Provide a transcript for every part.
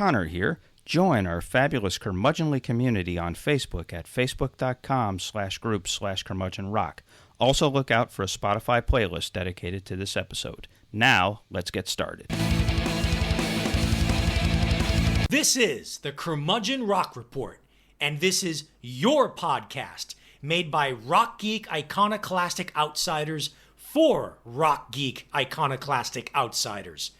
Connor here. Join our fabulous curmudgeonly community on Facebook at facebook.com/group/curmudgeonrock. Also look out for a Spotify playlist dedicated to this episode. Now, let's get started. This is the Curmudgeon Rock Report, and this is your podcast made by rock geek iconoclastic outsiders for rock geek iconoclastic outsiders.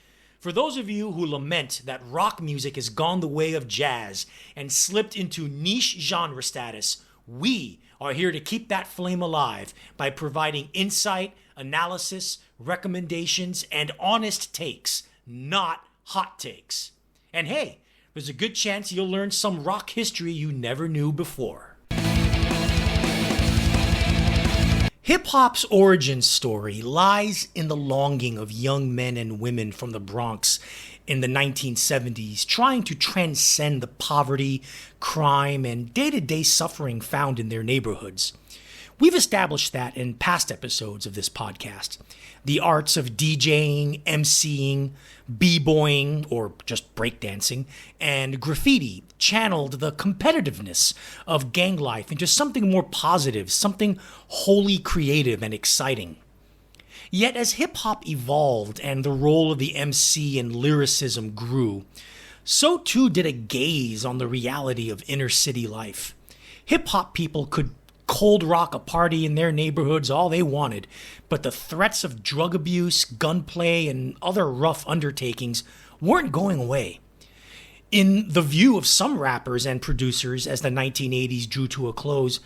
For those of you who lament that rock music has gone the way of jazz and slipped into niche genre status, we are here to keep that flame alive by providing insight, analysis, recommendations, and honest takes, not hot takes. And hey, there's a good chance you'll learn some rock history you never knew before. Hip-hop's origin story lies in the longing of young men and women from the Bronx in the 1970s trying to transcend the poverty, crime, and day-to-day suffering found in their neighborhoods. We've established that in past episodes of this podcast. The arts of DJing, MCing, b-boying, or just breakdancing, and graffiti channeled the competitiveness of gang life into something more positive, something wholly creative and exciting. Yet as hip-hop evolved and the role of the MC and lyricism grew, so too did a gaze on the reality of inner-city life. Hip-hop people could cold rock a party in their neighborhoods all they wanted, but the threats of drug abuse, gunplay, and other rough undertakings weren't going away. In the view of some rappers and producers as the 1980s drew to a close,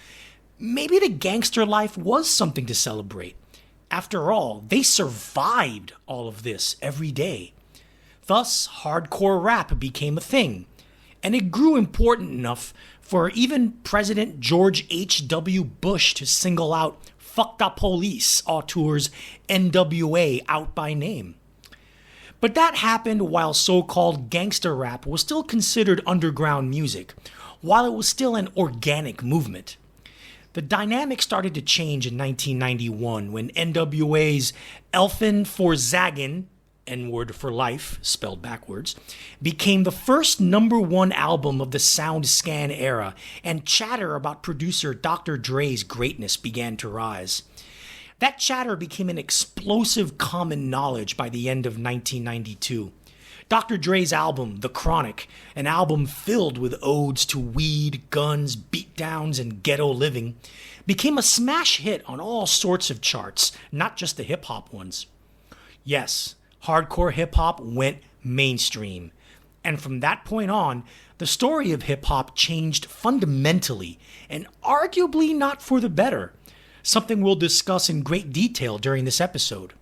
maybe the gangster life was something to celebrate. After all, they survived all of this every day. Thus, hardcore rap became a thing, and it grew important enough for even President George H.W. Bush to single out Fuck the Police auteur's NWA out by name. But that happened while so-called gangster rap was still considered underground music, while it was still an organic movement. The dynamic started to change in 1991 when NWA's Elfin for Zaggin', N-word for life, spelled backwards, became the first #1 album of the SoundScan era, and chatter about producer Dr. Dre's greatness began to rise. That chatter became an explosive common knowledge by the end of 1992. Dr. Dre's album, The Chronic, an album filled with odes to weed, guns, beatdowns, and ghetto living, became a smash hit on all sorts of charts, not just the hip-hop ones. Yes, hardcore hip-hop went mainstream. And from that point on, the story of hip-hop changed fundamentally, and arguably not for the better, something we'll discuss in great detail during this episode.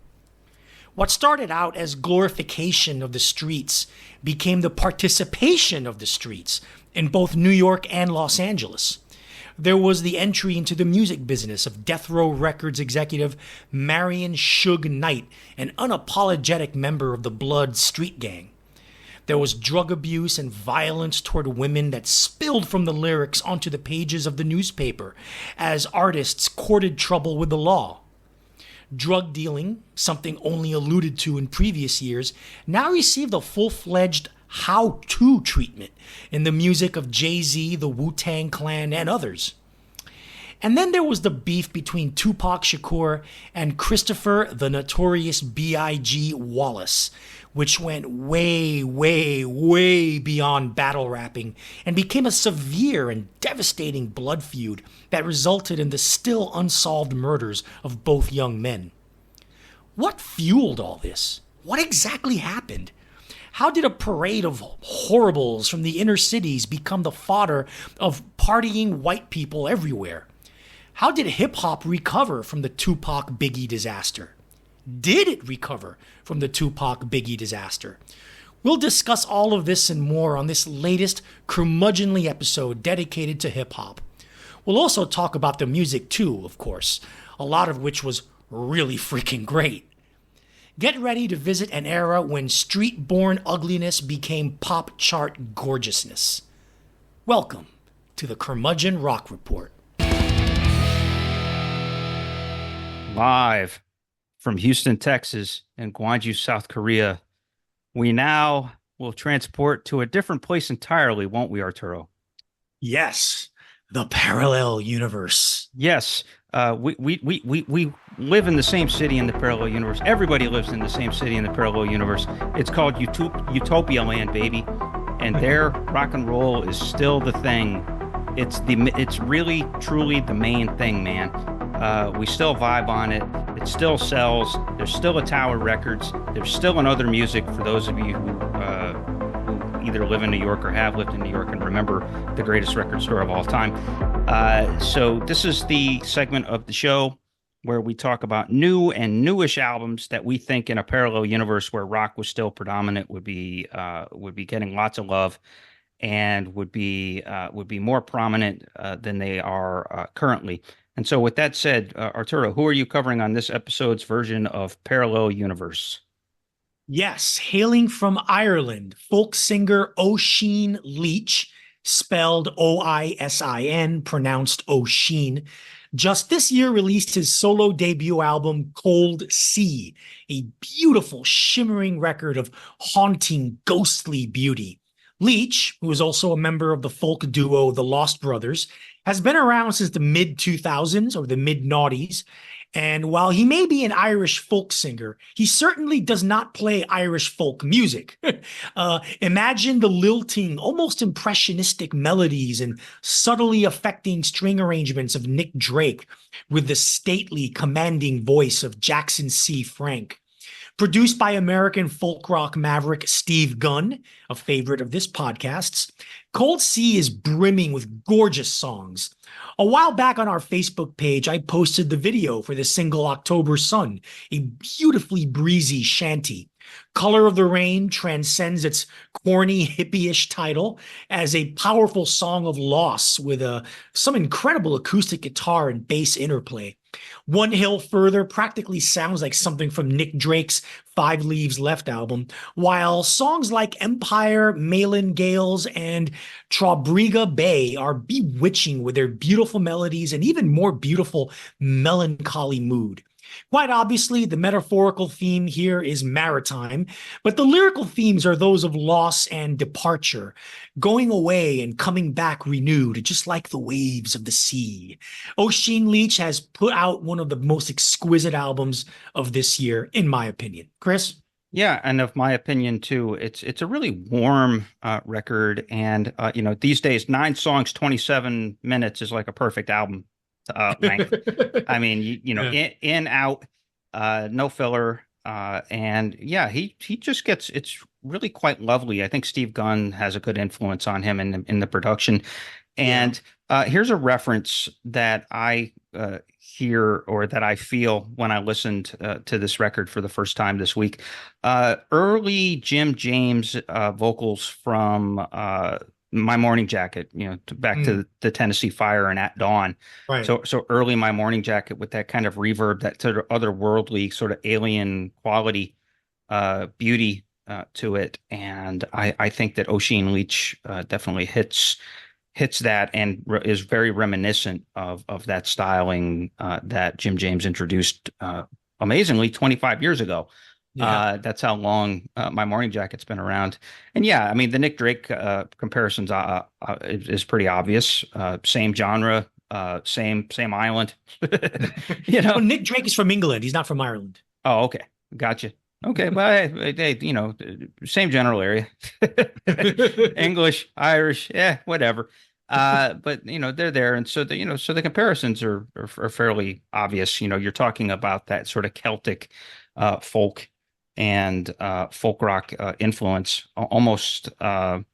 What started out as glorification of the streets became the participation of the streets in both New York and Los Angeles. There was the entry into the music business of Death Row Records executive Marion Suge Knight, an unapologetic member of the Blood street gang. There was drug abuse and violence toward women that spilled from the lyrics onto the pages of the newspaper as artists courted trouble with the law. Drug dealing, something only alluded to in previous years, now received a full-fledged how-to treatment in the music of Jay-Z, the Wu-Tang Clan, and others. And then there was the beef between Tupac Shakur and Christopher, the Notorious B.I.G. Wallace, which went way, way, way beyond battle rapping and became a severe and devastating blood feud that resulted in the still unsolved murders of both young men. What fueled all this? What exactly happened? How did a parade of horribles from the inner cities become the fodder of partying white people everywhere? How did hip-hop recover from the Tupac-Biggie disaster? Did it recover from the Tupac-Biggie disaster? We'll discuss all of this and more on this latest curmudgeonly episode dedicated to hip-hop. We'll also talk about the music too, of course, a lot of which was really freaking great. Get ready to visit an era when street-born ugliness became pop chart gorgeousness. Welcome to the Curmudgeon Rock Report. Live from Houston, Texas, and Gwangju, South Korea, we now we'll transport to a different place entirely, won't we, Arturo? Yes, the parallel universe. Yes, we live in the same city in the parallel universe. Everybody lives in the same city in the parallel universe. It's called Utopia Land, baby. And there, rock and roll is still the thing. It's really, truly the main thing, man. We still vibe on it. It still sells. There's still a Tower Records. There's still another music for those of you who either live in New York or have lived in New York and remember the greatest record store of all time. So this is the segment of the show where we talk about new and newish albums that we think in a parallel universe where rock was still predominant would be getting lots of love and would be more prominent than they are currently. And so with that said, Arturo, who are you covering on this episode's version of Parallel Universe? Yes, hailing from Ireland, folk singer Oisin Leech, spelled Oisin, pronounced Oisin, just this year released his solo debut album, Cold Sea, a beautiful, shimmering record of haunting, ghostly beauty. Leech, who is also a member of the folk duo The Lost Brothers, has been around since the mid-2000s or the mid-noughties, and while he may be an Irish folk singer, he certainly does not play Irish folk music. Imagine the lilting, almost impressionistic melodies and subtly affecting string arrangements of Nick Drake with the stately, commanding voice of Jackson C. Frank. Produced by American folk rock maverick Steve Gunn, a favorite of this podcast's, Cold Sea is brimming with gorgeous songs. A while back on our Facebook page, I posted the video for the single October Sun, a beautifully breezy shanty. Color of the Rain transcends its corny, hippie-ish title as a powerful song of loss with some incredible acoustic guitar and bass interplay. One Hill Further practically sounds like something from Nick Drake's Five Leaves Left album, while songs like Empire, Malin Gales, and Trobriga Bay are bewitching with their beautiful melodies and even more beautiful melancholy mood. Quite obviously, the metaphorical theme here is maritime, but the lyrical themes are those of loss and departure, going away and coming back renewed, just like the waves of the sea. Oisin Leech has put out one of the most exquisite albums of this year, in my opinion. Chris? Yeah, and of my opinion too, it's a really warm record, and these days 9 songs, 27 minutes is like a perfect album length. I mean, in, out, no filler, and yeah, he just gets, it's really quite lovely. I think Steve Gunn has a good influence on him in the production. And here's a reference that I hear or that I feel when I listened to this record for the first time this week. Early Jim James vocals from My Morning Jacket, back to the Tennessee Fire and At Dawn. Right. So early My Morning Jacket with that kind of reverb, that sort of otherworldly, sort of alien quality, beauty to it. And I think that Oisin Leech definitely hits that and is very reminiscent of that styling that Jim James introduced amazingly 25 years ago. Yeah. That's how long My Morning Jacket's been around. And yeah, I mean, the Nick Drake comparisons is pretty obvious. Same genre, same island. Well, Nick Drake is from England. He's not from Ireland. Oh, okay. Gotcha. Okay, but same general area. English, Irish, whatever. But they're there, and so the comparisons are fairly obvious. You're talking about that sort of Celtic folk and folk rock influence, almost. I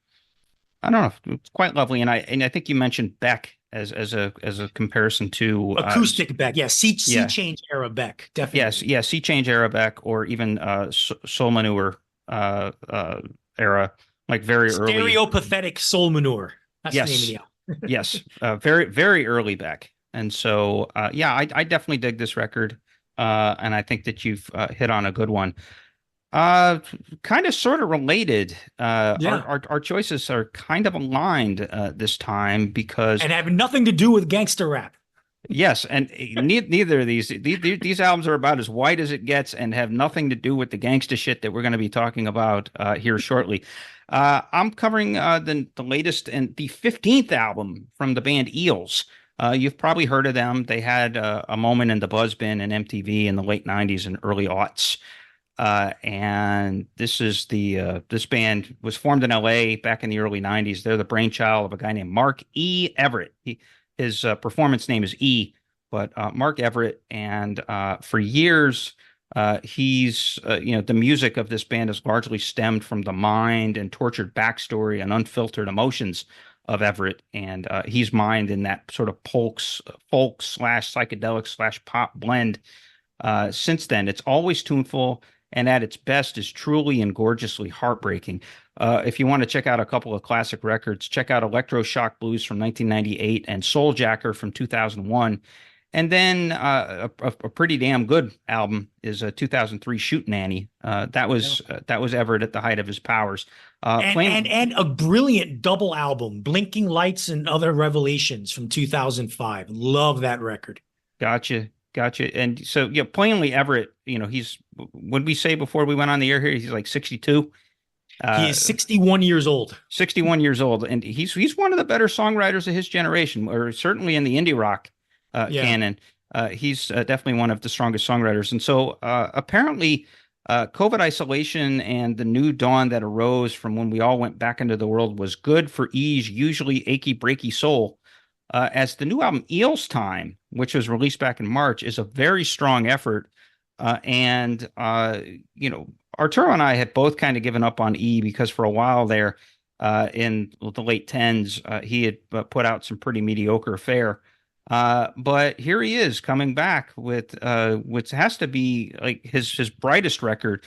don't know, it's quite lovely, and I think you mentioned Beck as a comparison to acoustic Beck, sea change era Beck, definitely. Yes, sea change era Beck, or even Soul Manure era, like very early Stereopathetic Soul Manure. That's the name of the album. Yes, very very early Beck, and so I definitely dig this record, and I think that you've hit on a good one. Kind of sort of related. Our choices are kind of aligned this time because and have nothing to do with gangster rap. Yes, and neither of these albums are about as white as it gets and have nothing to do with the gangsta shit that we're going to be talking about here shortly. I'm covering the latest and the 15th album from the band Eels. You've probably heard of them. They had a moment in the buzz bin and MTV in the late 90s and early aughts. And this band was formed in LA back in the early 90s. They're the brainchild of a guy named Mark E. Everett. His performance name is E, but Mark Everett. And for years, the music of this band has largely stemmed from the mind and tortured backstory and unfiltered emotions of Everett. And he's mined in that sort of folk slash psychedelic slash pop blend. Since then, it's always tuneful and at its best is truly and gorgeously heartbreaking. If you want to check out a couple of classic records, check out Electroshock Blues from 1998 and Souljacker from 2001. And then a pretty damn good album is a 2003 Shoot Nanny. That was Everett at the height of his powers. And a brilliant double album, Blinking Lights and Other Revelations from 2005. Love that record. Gotcha. And so, yeah, plainly Everett, what did we say before we went on the air here? He's like 62. He is 61 years old. 61 years old. And he's one of the better songwriters of his generation, or certainly in the indie rock canon. He's definitely one of the strongest songwriters. And so apparently COVID isolation and the new dawn that arose from when we all went back into the world was good for E's usually achy breaky soul. As the new album Eel's Time, which was released back in March, is a very strong effort. Arturo and I had both kind of given up on E because for a while there in the late 10s, he had put out some pretty mediocre fare. But here he is coming back with what has to be like his brightest record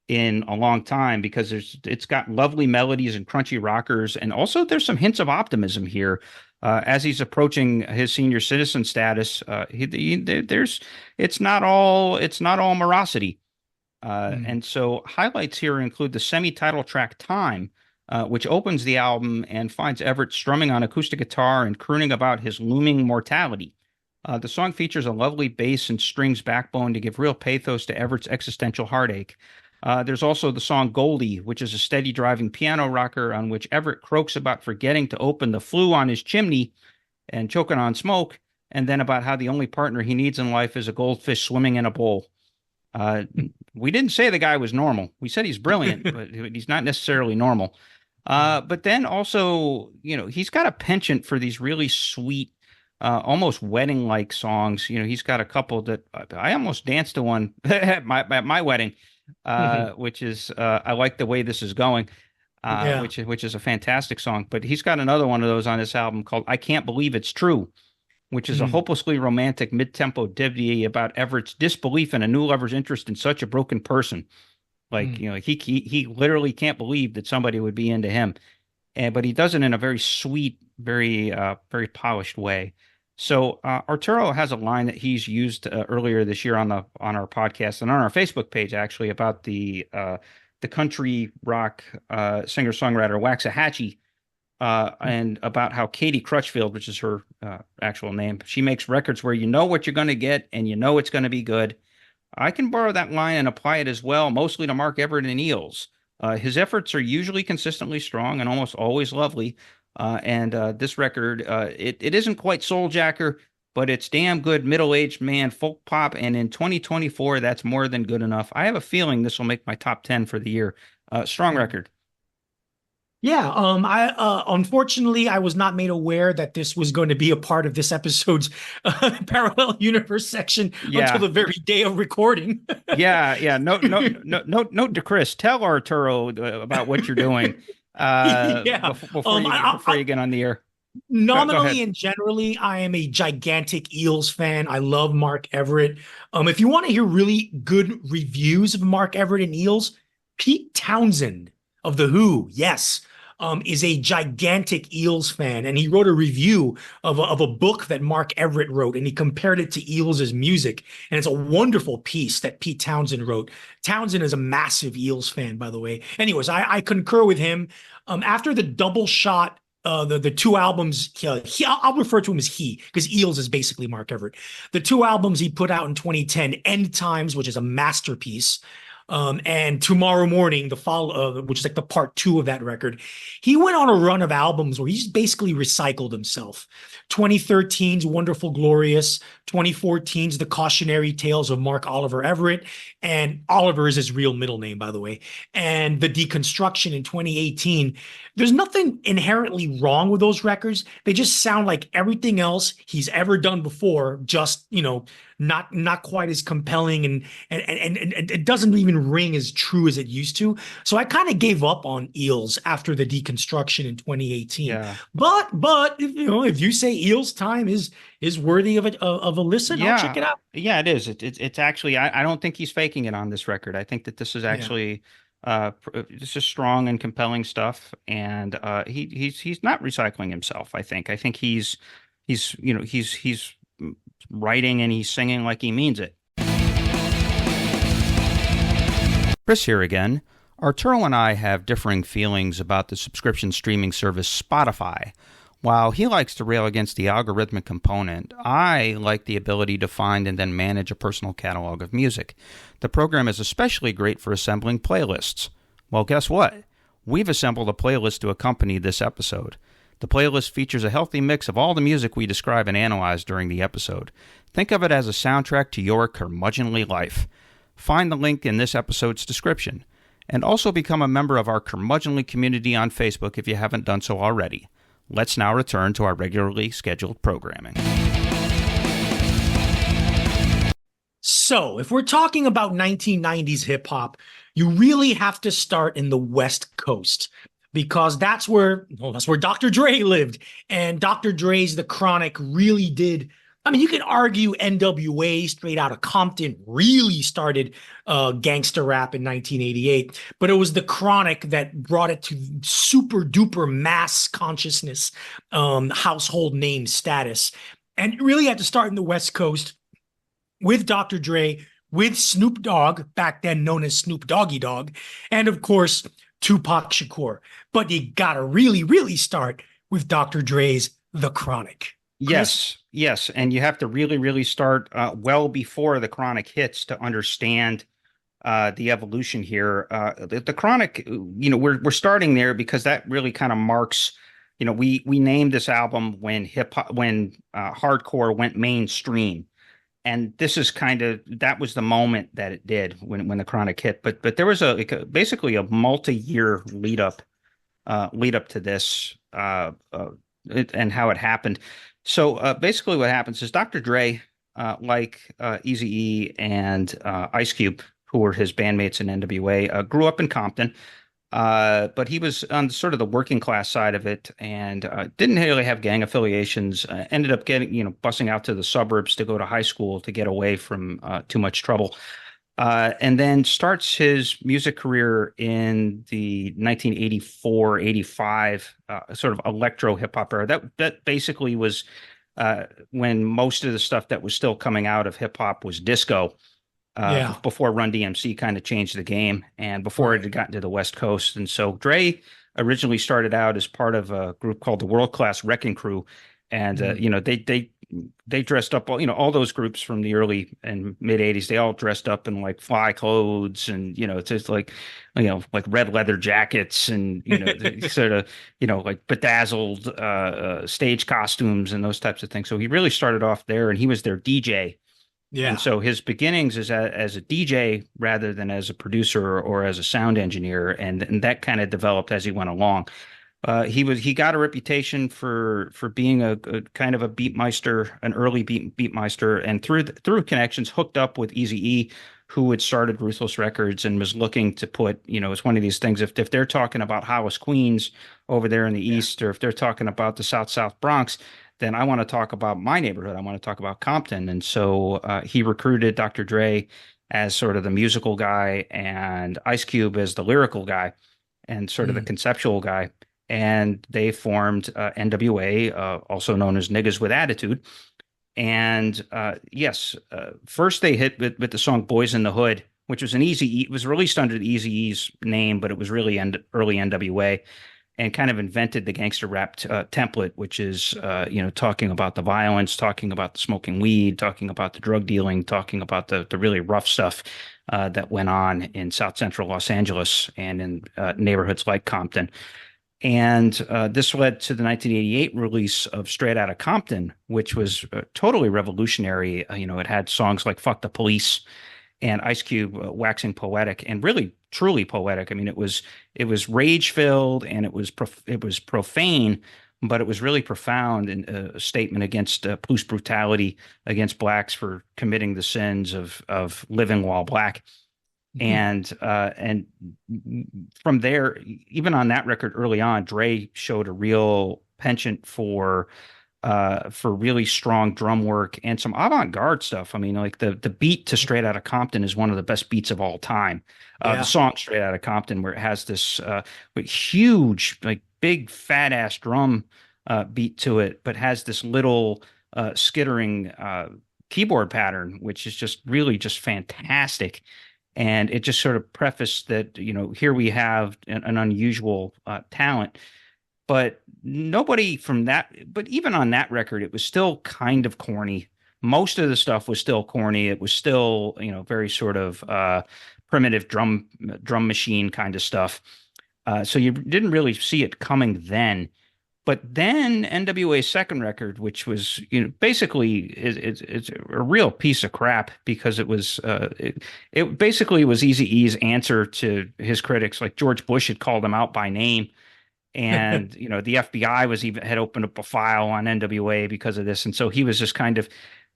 in a long time, because it's got lovely melodies and crunchy rockers, and also there's some hints of optimism here. As he's approaching his senior citizen status, it's not all morosity. And so highlights here include the semi-title track Time, which opens the album and finds Everett strumming on acoustic guitar and crooning about his looming mortality. The song features a lovely bass and strings backbone to give real pathos to Everett's existential heartache. There's also the song Goldie, which is a steady driving piano rocker on which Everett croaks about forgetting to open the flue on his chimney and choking on smoke, and then about how the only partner he needs in life is a goldfish swimming in a bowl. We didn't say the guy was normal. We said he's brilliant, but he's not necessarily normal. But then also, he's got a penchant for these really sweet, almost wedding-like songs. He's got a couple that I almost danced to one at my wedding. Which is I Like the Way This Is Going, which is a fantastic song. But he's got another one of those on this album called I Can't Believe It's True, which is a hopelessly romantic mid-tempo ditty about Everett's disbelief in a new lover's interest in such a broken person. He literally can't believe that somebody would be into him, but he does it in a very sweet, very very polished way. So Arturo has a line that he's used earlier this year on our podcast and on our Facebook page, actually, about the country rock singer-songwriter Waxahachie, and about how Katie Crutchfield, which is her actual name, she makes records where you know what you're going to get and you know it's going to be good. I can borrow that line and apply it as well, mostly to Mark Everett and Eels. His efforts are usually consistently strong and almost always lovely. And this record, it isn't quite Souljacker, but it's damn good middle-aged man folk pop. And in 2024, that's more than good enough. I have a feeling this will make my top 10 for the year. Strong record. Yeah, unfortunately, I was not made aware that this was going to be a part of this episode's Parallel Universe section until the very day of recording. Yeah. Note to Chris, tell Arturo about what you're doing. Before you get on the air. Nominally and generally, I am a gigantic Eels fan. I love Mark Everett. If you want to hear really good reviews of Mark Everett and Eels, Pete Townsend of The Who, is a gigantic Eels fan, and he wrote a review of a book that Mark Everett wrote, and he compared it to Eels' music, and it's a wonderful piece that Pete Townsend wrote. Townsend is a massive Eels fan, by the way. Anyways, I concur with him. After the double shot the two albums. I'll refer to him as he because Eels is basically Mark Everett. The two albums he put out in 2010, End Times, which is a masterpiece, and Tomorrow Morning, the follow, which is like the part two of that record. He went on a run of albums where he's basically recycled himself. 2013's Wonderful Glorious, 2014's The Cautionary Tales of Mark Oliver Everett, and Oliver is his real middle name, by the way, and The Deconstruction in 2018. There's nothing inherently wrong with those records. They just sound like everything else he's ever done before, just, not quite as compelling, and it doesn't even ring as true as it used to. So I kind of gave up on Eels after The Deconstruction in 2018. Yeah. But if you say Eels Time is worthy of a listen, I'll check it out. Yeah, it is. It's actually, I don't think he's faking it on this record. I think that this is actually this is strong and compelling stuff, and he's not recycling himself. I think he's writing and he's singing like he means it. Chris here again. Arturo and I have differing feelings about the subscription streaming service Spotify. While he likes to rail against the algorithmic component, I like the ability to find and then manage a personal catalog of music. The program is especially great for assembling playlists. Well, guess what? We've assembled a playlist to accompany this episode. The playlist features a healthy mix of all the music we describe and analyze during the episode. Think of it as a soundtrack to your curmudgeonly life. Find the link in this episode's description. And also become a member of our curmudgeonly community on Facebook if you haven't done so already. Let's now return to our regularly scheduled programming. So, if we're talking about 1990s hip hop, you really have to start in the West Coast because that's where Dr. Dre lived, and Dr. Dre's The Chronic really did. I mean, you can argue NWA, Straight Outta Compton, really started gangster rap in 1988, but it was The Chronic that brought it to super duper mass consciousness, household name status. And you really had to start in the West Coast with Dr. Dre, with Snoop Dogg, back then known as Snoop Doggy Dogg, and of course, Tupac Shakur. But you gotta really, really start with Dr. Dre's The Chronic. Yes, and you have to really, really start well before The Chronic hits to understand the evolution here. The Chronic, we're starting there because that really kind of marks. We named this album when hip hop, when hardcore went mainstream, and this is that was the moment that it did when The Chronic hit. But there was basically a multi-year lead up to this and how it happened. So basically what happens is Dr. Dre, like Eazy-E and Ice Cube, who were his bandmates in NWA, grew up in Compton, but he was on sort of the working class side of it and didn't really have gang affiliations, ended up busing out to the suburbs to go to high school to get away from too much trouble. And then starts his music career in the 1984-85 sort of electro hip hop era. That basically was when most of the stuff that was still coming out of hip hop was disco. Before Run DMC kind of changed the game, and before it had gotten to the West Coast. And so Dre originally started out as part of a group called the World Class Wrecking Crew, and they dressed up, all those groups from the early and mid 80s, they all dressed up in like fly clothes and, it's just like red leather jackets and, sort of, like bedazzled stage costumes and those types of things. So he really started off there and he was their DJ. Yeah. And so his beginnings is as a DJ rather than as a producer or as a sound engineer. And that kind of developed as he went along. He got a reputation for being a kind of a beatmeister, an early beatmeister, and through connections hooked up with Eazy-E, who had started Ruthless Records and was looking to put, it's one of these things. If they're talking about Hollis, Queens over there in the East, or if they're talking about the South Bronx, then I want to talk about my neighborhood. I want to talk about Compton. And so he recruited Dr. Dre as sort of the musical guy and Ice Cube as the lyrical guy and sort of the conceptual guy. And they formed NWA, also known as Niggas with Attitude. And first they hit with the song Boys in the Hood, which was it was released under the Eazy-E's name, but it was really early NWA. and kind of invented the gangster rap template, which is, talking about the violence, talking about the smoking weed, talking about the drug dealing, talking about the really rough stuff that went on in South Central Los Angeles and in neighborhoods like Compton. And this led to the 1988 release of Straight Outta Compton, which was totally revolutionary. It had songs like Fuck the Police and Ice Cube waxing poetic and really truly poetic. I mean, it was rage filled and it was profane, but it was really profound in a statement against police brutality against blacks for committing the sins of living while black. And from there, even on that record early on, Dre showed a real penchant for really strong drum work and some avant-garde stuff. I mean, like the beat to Straight Outta Compton is one of the best beats of all time. The song Straight Outta Compton, where it has this huge, like big fat ass drum beat to it, but has this little skittering keyboard pattern, which is just really just fantastic. And it just sort of prefaced that, here we have an unusual talent. But nobody from that, but even on that record, it was still kind of corny. Most of the stuff was still corny. It was still, very sort of primitive drum machine kind of stuff. So you didn't really see it coming then. But then NWA's second record, which was, basically it's a real piece of crap because it was it basically was Eazy-E's answer to his critics. Like George Bush had called him out by name. And, the FBI had opened up a file on NWA because of this. And so he was just kind of,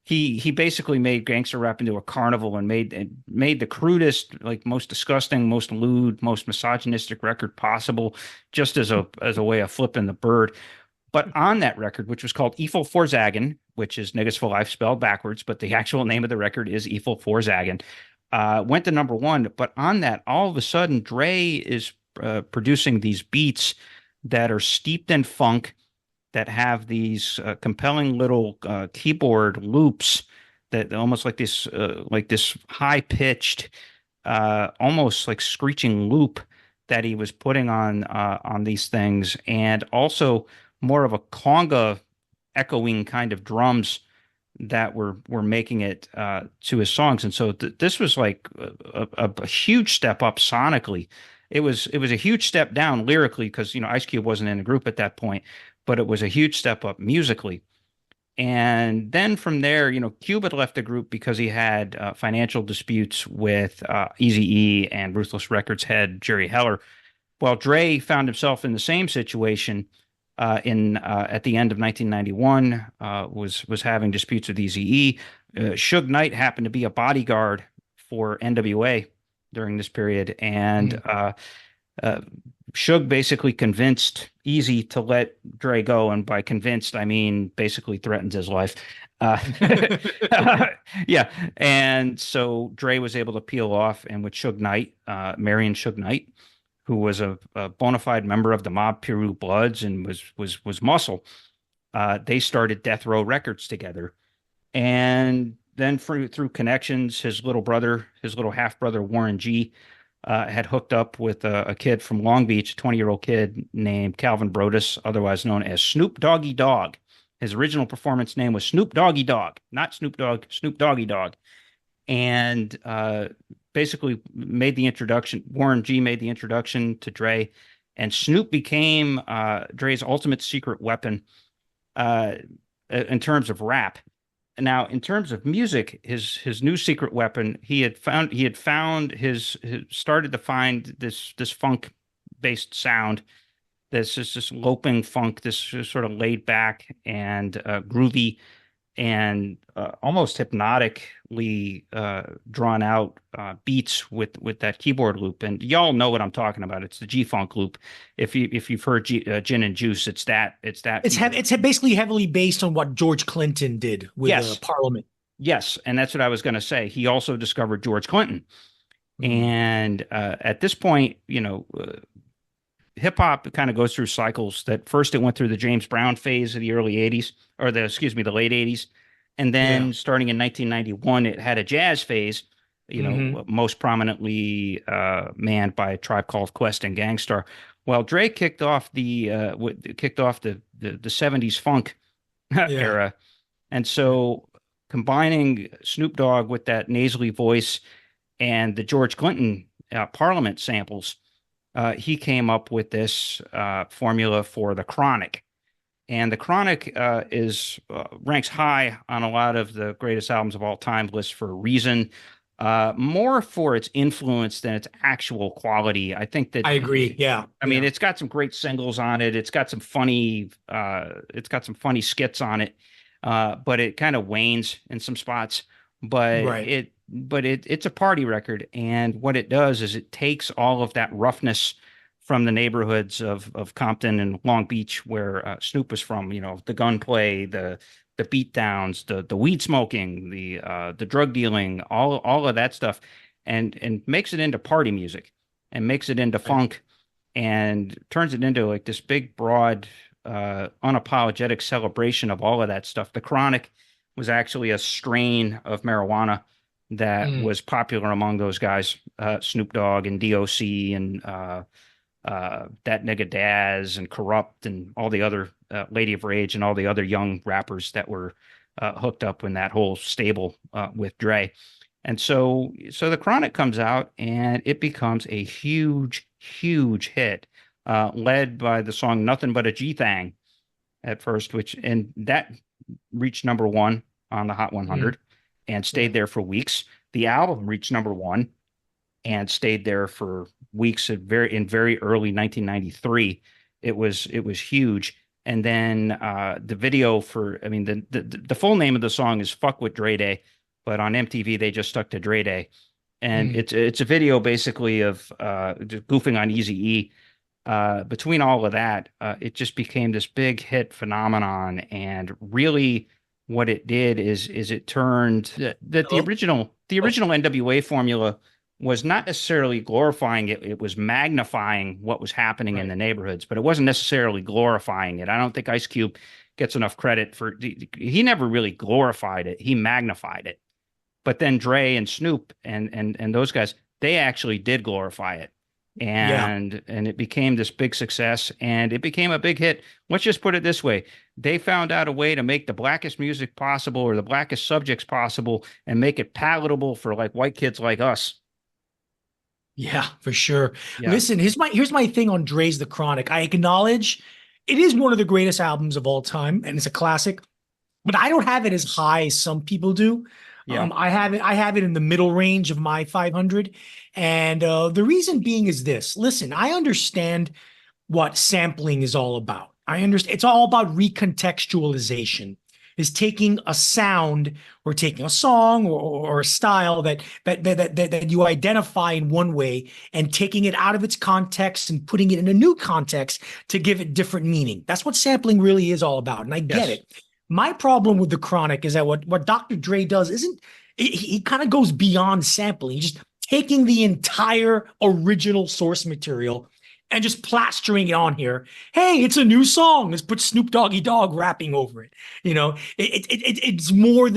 he basically made gangster rap into a carnival and made the crudest, like most disgusting, most lewd, most misogynistic record possible, just as a way of flipping the bird. But on that record, which was called Eiffel Vorzagen, which is Niggas for Life spelled backwards, but the actual name of the record is Eiffel Vorzagen, went to number one. But on that, all of a sudden, Dre is producing these beats that are steeped in funk, that have these compelling little keyboard loops that almost like this high pitched, almost like screeching loop that he was putting on these things, and also more of a conga echoing kind of drums that were making it to his songs. And so this was like a huge step up sonically. It was a huge step down lyrically because, Ice Cube wasn't in the group at that point, but it was a huge step up musically. And then from there, Cube had left the group because he had financial disputes with Eazy-E and Ruthless Records head Jerry Heller. Well, Dre found himself in the same situation at the end of 1991, was having disputes with Eazy-E. Suge Knight happened to be a bodyguard for NWA during this period, and Suge basically convinced Eazy to let Dre go, and by convinced I mean basically threatens his life. Yeah, and so Dre was able to peel off, and with Suge Knight, Marion Suge Knight, who was a bona fide member of the Mob Piru Bloods and was muscle, they started Death Row Records together, and then through connections, his little half brother Warren G, had hooked up with a kid from Long Beach, a 20-year-old kid named Calvin Brodus, otherwise known as Snoop Doggy Dogg. His original performance name was Snoop Doggy Dogg, not Snoop Dogg, Snoop Doggy Dogg. And basically made the introduction. Warren G made the introduction to Dre, and Snoop became Dre's ultimate secret weapon in terms of rap. Now, in terms of music, his new secret weapon, he had started to find this funk based sound. This is this loping funk, this sort of laid back and groovy and almost hypnotically drawn out beats with that keyboard loop. And y'all know what I'm talking about. It's the G-funk loop. If you've heard Gin and Juice, it's that. It's basically heavily based on what George Clinton did with Parliament. Yes, and that's what I was going to say. He also discovered George Clinton, and at this point, hip hop kind of goes through cycles. That first it went through the James Brown phase of the early 80s, or the late 80s. And then starting in 1991, it had a jazz phase, most prominently manned by a Tribe Called Quest and Gang Starr. Well, Dre kicked off the '70s funk Yeah. era, and so combining Snoop Dogg with that nasally voice and the George Clinton Parliament samples, he came up with this formula for the Chronic. And the Chronic is ranks high on a lot of the greatest albums of all time lists for a reason. More for its influence than its actual quality. I think that I agree. Yeah. I mean Yeah. it's got some great singles on it. It's got some funny skits on it. But it kind of wanes in some spots. Right. It's a party record, and what it does is it takes all of that roughness from the neighborhoods of Compton and Long Beach, where Snoop was from. You know, the gunplay, the beat downs, the weed smoking, the drug dealing, all of that stuff, and makes it into party music, and makes it into Right. funk, and turns it into like this big, broad, unapologetic celebration of all of that stuff. The Chronic was actually a strain of marijuana that Mm. was popular among those guys, Snoop Dogg and DOC and that nigga Daz and Corrupt and all the other Lady of Rage and all the other young rappers that were hooked up in that whole stable with Dre. And so the Chronic comes out and it becomes a huge, huge hit, led by the song "Nothing But a G Thang" at first, which and that reached number one on the Hot Mm. 100 and Yeah. stayed there for weeks. The album reached number one and stayed there for weeks in very early 1993. It was huge. And then the video for I mean the full name of the song is "Fuck with Dre Day," but on MTV they just stuck to Dre Day. And Mm. it's a video basically of just goofing on Easy between all of that, it just became this big hit phenomenon. And really, what it did is it turned that Hello? the Oh, original NWA formula was not necessarily glorifying it; it was magnifying what was happening in right. the neighborhoods, but it wasn't necessarily glorifying it. I don't think Ice Cube gets enough credit for he never really glorified it; he magnified it. But then Dre and Snoop and those guys, they actually did glorify it. Yeah. And it became this big success and it became a big hit. Let's just put it this way. They found out a way to make the blackest music possible or the blackest subjects possible and make it palatable for like white kids like us. Yeah, for sure. Yeah. Listen, here's my thing on Dre's The Chronic. I acknowledge it is one of the greatest albums of all time, and it's a classic, but I don't have it as high as some people do. Yeah. I have it in the middle range of my 500. And the reason being is this. Listen, I understand what sampling is all about. I understand it's all about recontextualization. Is taking a sound or taking a song or a style that you identify in one way and taking it out of its context and putting it in a new context to give it different meaning. That's what sampling really is all about. And I get Yes. it. My problem with the Chronic is that what Dr. Dre does isn't he kind of goes beyond sampling. He's just taking the entire original source material and just plastering it on here. Hey, it's a new song. Let's put Snoop Doggy Dogg rapping over it. It's more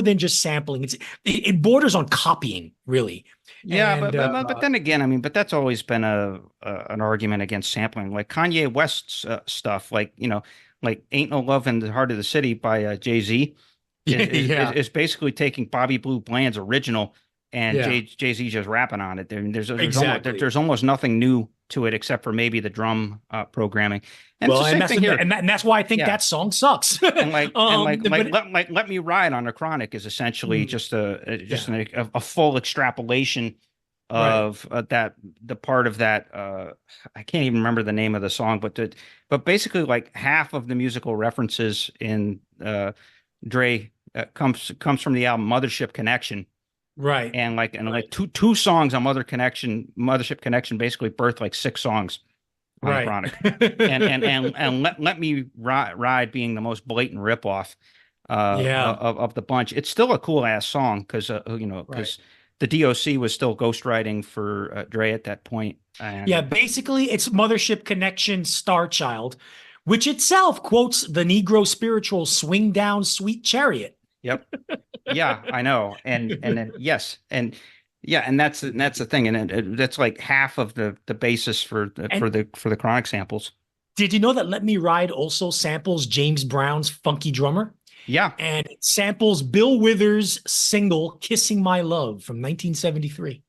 than just sampling. It borders on copying, really. Yeah, And but then again, I mean, but that's always been a an argument against sampling, like Kanye West's stuff, like like "Ain't No Love in the Heart of the City" by Jay-Z yeah, is basically taking Bobby Blue Bland's original and yeah, Jay-Z just rapping on it. exactly. There's almost nothing new to it except for maybe the drum programming, and it's Well, the and same that's thing here. and that's why I think Yeah, that song sucks. like But let me ride on the Chronic is essentially mm, just yeah, a full extrapolation right. of that the part of that I can't even remember the name of the song, but basically like half of the musical references in Dre comes from the album Mothership Connection, Right. and Right. like two songs on Mothership Connection basically birthed like six songs on the Right. Chronic, and let me ride being the most blatant ripoff Yeah. of the bunch. It's still a cool ass song Right. because the DOC was still ghostwriting for Dre at that point, Yeah. and Basically, it's Mothership Connection Star Child, which itself quotes the Negro spiritual "Swing Down, Sweet Chariot." yep, yeah, I know, and then yes, and Yeah, and that's the thing, and that's like half of the basis for And the Chronic samples. did you know that Let Me Ride also samples James Brown's Funky Drummer? Yeah. And it samples Bill Withers' single Kissing My Love from 1973.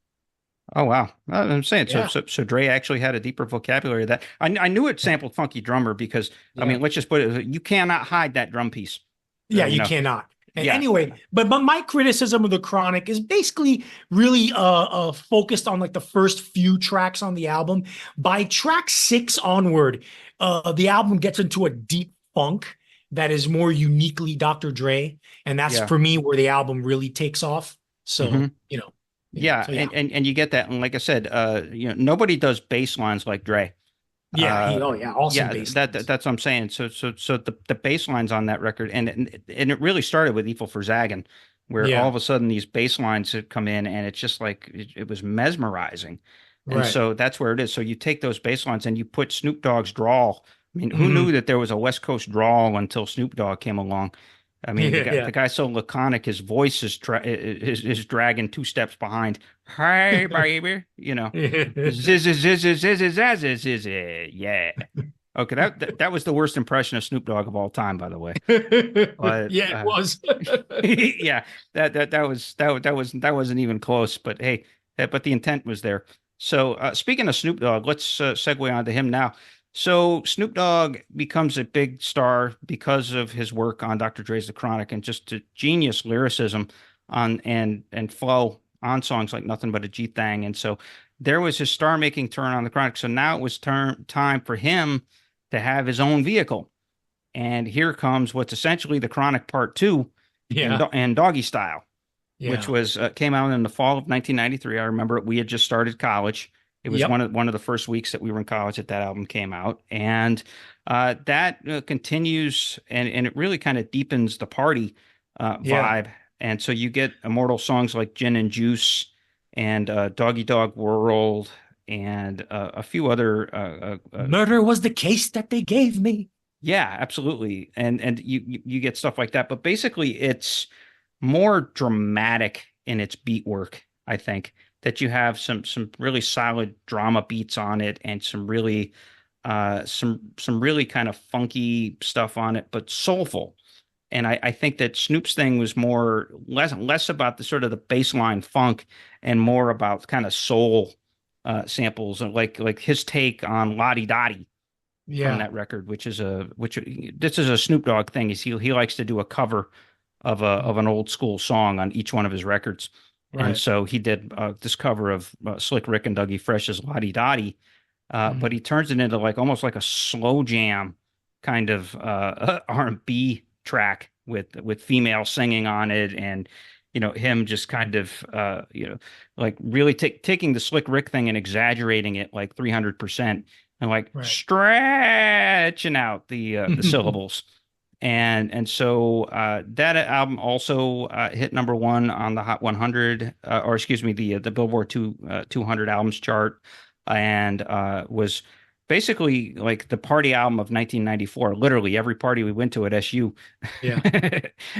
Oh wow. I'm saying so, Yeah. so Dre actually had a deeper vocabulary of that. I knew it sampled Funky Drummer because I Yeah. mean, let's just put it, you cannot hide that drum piece. Yeah, You you know. cannot. And Yeah. anyway, but my criticism of the Chronic is basically really focused on like the first few tracks on the album. By track 6 onward, the album gets into a deep funk that is more uniquely Dr. Dre, and that's Yeah. for me where the album really takes off. Hmm. So, yeah. Yeah, So yeah. and you get that, and like I said, nobody does bass lines like Dre. Yeah, oh yeah, awesome Yeah, bass lines. that's what I'm saying. So the bass lines on that record, and it really started with Evil for Zaggin, where all Yeah, of a sudden these bass lines had come in, and it's just like it was mesmerizing, and right. so that's where it is. So you take those bass lines and you put Snoop Dogg's drawl. I mean, who Hmm. knew that there was a West Coast drawl until Snoop Dogg came along? I mean, Yeah, the yeah. guy's so laconic, his voice is dragging two steps behind. Hey, baby, Ziz, ziz, ziz, ziz, ziz, ziz, ziz, ziz, ziz, yeah. Okay, that was the worst impression of Snoop Dogg of all time, by the way. But Yeah, it was. yeah, that wasn't even close. But hey, but the intent was there. So speaking of Snoop Dogg, let's segue on to him now. So Snoop Dogg becomes a big star because of his work on Dr. Dre's The Chronic and just a genius lyricism on and flow on songs like Nothing But a G Thang. And so there was his star-making turn on The Chronic. So now it was time for him to have his own vehicle. And here comes what's essentially The Chronic Part Two Yeah, in Doggy Style, which yeah. was came out in the fall of 1993. I remember we had just started college. It was Yep. one of the first weeks that we were in college that album came out, and that continues and it really kind of deepens the party Yeah. vibe. And so you get immortal songs like Gin and Juice and Doggy Dog World and a few other Murder was the case that they gave me. yeah, absolutely. And you get stuff like that, but basically it's more dramatic in its beat work, I think, that you have some really solid drama beats on it and some really kind of funky stuff on it, but soulful. And I think that Snoop's thing was less about the sort of the baseline funk and more about kind of soul samples and like his take on Lottie Dottie from Yeah. that record, which this is a Snoop Dogg thing. Is he likes to do a cover of an old school song on each one of his records, and Right. so he did this cover of Slick Rick and Dougie Fresh's Lottie Dottie, but Mhm. he turns it into like almost like a slow jam kind of R&B track with female singing on it, and him just kind of like really taking the Slick Rick thing and exaggerating it like 300% and like Right. stretching out the syllables. And so that album also hit number one on the Hot 100, or excuse me, the Billboard 200 albums chart, and was basically like the party album of 1994. Literally every party we went to at SU Yeah.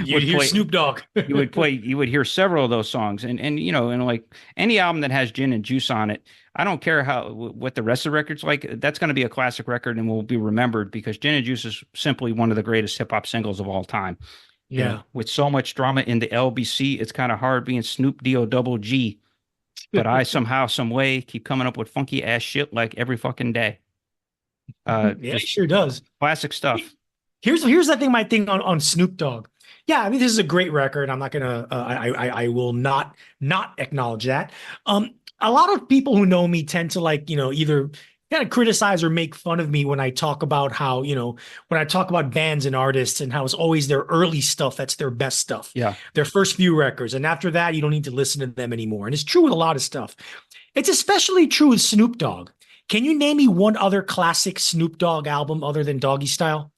You would hear play. Snoop Dogg. You would hear several of those songs, and like any album that has Gin and Juice on it, I don't care what the rest of the record's like, that's going to be a classic record and will be remembered because Gin and Juice is simply one of the greatest hip hop singles of all time. Yeah. With so much drama in the LBC, it's kind of hard being Snoop D-O double G, but I somehow, some way keep coming up with funky ass shit like every fucking day. Yeah, he Just sure does. classic stuff. Here's the thing. My thing on Snoop Dogg. Yeah, I mean this is a great record. I'm not gonna. I will not acknowledge that. A lot of people who know me tend to like either kind of criticize or make fun of me when I talk about how when I talk about bands and artists and how it's always their early stuff that's their best stuff, Yeah. their first few records, and after that you don't need to listen to them anymore. And it's true with a lot of stuff. It's especially true with Snoop Dogg. Can you name me one other classic Snoop Dogg album other than Doggy Style?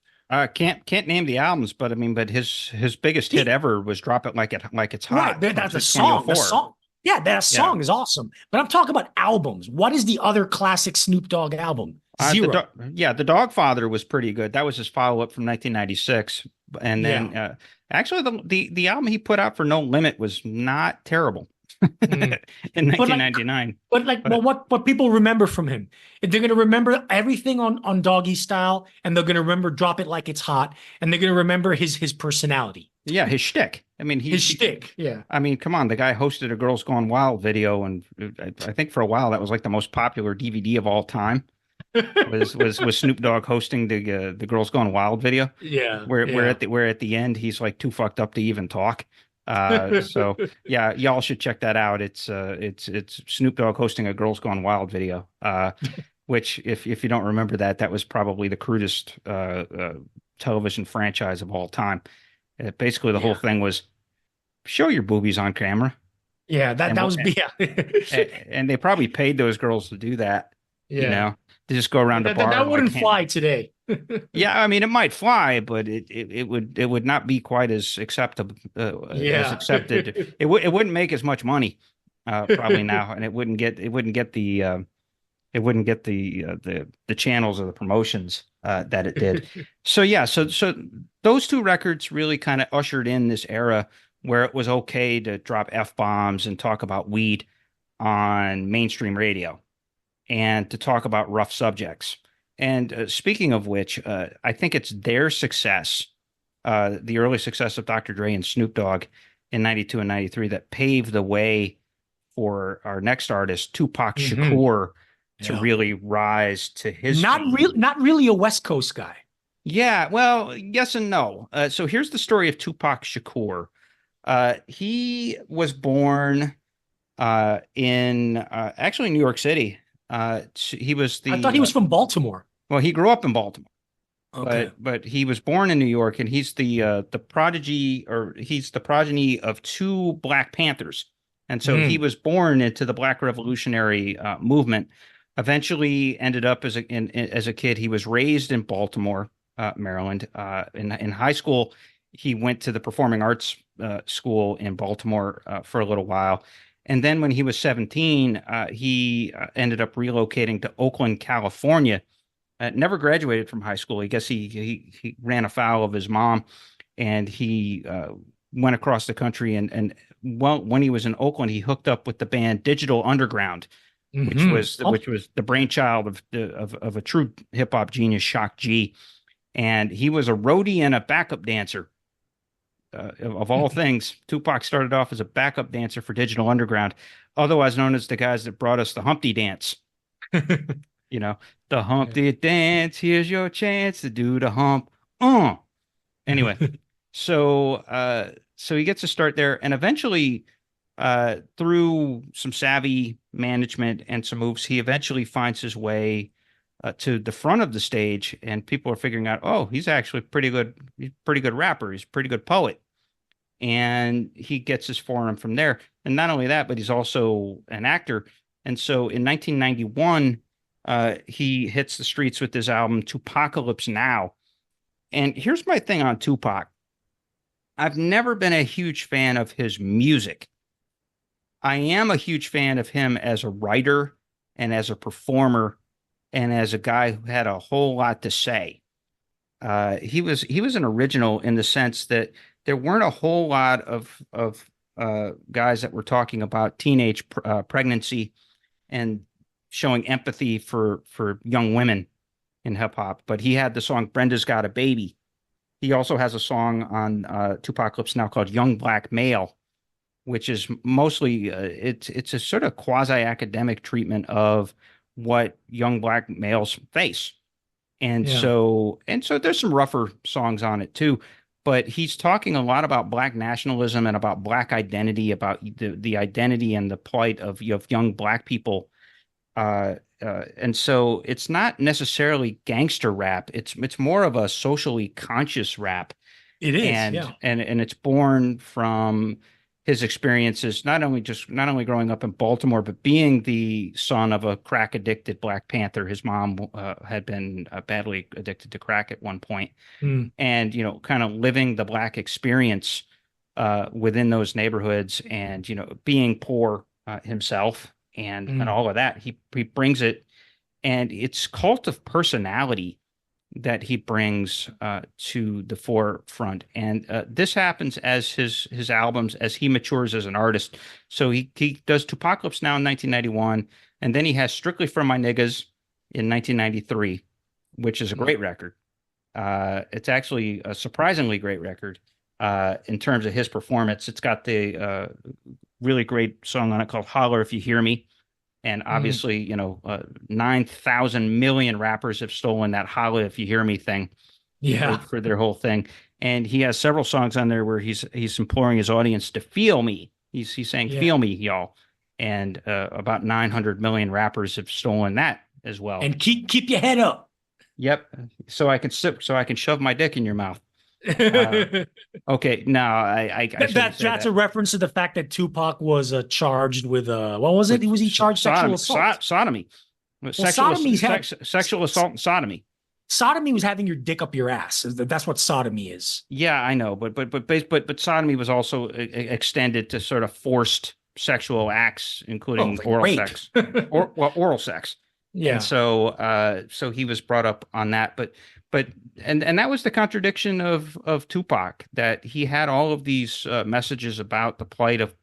Can't name the albums, but I mean, but his biggest hit ever was "Drop It Like It's Right, Hot" from that's a song. The 2004. song, yeah, that Yeah, song is awesome. But I'm talking about albums. What is the other classic Snoop Dogg album? uh, the Zero. Do- yeah, the Dogfather was pretty good. That was his follow up from 1996, and Yeah. then actually the album he put out for No Limit was not terrible. Mm. in But like, 1999. well, But what people remember from him? They're gonna remember everything on Doggy Style, and they're gonna remember Drop It Like It's Hot, and they're gonna remember his personality, yeah, his shtick. I mean, his shtick. Yeah. I mean, come on, the guy hosted a Girls Gone Wild video, and I think for a while that was like the most popular DVD of all time. Was Snoop Dogg hosting the Girls Gone Wild video, Yeah, where yeah. at the end he's like too fucked up to even talk. So yeah, y'all should check that out. It's Snoop Dogg hosting a Girls Gone Wild video. Which if you don't remember that, that was probably the crudest television franchise of all time. Basically, the whole Yeah. thing was show your boobies on camera, Yeah, and that was yeah. and they probably paid those girls to do that, you Yeah. know, to just go around the bar That like, wouldn't fly today. yeah, I mean, it might fly, but it would not be quite as acceptable as Yeah. accepted. It wouldn't make as much money, probably now, and it wouldn't get the channels or the promotions that it did. So yeah, so those two records really kind of ushered in this era where it was okay to drop F-bombs and talk about weed on mainstream radio and to talk about rough subjects. And speaking of which, I think it's their success, the early success of Dr. Dre and Snoop Dogg in 92 and 93 that paved the way for our next artist, Tupac Hmm. Shakur, to Yeah. really rise to his fame. Not really a West Coast guy. Yeah, well, yes and no. So here's the story of Tupac Shakur. He was born in actually New York City. He was I thought he was from Baltimore. well, he grew up in Baltimore, Okay. but he was born in New York, and he's the prodigy, or he's the progeny of two Black Panthers, and so he Mm. was born into the Black Revolutionary movement. Eventually, ended up as a kid. He was raised in Baltimore, Maryland. In high school, he went to the performing arts school in Baltimore for a little while. And then when he was 17, he ended up relocating to Oakland, California. Never graduated from high school. I guess he ran afoul of his mom, and he went across the country. And well, when he was in Oakland, he hooked up with the band Digital Underground, Hmm. Oh, which was the brainchild of a true hip hop genius, Shock G. And he was a roadie and a backup dancer. Of all things, Tupac started off as a backup dancer for Digital Underground, otherwise known as the guys that brought us the Humpty Dance. You know, the Humpty Dance. Here's your chance to do the hump. Anyway, so he gets to start there, and eventually, through some savvy management and some moves, he eventually finds his way to the front of the stage, and people are figuring out, oh, he's actually pretty good. He's a pretty good rapper. He's a pretty good poet, and he gets his forum from there. And not only that, but he's also an actor. And so in 1991, he hits the streets with his album Tupacalypse Now. And here's my thing on Tupac. I've never been a huge fan of his music. I am a huge fan of him as a writer and as a performer and as a guy who had a whole lot to say. He was an original in the sense that there weren't a whole lot of guys that were talking about teenage pregnancy and showing empathy for young women in hip hop. But he had the song "Brenda's Got a Baby." He also has a song on Tupacalypse Now called "Young Black Male," which is mostly it's a sort of quasi academic treatment of what young black males face. yeah. And so there's some rougher songs on it too, but he's talking a lot about black nationalism and about black identity, about the identity and the plight of young black people. And so it's not necessarily gangster rap. It's more of a socially conscious rap, It is. Yeah. and it's born from his experiences, not only growing up in Baltimore, but being the son of a crack addicted Black Panther. His mom had been badly addicted to crack at one point, Mm. and kind of living the black experience within those neighborhoods, and being poor himself, and Mm. all of that. He brings it, and it's cult of personality that he brings to the forefront. And this happens as his albums, as he matures as an artist. So he does Tupacalypse Now in 1991, and then he has Strictly for My Niggas in 1993, which is a great record. It's actually a surprisingly great record in terms of his performance. It's got the really great song on it called Holler If You Hear Me. And obviously, 9,000 million rappers have stolen that "Holla If You Hear Me" thing for their whole thing. And he has several songs on there where he's imploring his audience to feel me. He's saying, "Feel me, y'all." And about 900 million rappers have stolen that as well. And keep your head up. Yep. So I can shove my dick in your mouth. Okay, no, I that's a reference to the fact that Tupac was charged with what was it? Was he charged sexual assault? Sodomy. Sexual assault and sodomy. Sodomy was having your dick up your ass. That's what sodomy is. Yeah, I know, but sodomy was also extended to sort of forced sexual acts, including oral sex, oral sex. Yeah. And so he was brought up on that, but that was the contradiction of Tupac, that he had all of these messages about the plight of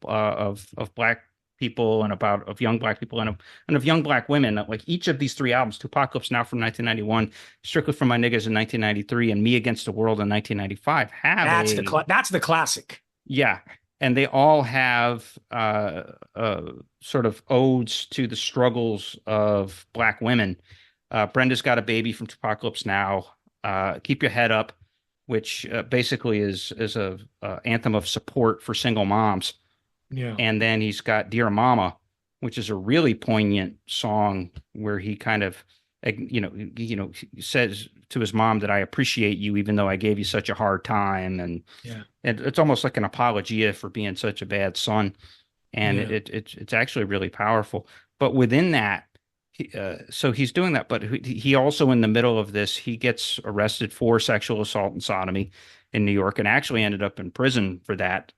black people and of young black people and of young black women. Like each of these three albums, Tupacalypse Now from 1991, Strictly for My Niggas in 1993, and Me Against the World in 1995 that's the classic. Yeah. And they all have sort of odes to the struggles of black women. Brenda's Got a Baby from Tupacalypse Now. Keep Your Head Up, which basically is a anthem of support for single moms. Yeah. And then he's got Dear Mama, which is a really poignant song where he kind of, says to his mom that I appreciate you even though I gave you such a hard time. And it's almost like an apologia for being such a bad son. And it's actually really powerful. But within that, so he's doing that, but he also, in the middle of this, he gets arrested for sexual assault and sodomy in New York, and actually ended up in prison for that.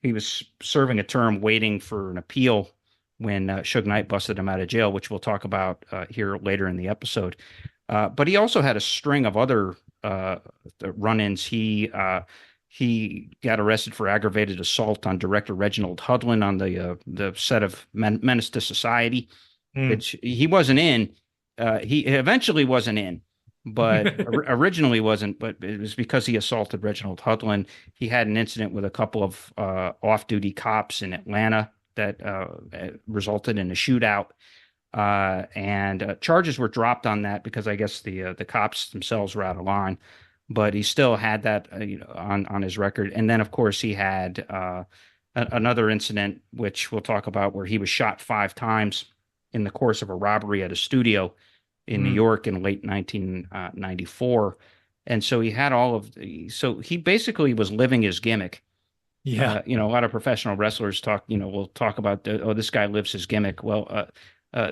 He was serving a term waiting for an appeal when Suge Knight busted him out of jail, which we'll talk about here later in the episode. But he also had a string of other run-ins. He got arrested for aggravated assault on director Reginald Hudlin on the set of Menace to Society, which he wasn't in. He eventually wasn't in, but originally wasn't. But it was because he assaulted Reginald Hudlin. He had an incident with a couple of off-duty cops in Atlanta that resulted in a shootout. And charges were dropped on that because I guess the cops themselves were out of line. But he still had that on his record. And then, of course, he had another incident, which we'll talk about, where he was shot 5 times in the course of a robbery at a studio in New York in late 1994. And so he had so he basically was living his gimmick. Yeah. A lot of professional wrestlers will talk about, this guy lives his gimmick. Well,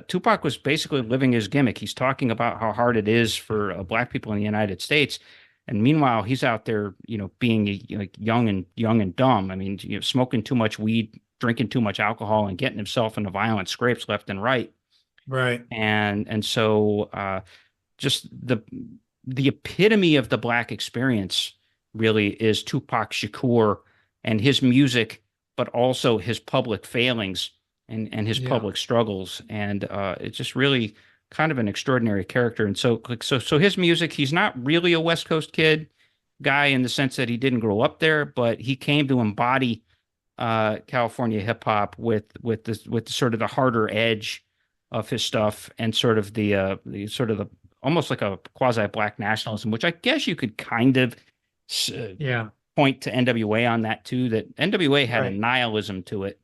Tupac was basically living his gimmick. He's talking about how hard it is for black people in the United States. And meanwhile, he's out there, being like young and dumb. I mean, smoking too much weed, drinking too much alcohol, and getting himself into violent scrapes left and right. Right. And so just the epitome of the black experience really is Tupac Shakur and his music, but also his public failings and his public struggles. And it's just really kind of an extraordinary character. And so his music, he's not really a West Coast kid guy in the sense that he didn't grow up there, but he came to embody California hip hop with sort of the harder edge of his stuff, and sort of the almost like a quasi black nationalism, which I guess you could kind of point to NWA on that too. That NWA had a nihilism to it,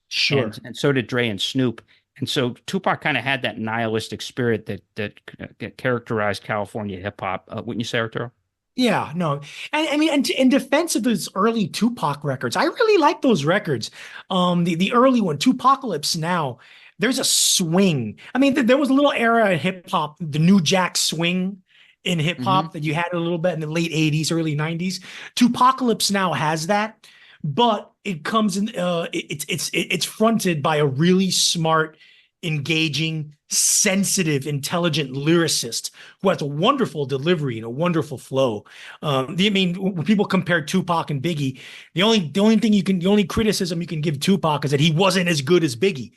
sure, and so did Dre and Snoop. And so Tupac kind of had that nihilistic spirit that characterized California hip hop. Wouldn't you say, Arturo? Yeah, no. And I mean, and in defense of those early Tupac records, I really like those records. The early one, Tupacalypse Now, there's a swing. I mean, there was a little era in hip hop, the New Jack swing in hip hop that you had a little bit in the late 80s, early 90s. Tupacalypse Now has that, but it comes in, it's fronted by a really smart engaging, sensitive, intelligent lyricist who has a wonderful delivery and a wonderful flow. I mean, when people compare Tupac and Biggie, the only criticism you can give Tupac is that he wasn't as good as Biggie.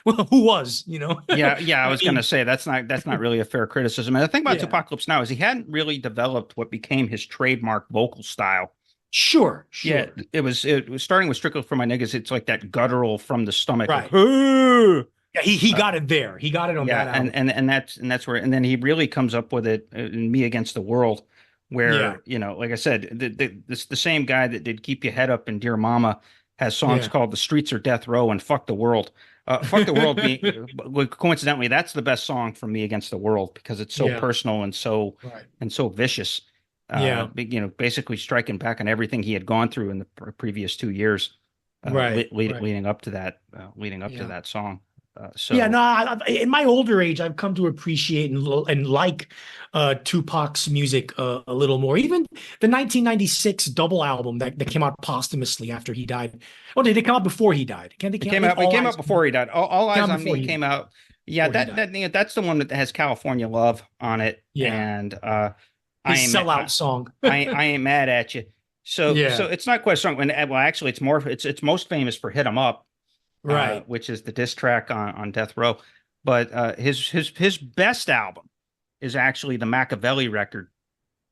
Well, who was, you know? Yeah, I was going to say that's not really a fair criticism. And the thing about Yeah. Tupacalypse Now is he hadn't really developed what became his trademark vocal style. Sure. Yeah, it was starting with Strictly for My Niggas. It's like that guttural from the stomach, Right. like, yeah, he got it there. He got it on that album. and that's where, and then he really comes up with it in Me Against the World, where like I said, the same guy that did Keep Your Head Up and Dear Mama has songs called The Streets Are Death Row and Fuck the World. Fuck the World being coincidentally, that's the best song from Me Against the World because it's so personal and so vicious. Basically striking back on everything he had gone through in the previous 2 years, leading up to that, to that song. In my older age, I've come to appreciate and like Tupac's music a little more. Even the 1996 double album that came out posthumously after he died. Oh, did it come out before he died? It came out before he died. All Eyes on Me came out. Yeah, that's the one that has California Love on it. Yeah, and his sellout song. I ain't mad at you. So it's not quite a song. Well, actually, it's most famous for Hit 'Em Up, right? Which is the diss track on Death Row. But his best album is actually the Machiavelli record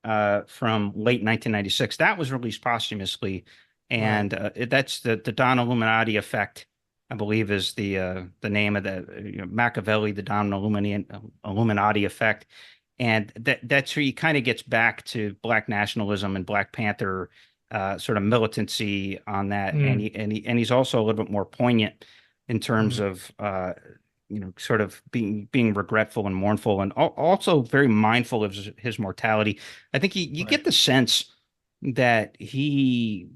from late 1996. That was released posthumously, and that's the Don Illuminati Effect, I believe, is the name of the Machiavelli, the Don Illuminati Effect. And that's where he kind of gets back to Black nationalism and Black Panther sort of militancy on that. And he's also a little bit more poignant in terms of sort of being regretful and mournful, and also very mindful of his mortality. I think you get the sense that he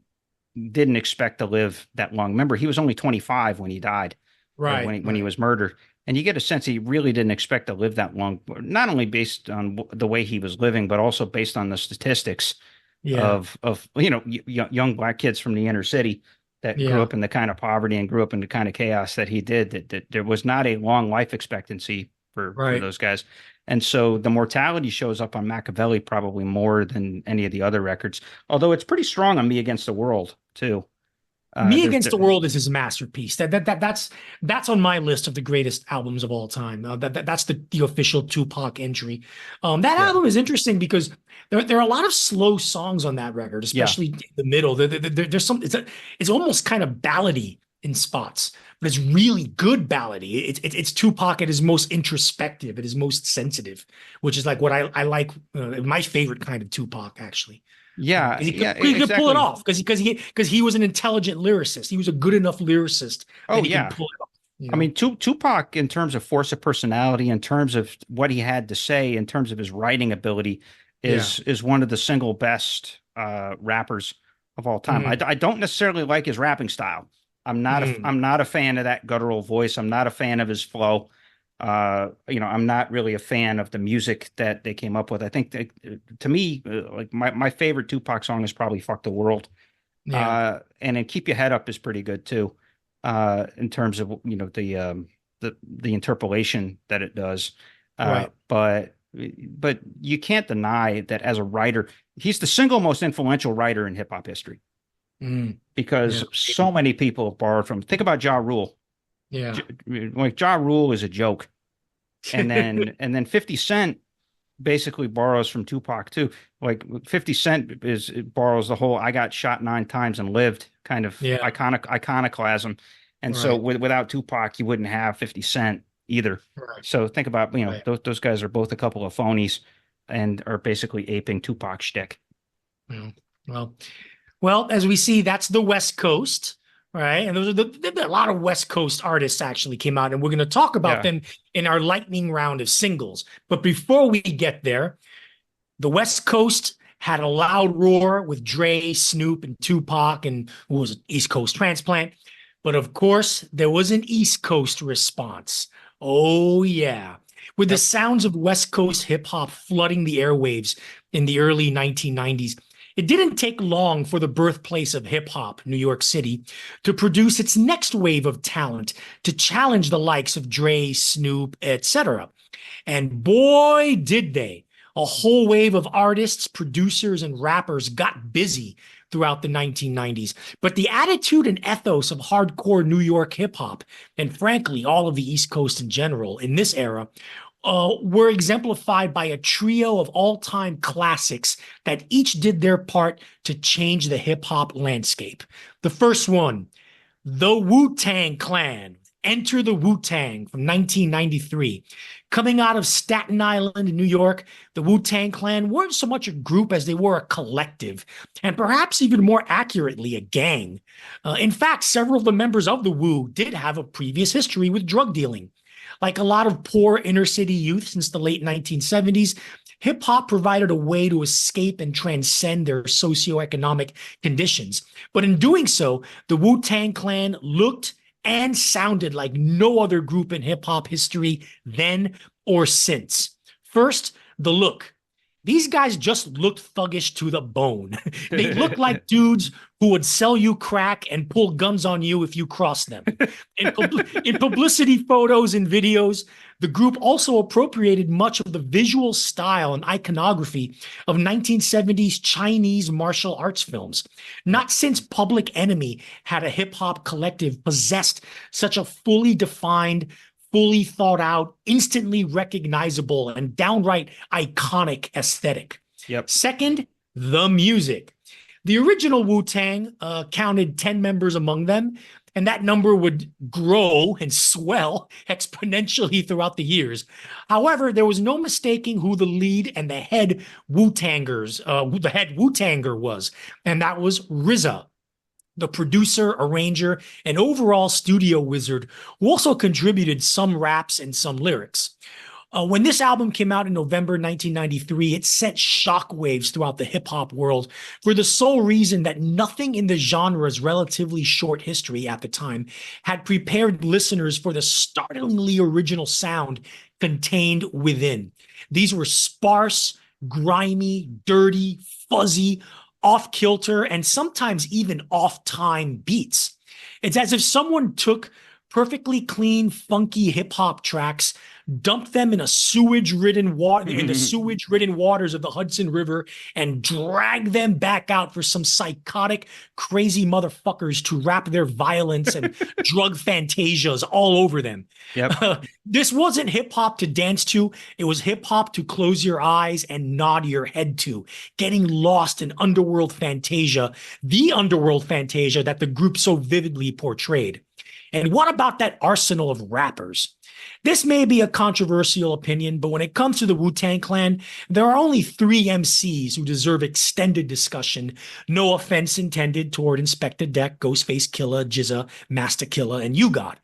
didn't expect to live that long. Remember, he was only 25 when he died, when he was murdered. And you get a sense he really didn't expect to live that long, not only based on the way he was living, but also based on the statistics of young Black kids from the inner city that grew up in the kind of poverty and grew up in the kind of chaos that he did, that there was not a long life expectancy for those guys. And so the mortality shows up on Machiavelli probably more than any of the other records, although it's pretty strong on Me Against the World too. Me Against the World is his masterpiece. That's on my list of the greatest albums of all time. That's the official Tupac entry. That album is interesting because there are a lot of slow songs on that record, especially in the middle. There's some. It's almost kind of ballady in spots, but it's really good ballady. It's Tupac at his most introspective, at his most sensitive, which is like what I like. My favorite kind of Tupac, actually. Yeah, he could pull it off because he was an intelligent lyricist. He was a good enough lyricist. That he could pull it off, I mean, Tupac, in terms of force of personality, in terms of what he had to say, in terms of his writing ability, is one of the single best rappers of all time. I don't necessarily like his rapping style. I'm not a fan of that guttural voice. I'm not a fan of his flow. I'm not really a fan of the music that they came up with. I think that, to me, like my favorite Tupac song is probably "Fuck the World," and then "Keep Your Head Up" is pretty good too, in terms of the interpolation that it does. But you can't deny that as a writer, he's the single most influential writer in hip hop history, because so many people have borrowed from. Think about Ja Rule. Yeah, like Ja Rule is a joke, and then 50 Cent basically borrows from Tupac too. Like 50 Cent borrows the whole "I got shot 9 times and lived" kind of iconoclasm, and so without Tupac, you wouldn't have 50 Cent either. So think about those guys are both a couple of phonies, and are basically aping Tupac shtick. Well, as we see, that's the West Coast. Right. And there are a lot of West Coast artists actually came out, and we're going to talk about them in our lightning round of singles. But before we get there, the West Coast had a loud roar with Dre, Snoop, and Tupac, and who was an East Coast transplant. But of course, there was an East Coast response. Oh, yeah. With the sounds of West Coast hip hop flooding the airwaves in the early 1990s, It didn't take long for the birthplace of hip hop, New York City, to produce its next wave of talent to challenge the likes of Dre, Snoop, etc. And boy, did they. A whole wave of artists, producers, and rappers got busy throughout the 1990s. But the attitude and ethos of hardcore New York hip hop, and frankly, all of the East Coast in general in this era, were exemplified by a trio of all-time classics that each did their part to change the hip-hop landscape. The first one, the Wu-Tang Clan. Enter the Wu-Tang from 1993. Coming out of Staten Island in New York, the Wu-Tang Clan weren't so much a group as they were a collective, and perhaps even more accurately, a gang. In fact, several of the members of the Wu did have a previous history with drug dealing. Like a lot of poor inner city youth since the late 1970s, hip hop provided a way to escape and transcend their socioeconomic conditions. But in doing so, the Wu-Tang Clan looked and sounded like no other group in hip hop history then or since. First, the look. These guys just looked thuggish to the bone. They looked like dudes who would sell you crack and pull guns on you if you crossed them. In publicity photos and videos, the group also appropriated much of the visual style and iconography of 1970s Chinese martial arts films. Not since Public Enemy had a hip-hop collective possessed such a fully defined, fully thought out, instantly recognizable, and downright iconic aesthetic. Yep. Second, the music. The original Wu-Tang counted 10 members among them, and that number would grow and swell exponentially throughout the years. However, there was no mistaking who the lead and the head Wu-Tanger was, and that was RZA, the producer, arranger, and overall studio wizard, who also contributed some raps and some lyrics. When this album came out in November 1993, it sent shockwaves throughout the hip-hop world for the sole reason that nothing in the genre's relatively short history at the time had prepared listeners for the startlingly original sound contained within. These were sparse, grimy, dirty, fuzzy, off-kilter, and sometimes even off-time beats. It's as if someone took perfectly clean, funky hip-hop tracks, dumped them in the sewage-ridden waters of the Hudson River, and dragged them back out for some psychotic, crazy motherfuckers to rap their violence and drug fantasias all over them. Yep. This wasn't hip-hop to dance to. It was hip-hop to close your eyes and nod your head to, getting lost in underworld fantasia, the underworld fantasia that the group so vividly portrayed. And what about that arsenal of rappers? This may be a controversial opinion, but when it comes to the Wu-Tang Clan, there are only 3 MCs who deserve extended discussion. No offense intended toward Inspector Deck, Ghostface Killah, GZA, Master Killer, and You God.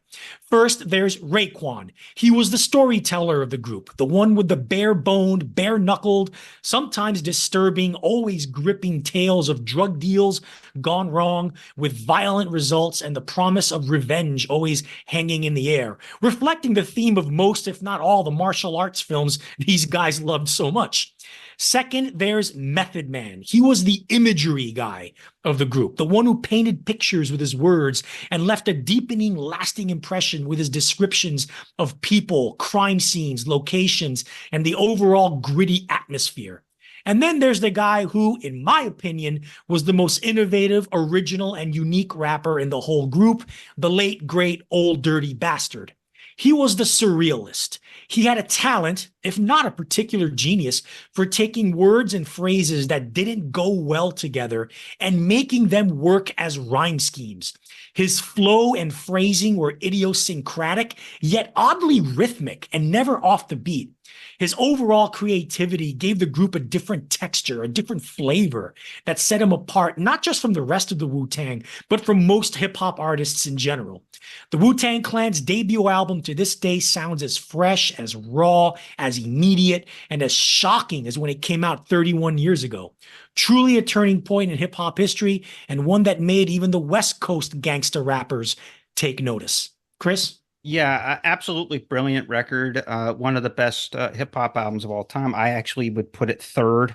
First, there's Raekwon. He was the storyteller of the group, the one with the bare-boned, bare-knuckled, sometimes disturbing, always gripping tales of drug deals gone wrong with violent results and the promise of revenge always hanging in the air, reflecting the theme of most, if not all, the martial arts films these guys loved so much. Second, there's Method Man. He was the imagery guy of the group, the one who painted pictures with his words and left a deepening, lasting impression with his descriptions of people, crime scenes, locations, and the overall gritty atmosphere. And then there's the guy who, in my opinion, was the most innovative, original, and unique rapper in the whole group, the late, great, Old Dirty Bastard. He was the surrealist. He had a talent, if not a particular genius, for taking words and phrases that didn't go well together and making them work as rhyme schemes. His flow and phrasing were idiosyncratic, yet oddly rhythmic and never off the beat. His overall creativity gave the group a different texture, a different flavor that set him apart, not just from the rest of the Wu-Tang, but from most hip-hop artists in general. The Wu-Tang Clan's debut album to this day sounds as fresh, as raw, as immediate, and as shocking as when it came out 31 years ago. Truly a turning point in hip-hop history, and one that made even the West Coast gangster rappers take notice. Chris? Yeah, absolutely brilliant record. One of the best hip hop albums of all time. I actually would put it third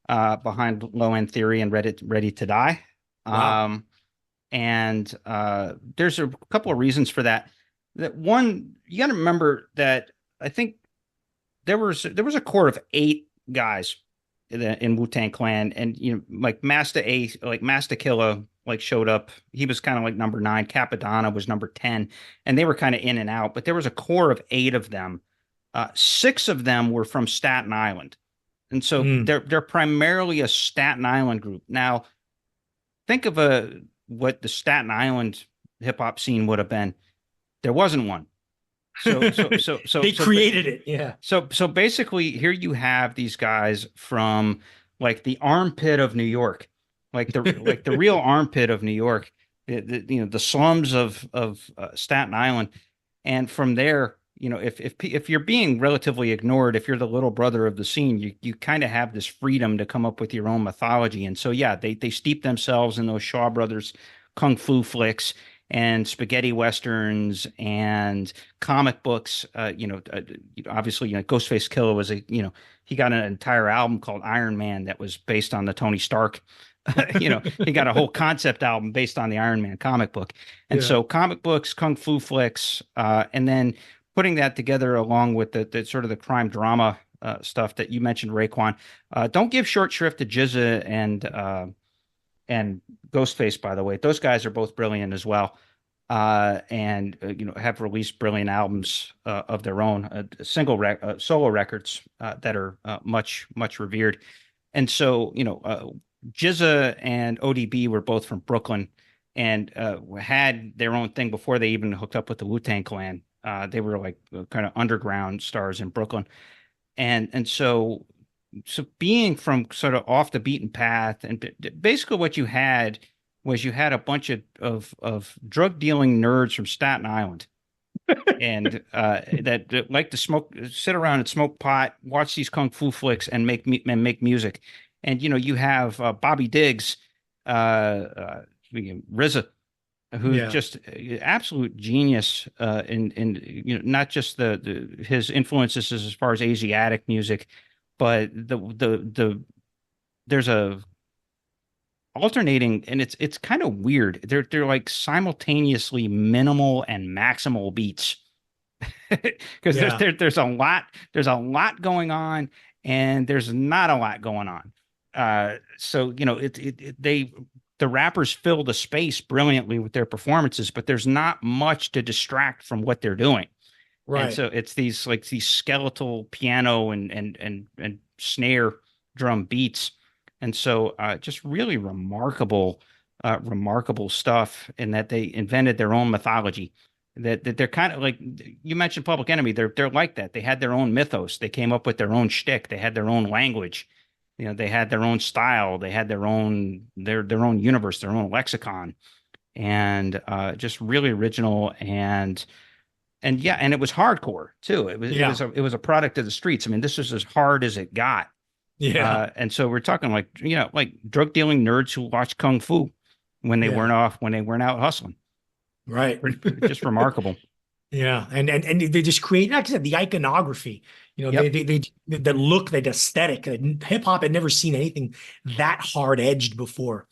behind Low End Theory and Ready to Die. Wow. And there's a couple of reasons for that. That one, you got to remember that I think there was a core of 8 guys in Wu-Tang Clan, and like Master Killa like showed up. He was kind of like number 9. Capadonna was number 10, and they were kind of in and out. But there was a core of 8 of them. 6 of them were from Staten Island, and so Mm. they're primarily a Staten Island group. Now, think of what the Staten Island hip hop scene would have been. There wasn't one. They created it. Yeah. So basically, here you have these guys from like the armpit of New York, like the real armpit of New York, the slums of Staten Island, and from there, if you're being relatively ignored, if you're the little brother of the scene, you kind of have this freedom to come up with your own mythology, and so yeah, they steep themselves in those Shaw Brothers kung fu flicks and spaghetti westerns and comic books. Obviously, Ghostface Killer was he got an entire album called Iron Man that was based on the Tony Stark. He got a whole concept album based on the Iron Man comic book. And so comic books, kung fu flicks, and then putting that together along with the sort of the crime drama stuff that you mentioned, Raekwon. Don't give short shrift to Jizza and Ghostface, by the way. Those guys are both brilliant as well, and have released brilliant albums of their own, solo records that are much revered. And so Jizza and ODB were both from Brooklyn and had their own thing before they even hooked up with the Wu-Tang Clan. They were like kind of underground stars in Brooklyn, and so being from sort of off the beaten path, and basically what you had was a bunch of drug dealing nerds from Staten Island, and that like to sit around and smoke pot, watch these kung fu flicks, and make music. And you have Bobby Diggs, RZA, who's just absolute genius in not just his influences as far as Asiatic music, but there's a alternating, and it's kind of weird. They're like simultaneously minimal and maximal beats because there's a lot going on and there's not a lot going on. So the rappers fill the space brilliantly with their performances, but there's not much to distract from what they're doing. Right. And so it's these skeletal piano and snare drum beats. And so just really remarkable stuff in that they invented their own mythology. That they're kind of like, you mentioned Public Enemy. They're like that. They had their own mythos. They came up with their own shtick. They had their own language. They had their own style. They had their own universe, their own lexicon, and just really original and it was hardcore too. It was a product of the streets. I mean, this was as hard as it got. Yeah. And so we're talking like drug dealing nerds who watched kung fu when they weren't out hustling. Right. Just remarkable. Yeah, and they just create, not just the iconography, they the look, the aesthetic. Hip hop had never seen anything that hard edged before.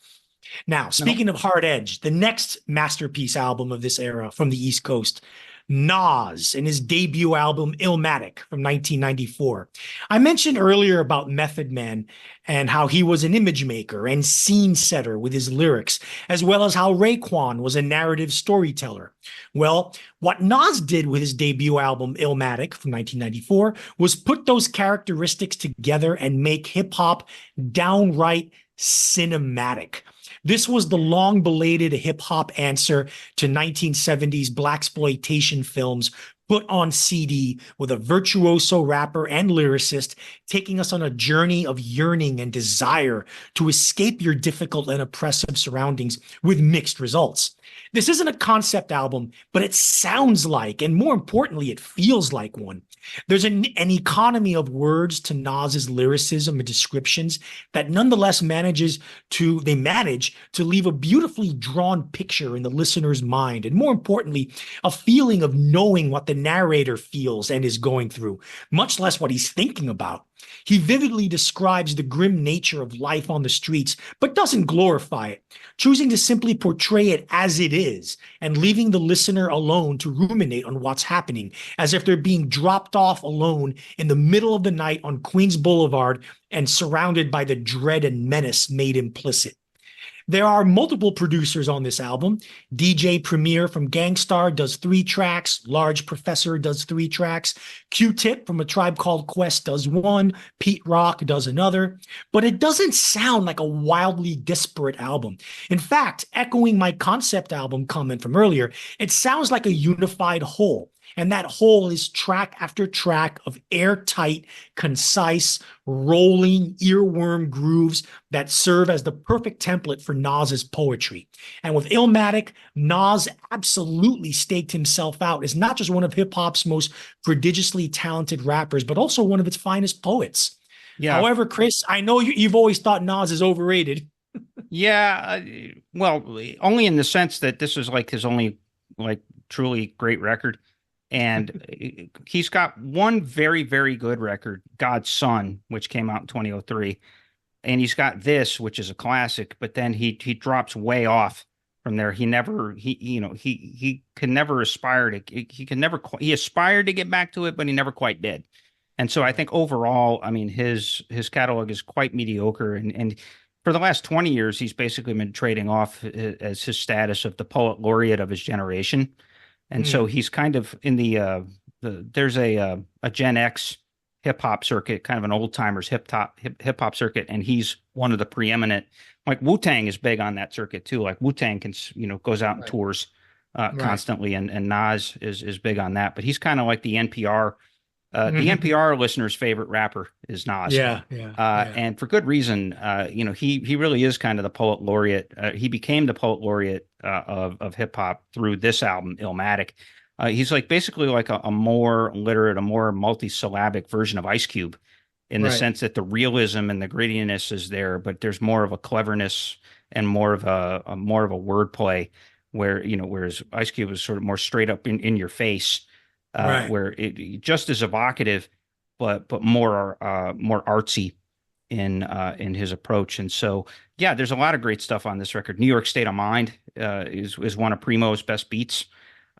Now, speaking of hard edged, the next masterpiece album of this era from the East Coast, Nas and his debut album Illmatic from 1994. I mentioned earlier about Method Man and how he was an image maker and scene setter with his lyrics, as well as how Raekwon was a narrative storyteller. Well, what Nas did with his debut album Illmatic from 1994 was put those characteristics together and make hip-hop downright cinematic. This was the long-belated hip-hop answer to 1970s blaxploitation films put on CD, with a virtuoso rapper and lyricist taking us on a journey of yearning and desire to escape your difficult and oppressive surroundings with mixed results. This isn't a concept album, but it sounds like, and more importantly, it feels like one. There's an economy of words to Nas's lyricism and descriptions that nonetheless manage to leave a beautifully drawn picture in the listener's mind, and more importantly, a feeling of knowing what the the narrator feels and is going through, much less what he's thinking about. He vividly describes the grim nature of life on the streets, but doesn't glorify it, choosing to simply portray it as it is and leaving the listener alone to ruminate on what's happening, as if they're being dropped off alone in the middle of the night on Queens Boulevard and surrounded by the dread and menace made implicit. There are multiple producers on this album. DJ Premier from Gang Starr does 3 tracks. Large Professor does 3 tracks. Q-Tip from A Tribe Called Quest does 1. Pete Rock does another. But it doesn't sound like a wildly disparate album. In fact, echoing my concept album comment from earlier, it sounds like a unified whole. And that whole is track after track of airtight, concise, rolling earworm grooves that serve as the perfect template for Nas's poetry. And with Illmatic, Nas absolutely staked himself out as not just one of hip-hop's most prodigiously talented rappers, but also one of its finest poets. Yeah. However, Chris, I know you've always thought Nas is overrated. Yeah, well, only in the sense that this is like his only like truly great record. And he's got one very, very good record, God's Son, which came out in 2003. And he's got this, which is a classic, but then he drops way off from there. He can never aspire to, he aspired to get back to it, but he never quite did. And so I think overall, I mean, his catalog is quite mediocre. And for the last 20 years, he's basically been trading off as his status of the poet laureate of his generation. And so he's kind of in there's a Gen X hip hop circuit, kind of an old timers hip hop circuit. And he's one of the preeminent, like Wu-Tang is big on that circuit too. Like Wu-Tang goes out and tours constantly, and Nas is big on that, but he's kind of like the NPR. The NPR listener's favorite rapper is Nas. And for good reason. He really is kind of the poet laureate. He became the poet laureate of hip hop through this album, Illmatic. He's like basically like a more literate, a more multi-syllabic version of Ice Cube, in the sense that the realism and the grittiness is there, but there's more of a cleverness and more of a wordplay, whereas Ice Cube is sort of more straight up in your face. Where it just is evocative, but more artsy in his approach. And so, yeah, there's a lot of great stuff on this record. New York State of Mind is one of Primo's best beats.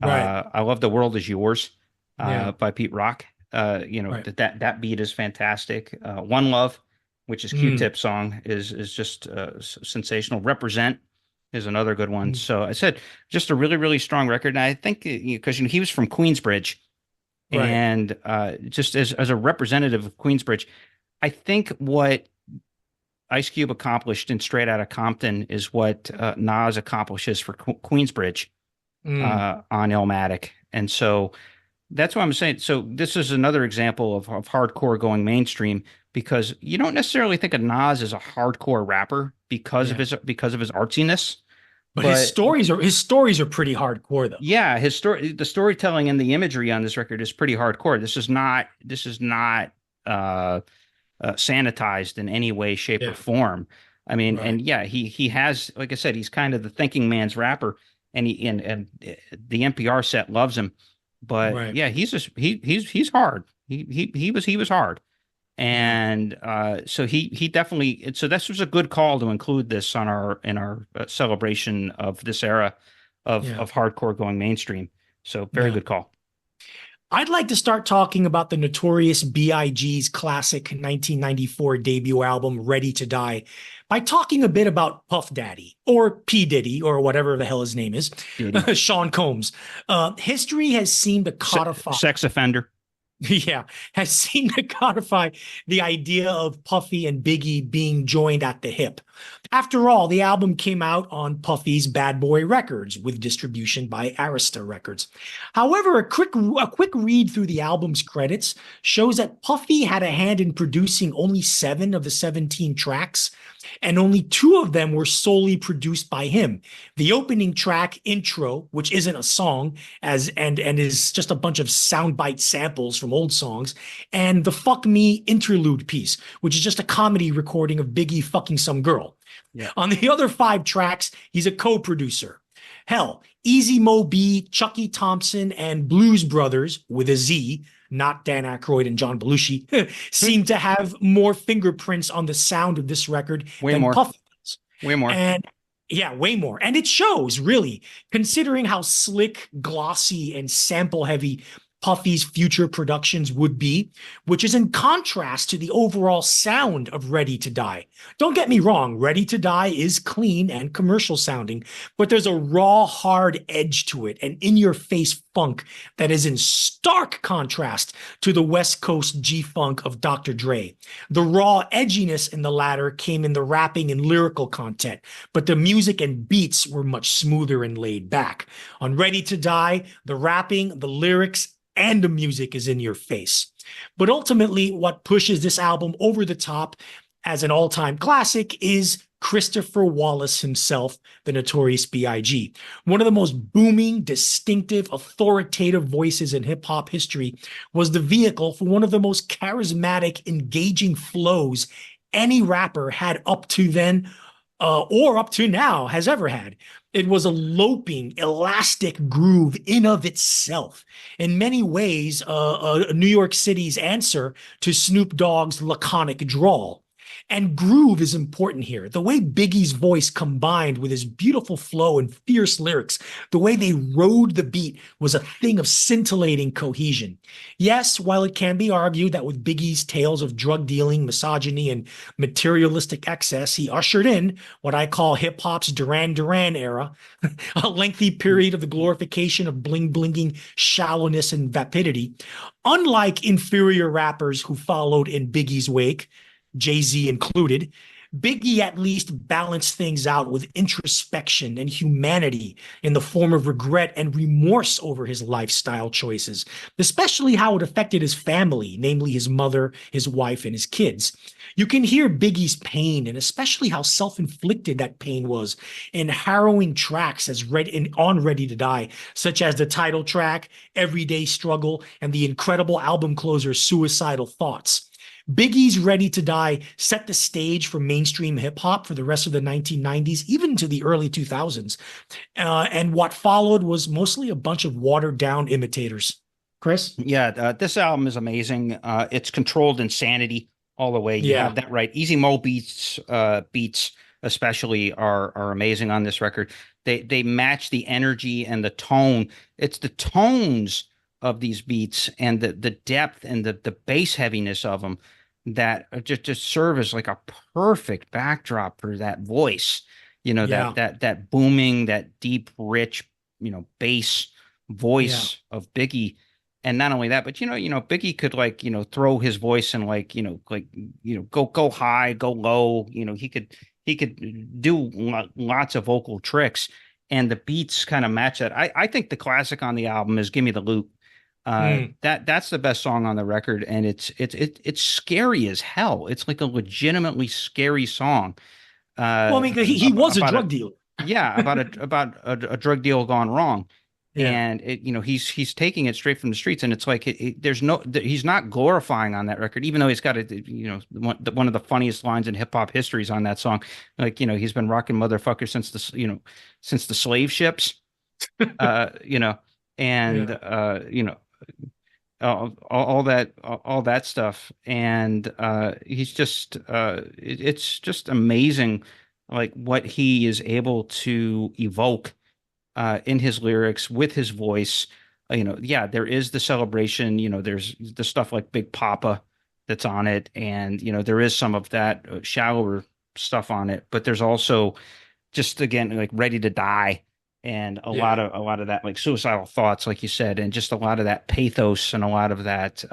I love The World Is Yours by Pete Rock. That beat is fantastic. One Love, which is Q-Tip's song, is just sensational. Represent is another good one. So I said just a really, really strong record. And I think because he was from Queensbridge, and just as a representative of Queensbridge, I think what Ice Cube accomplished in Straight Outta Compton is what Nas accomplishes for Queensbridge on Illmatic. And so that's what I'm saying. So this is another example of hardcore going mainstream, because you don't necessarily think of Nas as a hardcore rapper because of his artsiness. But his stories are pretty hardcore, though. Yeah, the storytelling and the imagery on this record is pretty hardcore. This is not sanitized in any way, shape, or form. I mean, and he has, like I said, he's kind of the thinking man's rapper, and the NPR set loves him. But he's hard. He was hard. And so he definitely, so this was a good call to include this in our celebration of this era of hardcore going mainstream. So very good call. I'd like to start talking about the Notorious B.I.G's classic 1994 debut album, Ready to Die, by talking a bit about Puff Daddy, or P. Diddy, or whatever the hell his name is, Sean Combs. History has seemed to codify... Sex offender. Has seemed to codify the idea of Puffy and Biggie being joined at the hip. After all, the album came out on Puffy's Bad Boy Records with distribution by Arista Records. However, a quick read through the album's credits shows that Puffy had a hand in producing only 7 of the 17 tracks, and only 2 of them were solely produced by him. The opening track, Intro, which isn't a song, and is just a bunch of soundbite samples from old songs, and the Fuck Me interlude piece, which is just a comedy recording of Biggie fucking some girl. On the other 5 tracks, he's a co-producer. Hell, Easy Mo B, Chucky Thompson, and Blues Brothers with a Z, not Dan Aykroyd and John Belushi, seem to have more fingerprints on the sound of this record Way than more. Puffy does. Way more. And yeah, way more. And it shows, really, considering how slick, glossy, and sample heavy Puffy's future productions would be, which is in contrast to the overall sound of Ready to Die. Don't get me wrong, Ready to Die is clean and commercial sounding, but there's a raw, hard edge to it, an in-your-face funk that is in stark contrast to the West Coast G-funk of Dr. Dre. The raw edginess in the latter came in the rapping and lyrical content, but the music and beats were much smoother and laid back. On Ready to Die, the rapping, the lyrics, and the music is in your face. But ultimately, what pushes this album over the top as an all-time classic is Christopher Wallace himself, the Notorious B.I.G. One of the most booming, distinctive, authoritative voices in hip-hop history, was the vehicle for one of the most charismatic, engaging flows any rapper had up to then or up to now has ever had. It was a loping, elastic groove in of itself. In many ways, New York City's answer to Snoop Dogg's laconic drawl. And groove is important here. The way Biggie's voice combined with his beautiful flow and fierce lyrics, the way they rode the beat was a thing of scintillating cohesion. Yes, while it can be argued that with Biggie's tales of drug dealing, misogyny, and materialistic excess, he ushered in what I call hip-hop's Duran Duran era, a lengthy period of the glorification of bling-blinging shallowness and vapidity. Unlike inferior rappers who followed in Biggie's wake, Jay-Z included, Biggie at least balanced things out with introspection and humanity in the form of regret and remorse over his lifestyle choices, especially how it affected his family, namely his mother, his wife, and his kids. You can hear Biggie's pain, and especially how self-inflicted that pain was, in harrowing tracks on Ready to Die, such as the title track, Everyday Struggle, and the incredible album closer, Suicidal Thoughts. Biggie's Ready to Die set the stage for mainstream hip hop for the rest of the 1990s, even into the early 2000s. And what followed was mostly a bunch of watered down imitators. Chris? Yeah, this album is amazing. It's controlled insanity all the way. You Yeah. have that right. Easy Mo beats especially are amazing on this record. They match the energy and the tone. It's the tones of these beats and the depth and the bass heaviness of them that just serve as like a perfect backdrop for that voice, that booming, that deep, rich, bass voice of Biggie. And not only that, but Biggie could throw his voice and go high, go low. He could do lots of vocal tricks, and the beats kind of match that. I think the classic on the album is "Gimme the Loot." That's the best song on the record, and it's scary as hell. It's like a legitimately scary song. Well, I mean, he was a drug dealer. Yeah, about a drug deal gone wrong. Yeah. And he's taking it straight from the streets, and it's like he's not glorifying on that record, even though he's got one of the funniest lines in hip hop history is on that song. Like, he's been rocking motherfucker since the slave ships, all that stuff, and he's just it's just amazing, like what he is able to evoke in his lyrics with his voice. There is the celebration, there's the stuff like Big Papa that's on it, and there is some of that shallower stuff on it, but there's also just, again, like Ready to Die, and a lot of that, like Suicidal Thoughts, like you said, and just a lot of that pathos and a lot of that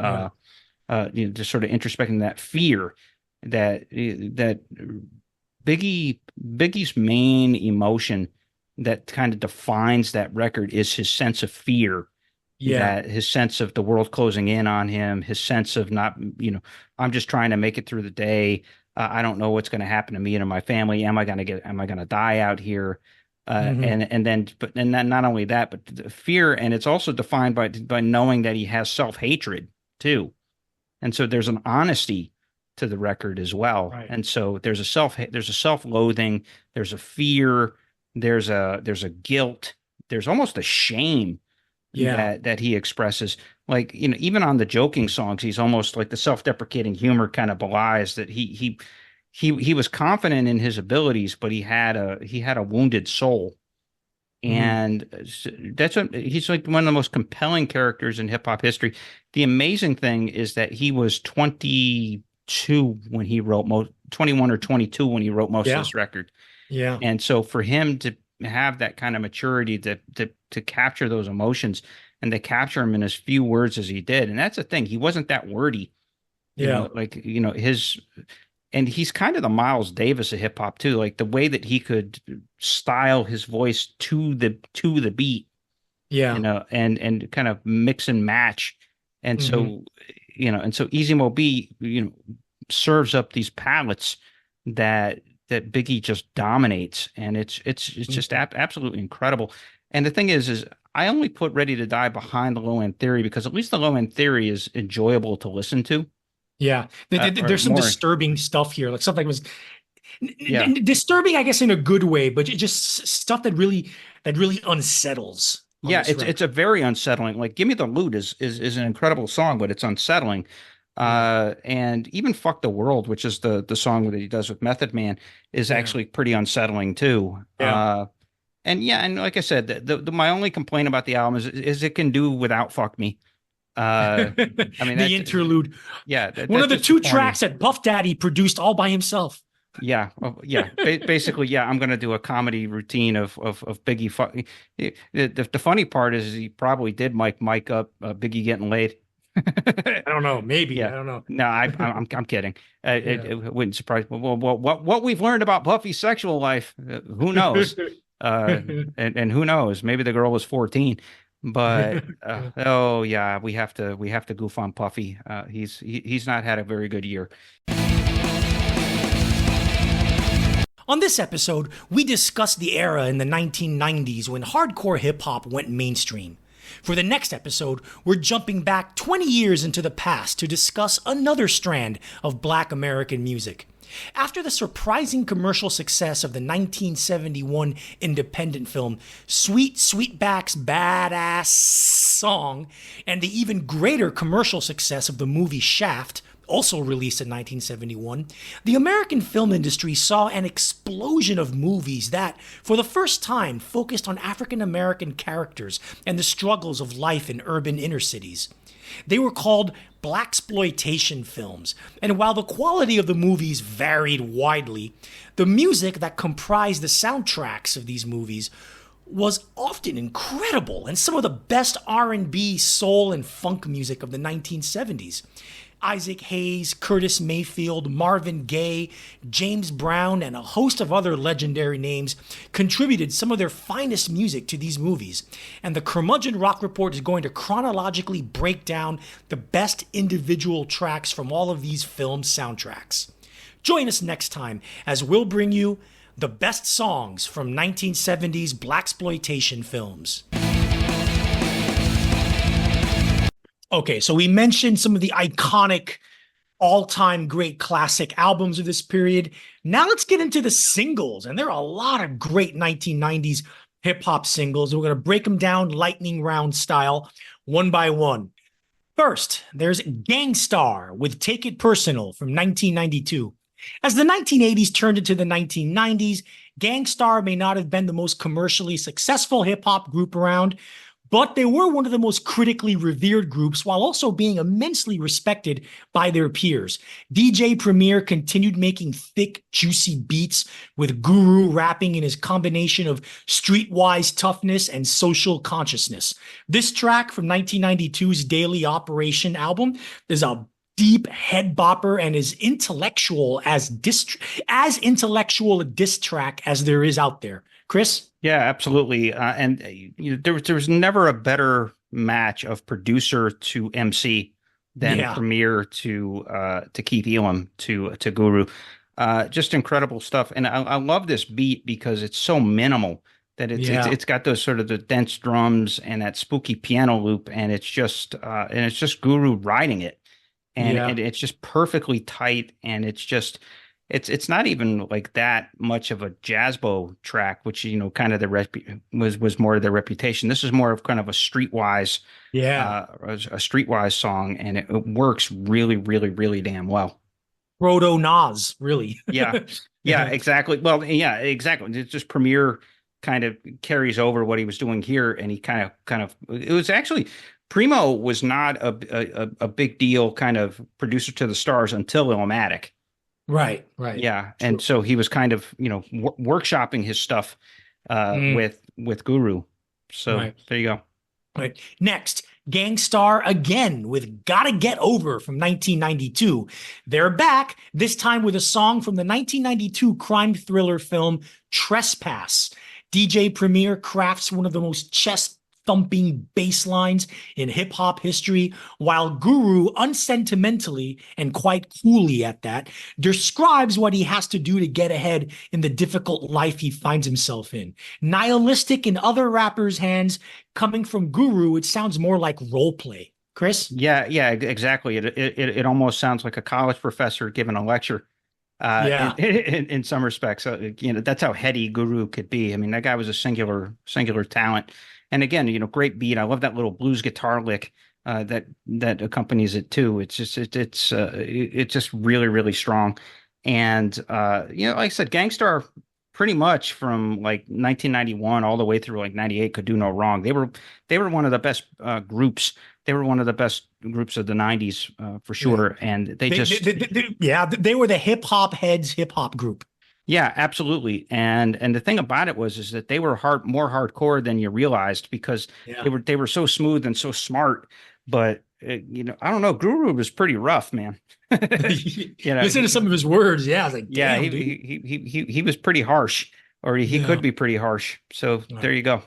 just sort of introspecting that fear that Biggie's main emotion that kind of defines that record is his sense of fear. That his sense of the world closing in on him, his sense of not, I'm just trying to make it through the day. I don't know what's going to happen to me and to my family. Am I going to die out here? And then not only that, but the fear. And it's also defined by knowing that he has self-hatred too. And so there's an honesty to the record as well. Right. And so there's a self-loathing, there's a fear, there's a guilt, there's almost a shame Yeah. that he expresses. Like, even on the joking songs, he's almost like the self-deprecating humor kind of belies that he was confident in his abilities, but he had a wounded soul. Mhm. And that's what he's like, one of the most compelling characters in hip hop history. The amazing thing is that he was 22 when he wrote 21 or 22 when he wrote most of Yeah. this record. Yeah. And so for him to have that kind of maturity to capture those emotions and to capture them in as few words as he did. And that's the thing. He wasn't that wordy, Yeah. like, and he's kind of the Miles Davis of hip hop too. Like the way that he could style his voice to the beat, Yeah. and kind of mix and match. And Hmm. so, Easy Mo B, serves up these palettes that Biggie just dominates, and it's just absolutely incredible. And the thing is I only put Ready to Die behind the Low End Theory because at least the Low End Theory is enjoyable to listen to. Yeah. Or There's some more, disturbing stuff here. Like something was yeah. disturbing, I guess, in a good way, but just stuff that really unsettles on Yeah, this it's record. a very unsettling. Like "Give Me the Loot" is an incredible song, but it's unsettling. Yeah. And even "Fuck the World," which is the song that he does with Method Man, is Yeah. actually pretty unsettling too. Yeah. And yeah, and like I said, my only complaint about the album is it can do without "Fuck Me." I mean The interlude, yeah, one that's of the just the two corny. tracks that Puff Daddy produced all by himself. Yeah, yeah. Basically, yeah. I'm gonna do a comedy routine of Biggie. The funny part is he probably did mic up Biggie getting laid. I don't know. Maybe. I Yeah. don't know. No, I'm kidding. Yeah. It wouldn't surprise me. Well, what we've learned about Puffy's sexual life, who knows? And who knows? Maybe the girl was 14. But oh yeah, we have to goof on Puffy. He's not had a very good year. On this episode, we discuss the era in the 1990s when hardcore hip hop went mainstream. For the next episode, we're jumping back 20 years into the past to discuss another strand of black American music. After the surprising commercial success of the 1971 independent film Sweet Sweetback's Badass Song, and the even greater commercial success of the movie Shaft, also released in 1971, the American film industry saw an explosion of movies that, for the first time, focused on African American characters and the struggles of life in urban inner cities. They were called blaxploitation films, and while the quality of the movies varied widely, the music that comprised the soundtracks of these movies was often incredible and some of the best R&B, soul, and funk music of the 1970s. Isaac Hayes, Curtis Mayfield, Marvin Gaye, James Brown, and a host of other legendary names contributed some of their finest music to these movies. And the Curmudgeon Rock Report is going to chronologically break down the best individual tracks from all of these film soundtracks. Join us next time as we'll bring you the best songs from 1970s blaxploitation films. Okay, so we mentioned some of the iconic all-time great classic albums of this period. Now let's get into the singles, and there are a lot of great 1990s hip-hop singles. We're going to break them down lightning round style, one by one. First, there's Gang Starr with Take It Personal from 1992. As the 1980s turned into the 1990s, Gang Starr may not have been the most commercially successful hip-hop group around, but they were one of the most critically revered groups while also being immensely respected by their peers. DJ Premier continued making thick, juicy beats, with Guru rapping in his combination of streetwise toughness and social consciousness. This track from 1992's Daily Operation album is a deep head bopper and as intellectual intellectual a diss track as there is out there. Chris? Yeah, absolutely. And there was never a better match of producer to MC than Yeah. Premier to Keith Elam to Guru. Just incredible stuff. And I love this beat because it's so minimal that Yeah. it's got those sort of the dense drums and that spooky piano loop, and it's just Guru riding it, and Yeah. it's just perfectly tight, and it's just it's not even like that much of a jazzbo track, which kind of was more of their reputation. This is more of kind of Yeah. a streetwise song, and it works really, really, really damn well. Proto Nas, really. Yeah, yeah, exactly. Well, yeah, exactly. It's just Premier kind of carries over what he was doing here, and he kind of. It was actually Primo was not a big deal kind of producer to the Stars until Illmatic. Right, right. Yeah, True. and so he was kind of workshopping his stuff Mm, with Guru. So right. there you go. Right. Next, Gangstar again with Gotta Get Over from 1992. They're back, this time with a song from the 1992 crime thriller film Trespass. DJ Premier crafts one of the most chest thumping bass lines in hip hop history, while Guru, unsentimentally and quite coolly at that, describes what he has to do to get ahead in the difficult life he finds himself in. Nihilistic in other rappers' hands, coming from Guru, it sounds more like role play. Chris? Yeah, yeah, exactly. It almost sounds like a college professor giving a lecture. Yeah. In some respects, that's how heady Guru could be. I mean, that guy was a singular talent. And again, great beat. I love that little blues guitar lick that accompanies it too. It's just really, really strong. And like I said, Gangstar pretty much from like 1991 all the way through like 98 could do no wrong. They were one of the best groups. They were one of the best groups of the 90s for sure. And they were the hip hop heads hip hop group. Yeah, absolutely. And the thing about it is that they were more hardcore than you realized, because Yeah. they were so smooth and so smart. But I don't know, Guru was pretty rough, man. Listen to some of his words. Yeah, I was like, yeah, damn, he was pretty harsh, or he Yeah. could be pretty harsh. So there you go.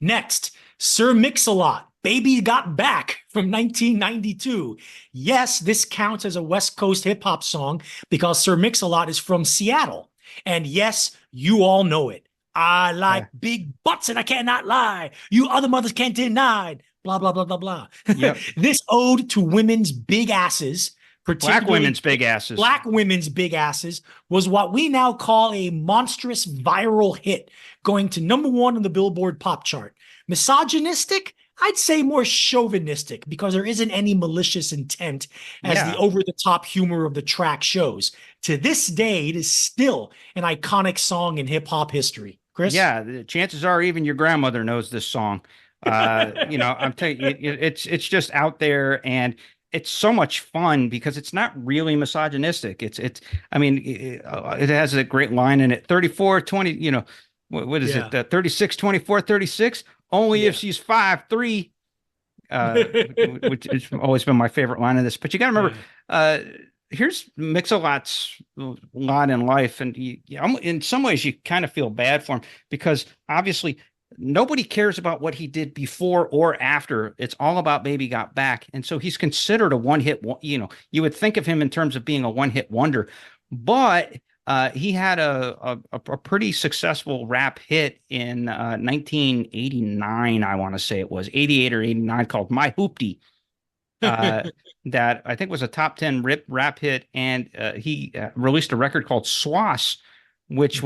Next, Sir Mix-a-Lot, Baby Got Back from 1992. Yes, this counts as a West Coast hip hop song because Sir Mix-a-Lot is from Seattle. And yes, you all know it. I like big butts and I cannot lie. You other mothers can't deny. Blah, blah, blah, blah, blah. Yep. This ode to women's big asses, Black women's big asses. Black women's big asses, was what we now call a monstrous viral hit, going to #1 on the Billboard pop chart. Misogynistic? I'd say more chauvinistic, because there isn't any malicious intent, as the over-the-top humor of the track shows. To this day, it is still an iconic song in hip-hop history. Chris? Yeah, the chances are even your grandmother knows this song. I'm telling you, it's just out there, and it's so much fun because it's not really misogynistic. I mean, it has a great line in it. 34, 20, what is it? 36, 24, 36. Only if she's 5'3", which has always been my favorite line of this. But you got to remember, here's Mix-a-Lot's lot in life. And in some ways, you kind of feel bad for him, because obviously nobody cares about what he did before or after. It's all about Baby Got Back. And so he's considered a one-hit, you would think of him in terms of being a one-hit wonder. But he had a pretty successful rap hit in 1989, I want to say it was 88 or 89, called My Hoopty, that I think was a top 10 rap hit, and he released a record called Swass, which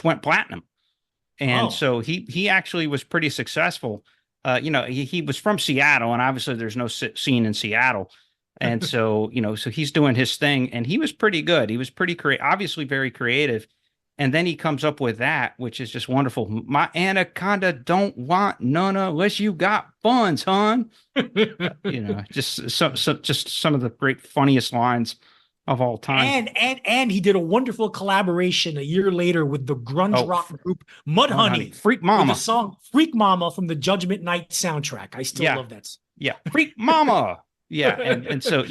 went platinum, and so he actually was pretty successful. He was from Seattle, and obviously there's no scene in Seattle. And so, so he's doing his thing, and he was pretty good. He was pretty obviously very creative. And then he comes up with that, which is just wonderful. My anaconda don't want none unless you got funds, hon. Just some of the great, funniest lines of all time. And he did a wonderful collaboration a year later with the grunge rock group Mudhoney, Freak Mama, with the song Freak Mama from the Judgment Night soundtrack. I still love that. Yeah, Freak Mama. Yeah, and so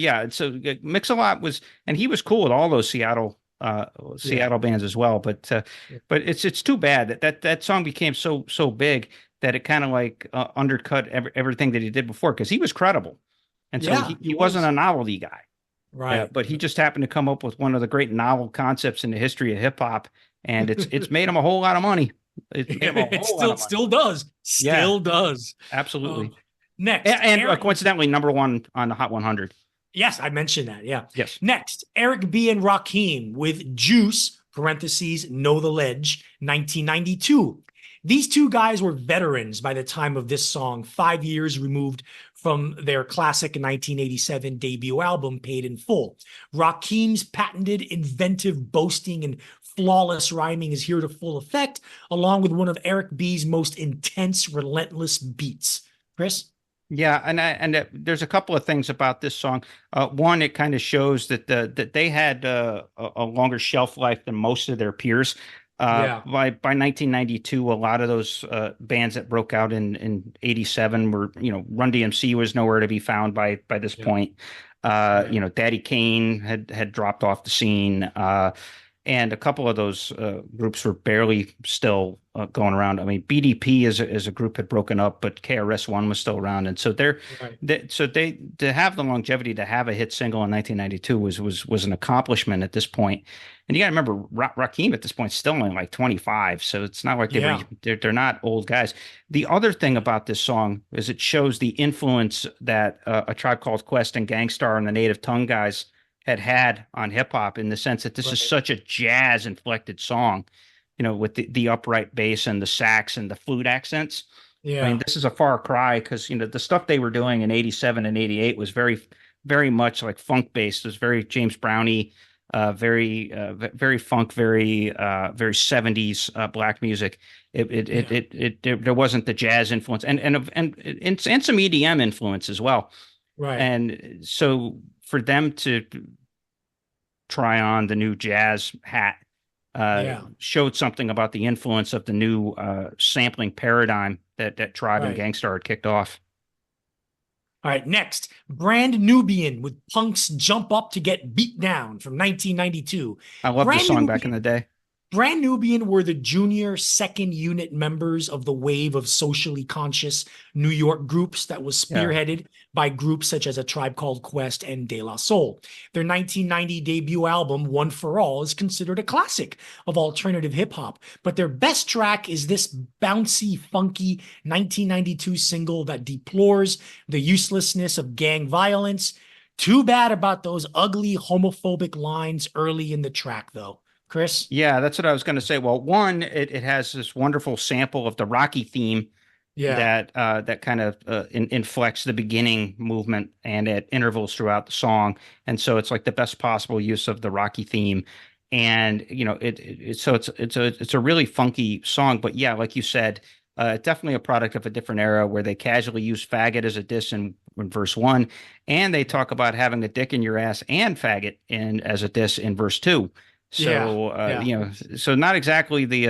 Mix-a-Lot was, and he was cool with all those Seattle bands as well. But it's too bad that song became so big that it kind of like undercut everything that he did before, because he was credible, and so he wasn't a novelty guy, right? But he just happened to come up with one of the great novel concepts in the history of hip hop, and it's made him a whole lot of money. It still does. Absolutely. Next, and coincidentally, #1 on the Hot 100. Yes, I mentioned that. Yeah. Yes. Next, Eric B. and Rakim with Juice, parentheses, Know the Ledge, 1992. These two guys were veterans by the time of this song, 5 years removed from their classic 1987 debut album, Paid in Full. Rakim's patented, inventive boasting and flawless rhyming is here to full effect, along with one of Eric B.'s most intense, relentless beats. Chris? Yeah, there's a couple of things about this song. One, it kind of shows that they had a longer shelf life than most of their peers. Yeah. By 1992, a lot of those bands that broke out in '87 were, Run DMC was nowhere to be found by this point. Daddy Kane had dropped off the scene. And a couple of those groups were barely still going around. I mean, BDP as a group had broken up, but KRS-One was still around, and so they to have the longevity to have a hit single in 1992 was an accomplishment at this point. And you got to remember, Rakim at this point is still only like 25, so it's not like they're not old guys. The other thing about this song is it shows the influence that A Tribe Called Quest and Gang Starr and the Native Tongue guys had on hip hop, in the sense that this is such a jazz inflected song, with the upright bass and the sax and the flute accents. Yeah. I mean, this is a far cry, because, the stuff they were doing in '87 and '88 was very, very much like funk based. It was very James Brownie, very funk, very 70s black music. There wasn't the jazz influence and some EDM influence as well. Right. And so for them to try on the new jazz hat showed something about the influence of the new sampling paradigm that Tribe and Gang Starr had kicked off. All right, next, Brand Nubian with Punk's Jump Up to Get Beat Down from 1992. I love this song back in the day. Brand Nubian were the junior second unit members of the wave of socially conscious New York groups that was spearheaded by groups such as A Tribe Called Quest and De La Soul. Their 1990 debut album, One for All, is considered a classic of alternative hip hop, but their best track is this bouncy, funky 1992 single that deplores the uselessness of gang violence. Too bad about those ugly homophobic lines early in the track, though. Chris? Yeah, that's what I was going to say. Well, one, it has this wonderful sample of the Rocky theme that kind of inflects the beginning movement and at intervals throughout the song. And so it's like the best possible use of the Rocky theme. And, it's a really funky song. But yeah, like you said, definitely a product of a different era where they casually use faggot as a diss in verse 1. And they talk about having a dick in your ass and faggot as a diss in verse 2. So, so not exactly the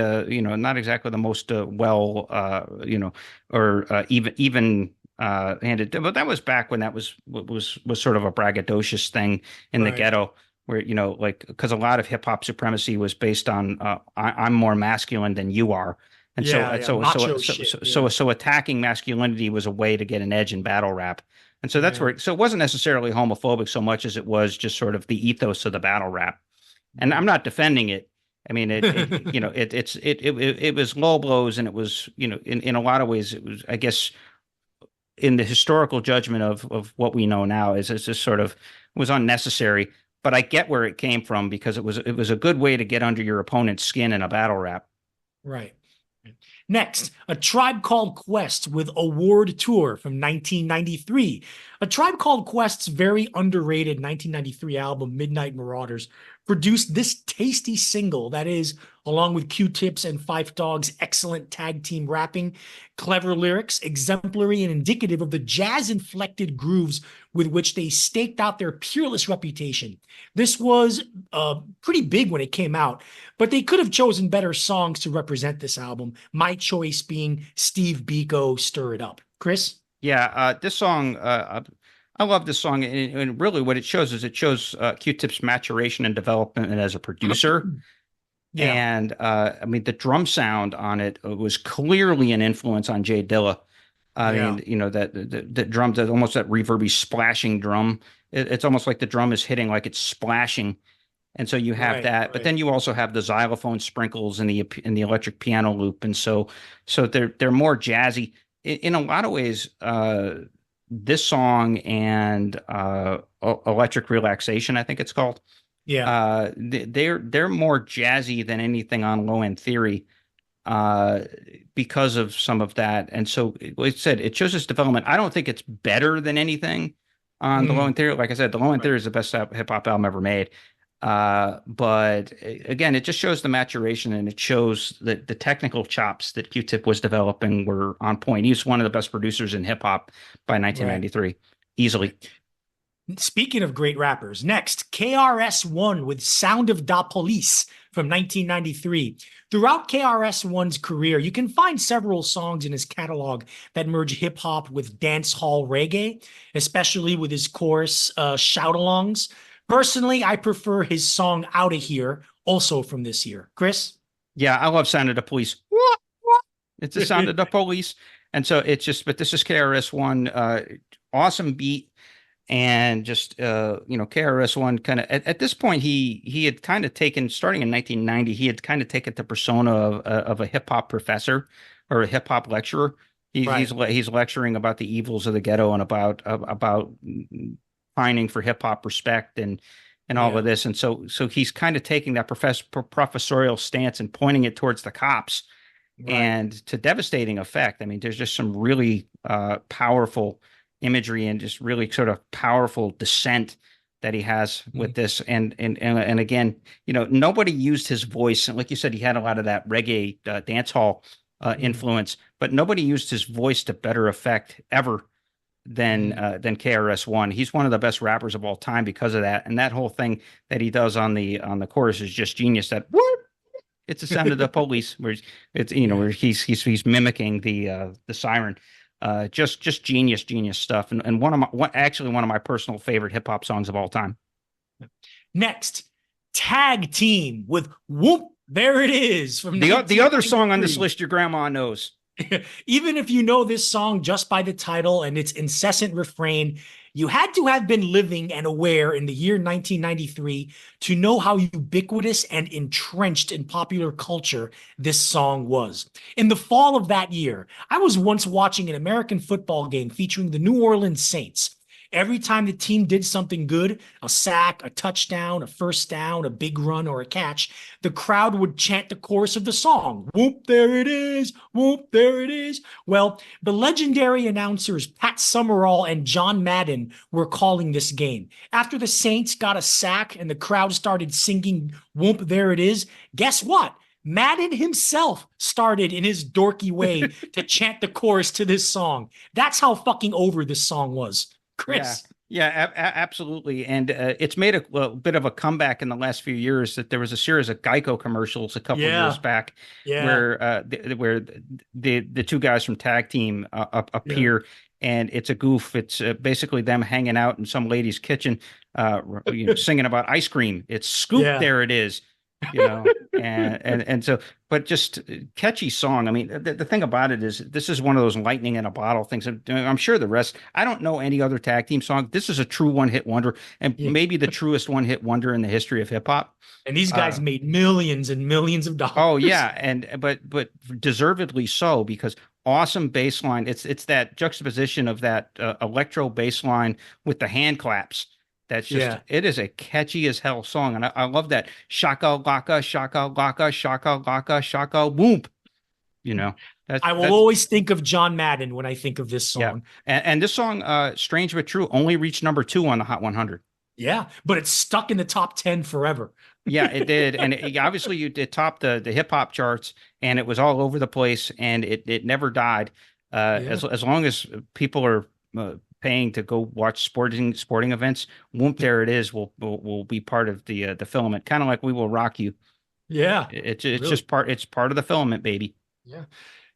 most even handed, but that was back when that was sort of a braggadocious thing in the ghetto, where, because a lot of hip hop supremacy was based on, I'm more masculine than you are. And so attacking masculinity was a way to get an edge in battle rap. And so that's where, so it wasn't necessarily homophobic so much as it was just sort of the ethos of the battle rap. And I'm not defending it. I mean, it was low blows, and it was, in a lot of ways, it was, I guess, in the historical judgment of what we know now, is it's just sort of was unnecessary. But I get where it came from, because it was a good way to get under your opponent's skin in a battle rap. Right. Next, A Tribe Called Quest with Award Tour from 1993. A Tribe Called Quest's very underrated 1993 album, Midnight Marauders, produced this tasty single that is, along with Q-Tip's and Phife Dawg's excellent tag team rapping, clever lyrics, exemplary and indicative of the jazz-inflected grooves with which they staked out their peerless reputation. This was pretty big when it came out, but they could have chosen better songs to represent this album, my choice being Steve Biko, Stir It Up. Chris? Yeah, this song, I love this song, and really what it shows is Q-Tip's maturation and development as a producer. And I mean, the drum sound on it was clearly an influence on Jay Dilla. I mean, that the drum, almost that reverby splashing drum. It's almost like the drum is hitting like it's splashing. And so you have that, but then you also have the xylophone sprinkles and the electric piano loop, and so they're more jazzy in a lot of ways. This song and Electric Relaxation, I think it's called. Yeah. They're more jazzy than anything on Low End Theory, uh, because of some of that. And so, like I said, it shows its development. I don't think it's better than anything on the Low Mm, End Theory. Like I said, the Low End right. Theory is the best hip hop album ever made. But again, it just shows the maturation, and it shows that the technical chops that Q-Tip was developing were on point. He was one of the best producers in hip hop by Right. 1993, easily. Speaking of great rappers, next, KRS-One with Sound of Da Police from 1993. Throughout KRS-One's career, you can find several songs in his catalog that merge hip hop with dance hall reggae, especially with his chorus shout-alongs. Personally, I prefer his song Outta Here, also from this year. Chris? Yeah, I love Sound of the Police. It's the Sound of the Police. And so it's just, but this is KRS-One, awesome beat. And just KRS-One kind of at this point he had kind of taken, starting in 1990, he had kind of taken the persona of a hip hop professor or a hip hop lecturer. Right. He's lecturing about the evils of the ghetto and about pining for hip hop respect and all Yeah. of this. And so he's kind of taking that professorial stance and pointing it towards the cops, Right. and to devastating effect. I mean, there's just some really powerful imagery and just really sort of powerful dissent that he has with this. And again, nobody used his voice. And like you said, he had a lot of that reggae dance hall influence, but nobody used his voice to better effect ever than KRS-One. He's one of the best rappers of all time because of that. And that whole thing that he does on the chorus is just genius. That whoop, it's the Sound of the Police, where it's where he's mimicking the siren. Just genius stuff, and one of my personal favorite hip hop songs of all time. Next, Tag Team with Whoop, There It Is from The other song on this 1993. list your grandma knows. Even if you know this song just by the title and its incessant refrain, you had to have been living and aware in the year 1993 to know how ubiquitous and entrenched in popular culture this song was. In the fall of that year, I was once watching an American football game featuring the New Orleans Saints. Every time the team did something good, a sack, a touchdown, a first down, a big run, or a catch, the crowd would chant the chorus of the song. Whoop, there it is. Whoop, there it is. Well, the legendary announcers Pat Summerall and John Madden were calling this game. After the Saints got a sack and the crowd started singing Whoop, there it is, guess what? Madden himself started in his dorky way to chant the chorus to this song. That's how fucking over this song was. Yeah, Chris. yeah, absolutely. And it's made a bit of a comeback in the last few years. That there was a series of Geico commercials a couple of years Yeah. back Yeah. where the two guys from Tag Team Yeah. appear, and it's a goof. It's basically them hanging out in some lady's kitchen, singing about ice cream. It's Scoop, Yeah. there it is. And so, but just catchy song. I mean, the thing about it is this is one of those lightning in a bottle things. I'm sure the rest, I don't know any other Tag Team song. This is a true one-hit wonder, and Yeah. maybe the truest one-hit wonder in the history of hip hop. And these guys Uh, made millions and millions of dollars. oh yeah, but deservedly so, because awesome bass line. It's that juxtaposition of that electro bass line with the hand claps. That's just, Yeah. it is a catchy as hell song. And I love that shaka laka, shaka laka, shaka laka, shaka whoop. You know, I will that's, always think of John Madden when I think of this yeah. song. And this song, strange but true, only reached number 2 on the Hot 100. Yeah. But it's stuck in the top 10 forever. Yeah, it did. And obviously it topped the hip hop charts, and it was all over the place, and it never died. As long as people are paying to go watch sporting events, Whoop, there it is will be part of the filament, kind of like We Will Rock You. Yeah. It's Really. just part of the filament, baby. Yeah.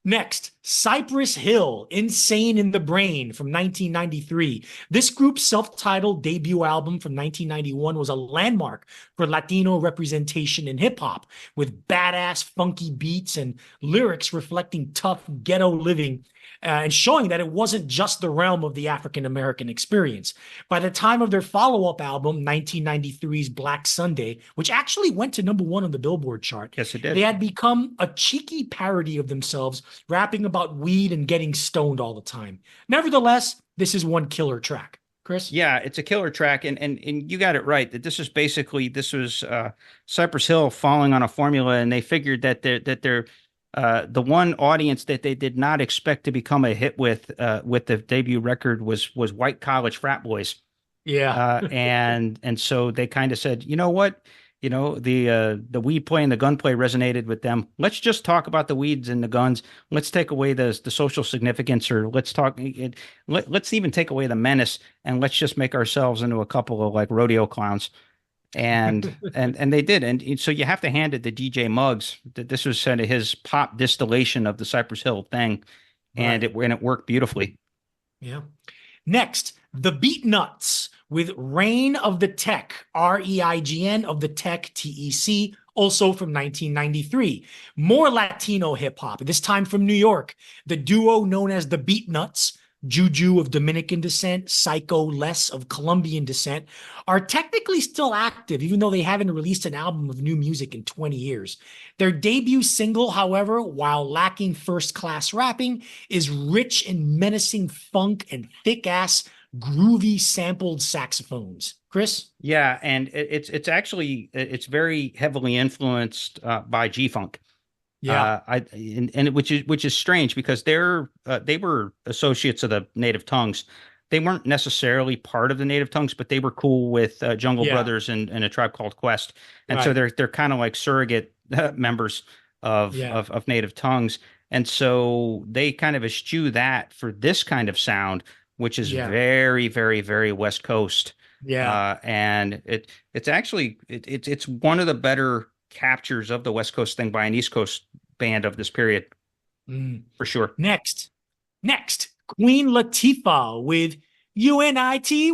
Next, Cypress Hill, Insane in the Brain from 1993. This group's self-titled debut album from 1991 was a landmark for Latino representation in hip-hop, with badass, funky beats and lyrics reflecting tough ghetto living, and showing that it wasn't just the realm of the African-American experience. By the time of their follow-up album, 1993's Black Sunday, which actually went to #1 on the Billboard chart, Yes, it did. they had become a cheeky parody of themselves, rapping about weed and getting stoned all the time. Nevertheless, this is one killer track. Chris? Yeah, it's a killer track, and you got it right. That this was Cypress Hill falling on a formula, and they figured that they're the one audience that they did not expect to become a hit with the debut record was white college frat boys. Yeah. And so they kind of said, you know what? The weed play and the gunplay resonated with them. Let's just talk about the weeds and the guns. Let's take away the social significance, or let's even take away the menace, and let's just make ourselves into a couple of like rodeo clowns. And they did. And so you have to hand it to DJ Muggs that this was kind of his pop distillation of the Cypress Hill thing, and Right. it worked beautifully. Yeah. Next, the Beat Nuts with Reign of the Tech, REIGN of the Tech, TEC, also from 1993. More Latino hip hop, this time from New York. The duo known as the Beat Nuts, Juju of Dominican descent, Psycho Les of Colombian descent, are technically still active, even though they haven't released an album of new music in 20 years. Their debut single, however, while lacking first-class rapping, is rich in menacing funk and thick-ass, groovy sampled saxophones. Chris? Yeah, and it's actually it's very heavily influenced by G-Funk. Yeah. Which is strange because they were associates of the Native Tongues. They weren't necessarily part of the Native Tongues, but they were cool with Jungle Yeah. Brothers and A Tribe Called Quest, and so Right. they're kind of like surrogate members Yeah. of Native Tongues, and so they kind of eschew that for this kind of sound, which is Yeah. very, very, very West Coast. Yeah. And it's actually it's one of the better captures of the West Coast thing by an East Coast band of this period, Mm. for sure. Next, Queen Latifah with UNITY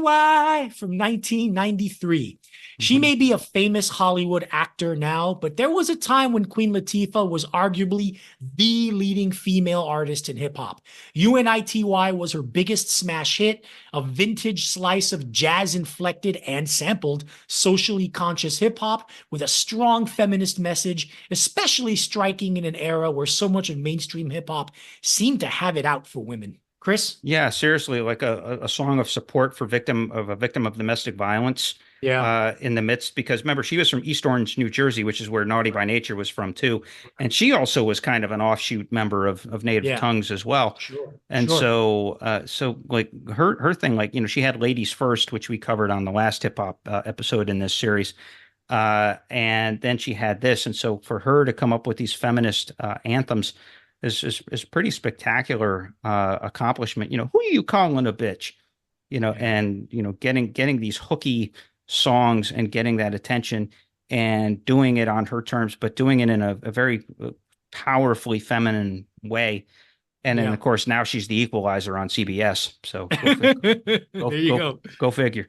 from 1993. She Mhm. may be a famous Hollywood actor now, but there was a time when Queen Latifah was arguably the leading female artist in hip hop. UNITY was her biggest smash hit, a vintage slice of jazz inflected and sampled socially conscious hip hop with a strong feminist message, especially striking in an era where so much of mainstream hip hop seemed to have it out for women. Chris? Yeah, seriously, like a song of support for a victim of domestic violence Yeah. in the midst, because remember, she was from East Orange, New Jersey, which is where Naughty by Nature was from too. And she also was kind of an offshoot member of Native Yeah. Tongues as well. Sure. And Sure. so like her thing, like, she had Ladies First, which we covered on the last hip hop episode in this series. And then she had this. And so for her to come up with these feminist anthems is pretty spectacular accomplishment. Who are you calling a bitch? And getting these hooky songs and getting that attention and doing it on her terms, but doing it in a very powerfully feminine way. And then, Yeah. of course, now she's the equalizer on CBS. So There you go. go figure.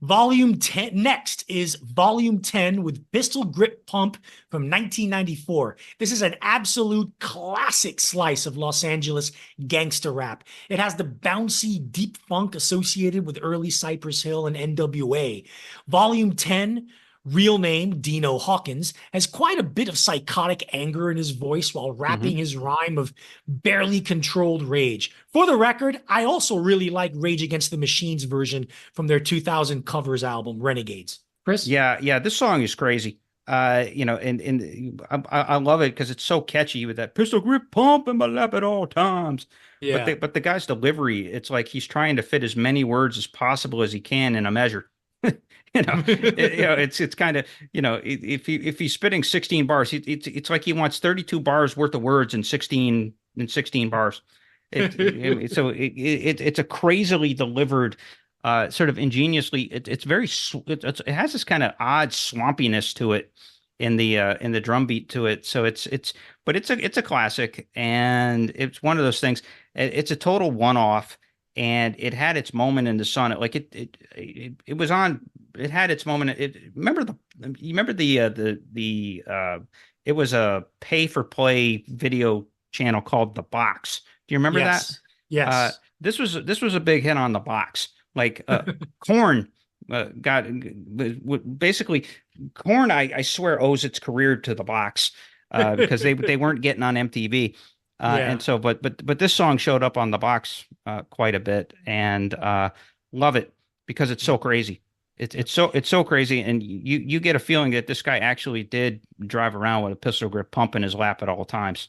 Volume 10. Next is Volume 10 with Pistol Grip Pump from 1994. This is an absolute classic slice of Los Angeles gangster rap. It has the bouncy, deep funk associated with early Cypress Hill and NWA. Volume 10, real name Dino Hawkins, has quite a bit of psychotic anger in his voice while rapping his rhyme of barely controlled rage. For the record, I also really like Rage Against the Machine's version from their 2000 covers album, Renegades. Chris? Yeah, this song is crazy. And I love it because it's so catchy with that pistol grip pump in my lap at all times. Yeah. But the guy's delivery, it's like he's trying to fit as many words as possible as he can in a measure. It's kind of, if he's spitting 16 bars, it's like he wants 32 bars worth of words in 16 bars. It's a crazily delivered, sort of ingeniously. It has this kind of odd swampiness to it in the drum beat to it. So but it's a classic, and it's one of those things. It's a total one-off. And it had its moment in the sun. It was on. It had its moment. You remember it was a pay for play video channel called The Box. Do you remember that? Yes. This was a big hit on The Box. Like Korn got basically Korn. I swear owes its career to The Box because they weren't getting on MTV. And so, but this song showed up on The Box quite a bit, and love it. because it's so crazy. It's so crazy, and you get a feeling that this guy actually did drive around with a pistol grip pump in his lap at all times.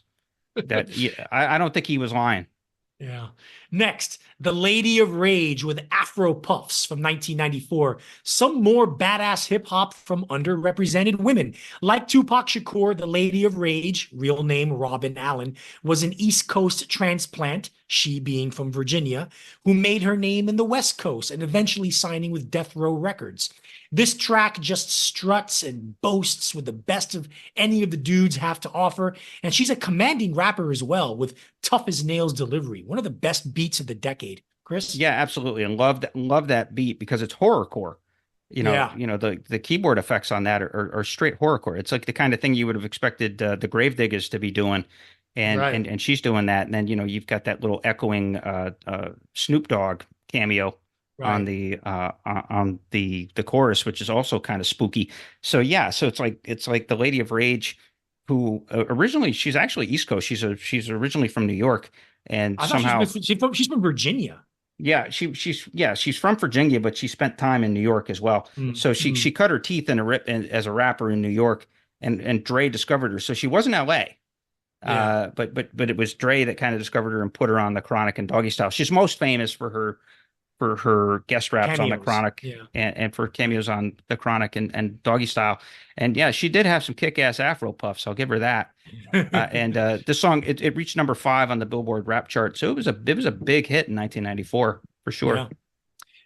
That I don't think he was lying. Yeah. Next, The Lady of Rage with Afro Puffs from 1994. Some more badass hip hop from underrepresented women. Like Tupac Shakur, The Lady of Rage, real name Robin Allen, was an East Coast transplant, she being from Virginia, who made her name in the West Coast and eventually signing with Death Row Records. This track just struts and boasts with the best of any of the dudes have to offer, and she's a commanding rapper as well, with tough as nails delivery. One of the best beats of the decade. Chris? Yeah, absolutely, and love that beat because it's horrorcore. Yeah. The keyboard effects on that are straight horrorcore. It's like the kind of thing you would have expected the Gravediggers to be doing, and Right. and she's doing that. And then you've got that little echoing Snoop Dogg cameo on Right. the chorus, which is also kind of spooky. So yeah, so it's like the Lady of Rage, who originally she's actually East Coast. She's originally from New York, and I thought somehow she's from Virginia. yeah, she's from Virginia, but she spent time in New York as well. So she Mm. she cut her teeth in as a rapper in New York, and Dre discovered her. So she was in L.A. Yeah. But it was Dre that kind of discovered her and put her on the Chronic and Doggy Style. She's most famous for her guest raps on the Cameos. Chronic Yeah. and for cameos on the Chronic and Doggy Style. And yeah, she did have some kick-ass Afro puffs. I'll give her that. And this song it reached number 5 on the Billboard rap chart. So it was a big hit in 1994 for sure. Yeah.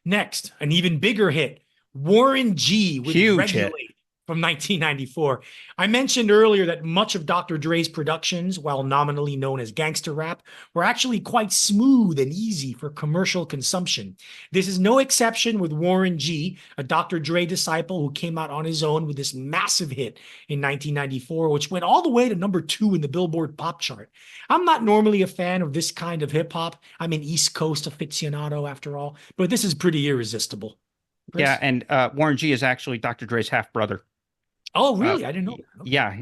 Next, an even bigger hit, Warren G with Huge hit. Regulate from 1994. I mentioned earlier that much of Dr. Dre's productions, while nominally known as gangster rap, were actually quite smooth and easy for commercial consumption. This is no exception with Warren G, a Dr. Dre disciple who came out on his own with this massive hit in 1994, which went all the way to number 2 in the Billboard pop chart. I'm not normally a fan of this kind of hip hop. I'm an East Coast aficionado after all, but this is pretty irresistible. Chris? Yeah, and Warren G is actually Dr. Dre's half brother. Oh, Uh, really? I didn't know that. Okay. yeah,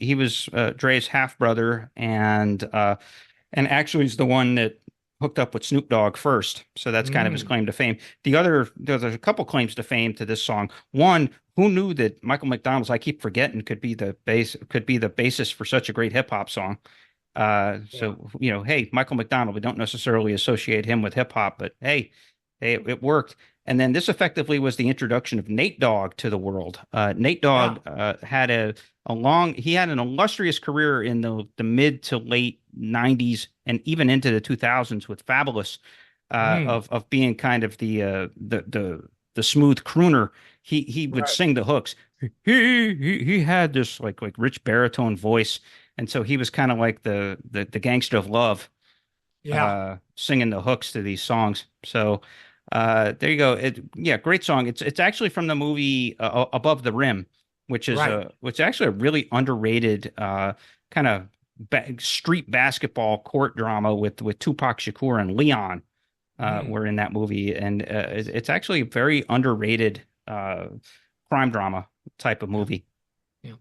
he was Dre's half brother, and actually is the one that hooked up with Snoop Dogg first. So that's kind of his Mm. claim to fame. There's a couple claims to fame to this song. One, who knew that Michael McDonald's "I Keep Forgetting" could be the basis for such a great hip hop song. Yeah. So hey, Michael McDonald, we don't necessarily associate him with hip hop, but hey, it worked. And then this effectively was the introduction of Nate Dogg to the world. Nate Yeah. Dogg had he had an illustrious career in the mid to late 90s and even into the 2000s with Fabulous, Mm. of being kind of the smooth crooner. He would Right. sing the hooks. He had this like rich baritone voice, and so he was kind of like the gangster of love, Yeah. singing the hooks to these songs. So there you go. Yeah, great song. It's actually from the movie Above the Rim, Right. which is actually a really underrated kind of street basketball court drama with Tupac Shakur and Leon Mm. were in that movie, and it's actually a very underrated crime drama type of Yeah. movie. Yeah.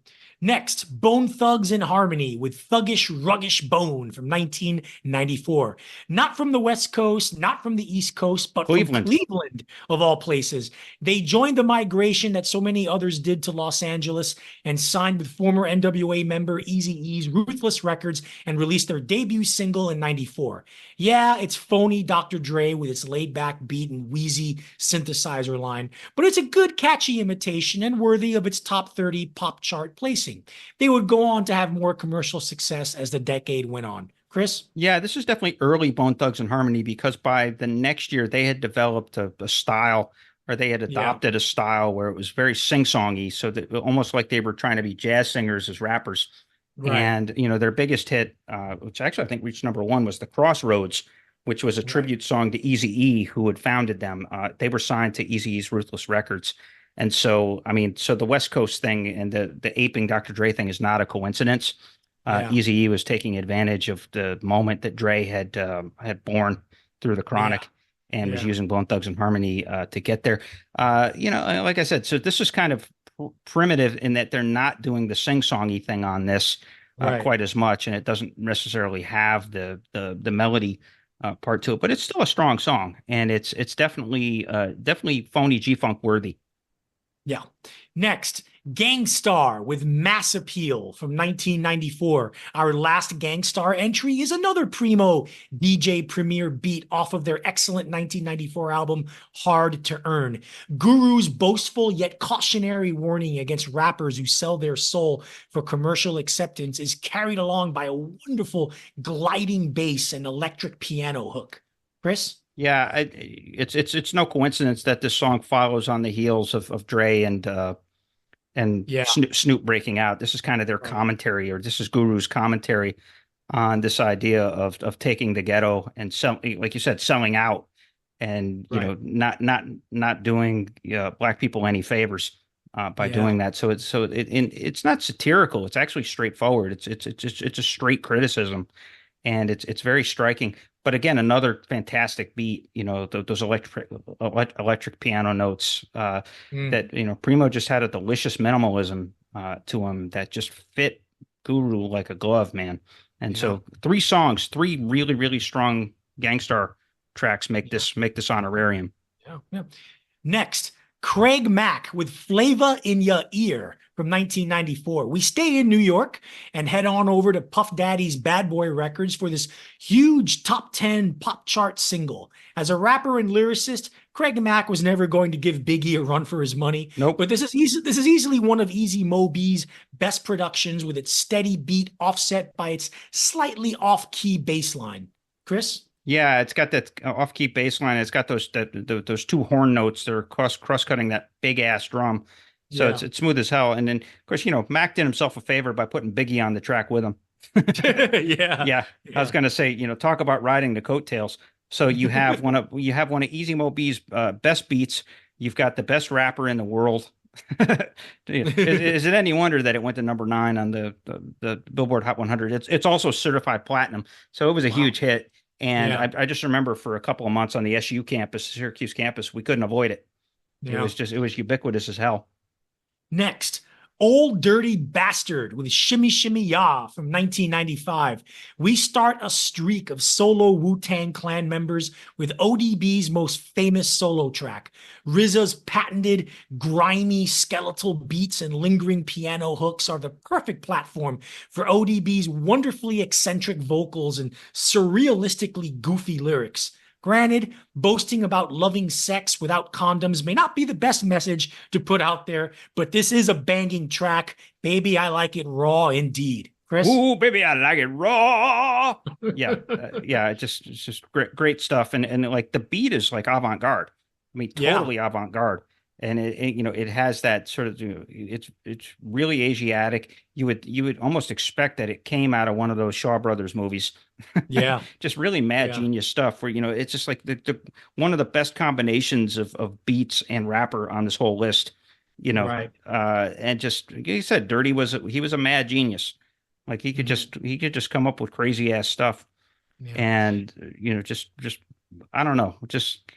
Next, Bone Thugs in Harmony with Thuggish Ruggish Bone from 1994. Not from the West Coast, not from the East Coast, but from Cleveland. Cleveland, of all places. They joined the migration that so many others did to Los Angeles and signed with former NWA member Eazy-E's Ruthless Records and released their debut single in 94. Yeah, it's phony Dr. Dre with its laid-back beat and wheezy synthesizer line, but it's a good, catchy imitation and worthy of its top 30 pop chart placing. They would go on to have more commercial success as the decade went on. Chris? Yeah, this is definitely early Bone Thugs and Harmony because by the next year they had developed a style, or they had Yeah. adopted a style where it was very sing-songy, so that almost like they were trying to be jazz singers as rappers. Right. And their biggest hit, which actually I think reached number 1, was the Crossroads, which was a Right. tribute song to Eazy-E, who had founded them. They were signed to Eazy-E's Ruthless Records. And so, I mean, so the West Coast thing and the aping Dr. Dre thing is not a coincidence. Yeah. Eazy-E was taking advantage of the moment that Dre had born through the Chronic and was Yeah. using Bone Thugs and Harmony to get there. Like I said, so this is kind of primitive in that they're not doing the sing-songy thing on this Right. quite as much, and it doesn't necessarily have the melody part to it, but it's still a strong song, and it's definitely phony G-funk worthy. Yeah. Next, Gangstar with Mass Appeal from 1994. Our last Gangstar entry is another primo DJ Premier beat off of their excellent 1994 album, Hard to Earn. Guru's boastful yet cautionary warning against rappers who sell their soul for commercial acceptance is carried along by a wonderful gliding bass and electric piano hook. Chris? Yeah, it's no coincidence that this song follows on the heels of Dre and Yeah. Snoop breaking out. This is kind of their commentary, or this is Guru's commentary on this idea of taking the ghetto and selling, like you said, selling out, and Right. not doing black people any favors by Yeah. doing that. It's not satirical. It's actually straightforward. It's a straight criticism, and it's very striking. But again, another fantastic beat. Those electric piano notes Mm. that Primo just had a delicious minimalism to him that just fit Guru like a glove, man. And Yeah. so three songs, three really really strong Gangstar tracks make this honorarium. Yeah. Yeah. Next, Craig Mack with Flavor in Your Ear from 1994. We stay in New York and head on over to Puff Daddy's Bad Boy Records for this huge top 10 pop chart single. As a rapper and lyricist, Craig Mack was never going to give Biggie a run for his money, Nope. but this is easily one of Easy Mo Bee's best productions, with its steady beat offset by its slightly off-key bass line. Chris? Yeah, it's got that off-key bass line. It's got those two horn notes that are cross-cutting that big ass drum. So Yeah. it's smooth as hell. And then, of course, Mac did himself a favor by putting Biggie on the track with him. Yeah. Yeah, I was Yeah. gonna say, talk about riding the coattails. So you have one of Easy Mo B's best beats. You've got the best rapper in the world. Is it any wonder that it went to number 9 on the Billboard Hot 100? It's also certified platinum, so it was a Wow. huge hit. And Yeah. I just remember for a couple of months on the SU campus, Syracuse campus, we couldn't avoid it. Yeah. It was ubiquitous as hell. Next, Old Dirty Bastard with Shimmy Shimmy Ya from 1995. We start a streak of solo Wu-Tang Clan members with ODB's most famous solo track. RZA's patented, grimy, skeletal beats and lingering piano hooks are the perfect platform for ODB's wonderfully eccentric vocals and surrealistically goofy lyrics. Granted, boasting about loving sex without condoms may not be the best message to put out there, but this is a banging track. Baby, I like it raw indeed. Chris? Ooh, baby, I like it raw. Yeah, yeah, it's just great stuff, and like the beat is like avant-garde. I mean, Yeah. totally avant-garde, and it has that sort of it's really Asiatic. You would almost expect that it came out of one of those Shaw Brothers movies. Yeah. Just really mad Yeah. genius stuff where it's just like the one of the best combinations of beats and rapper on this whole list. Right. And just like you said, he was a mad genius. Like he could just come up with crazy ass stuff, Yeah. and just I don't know, just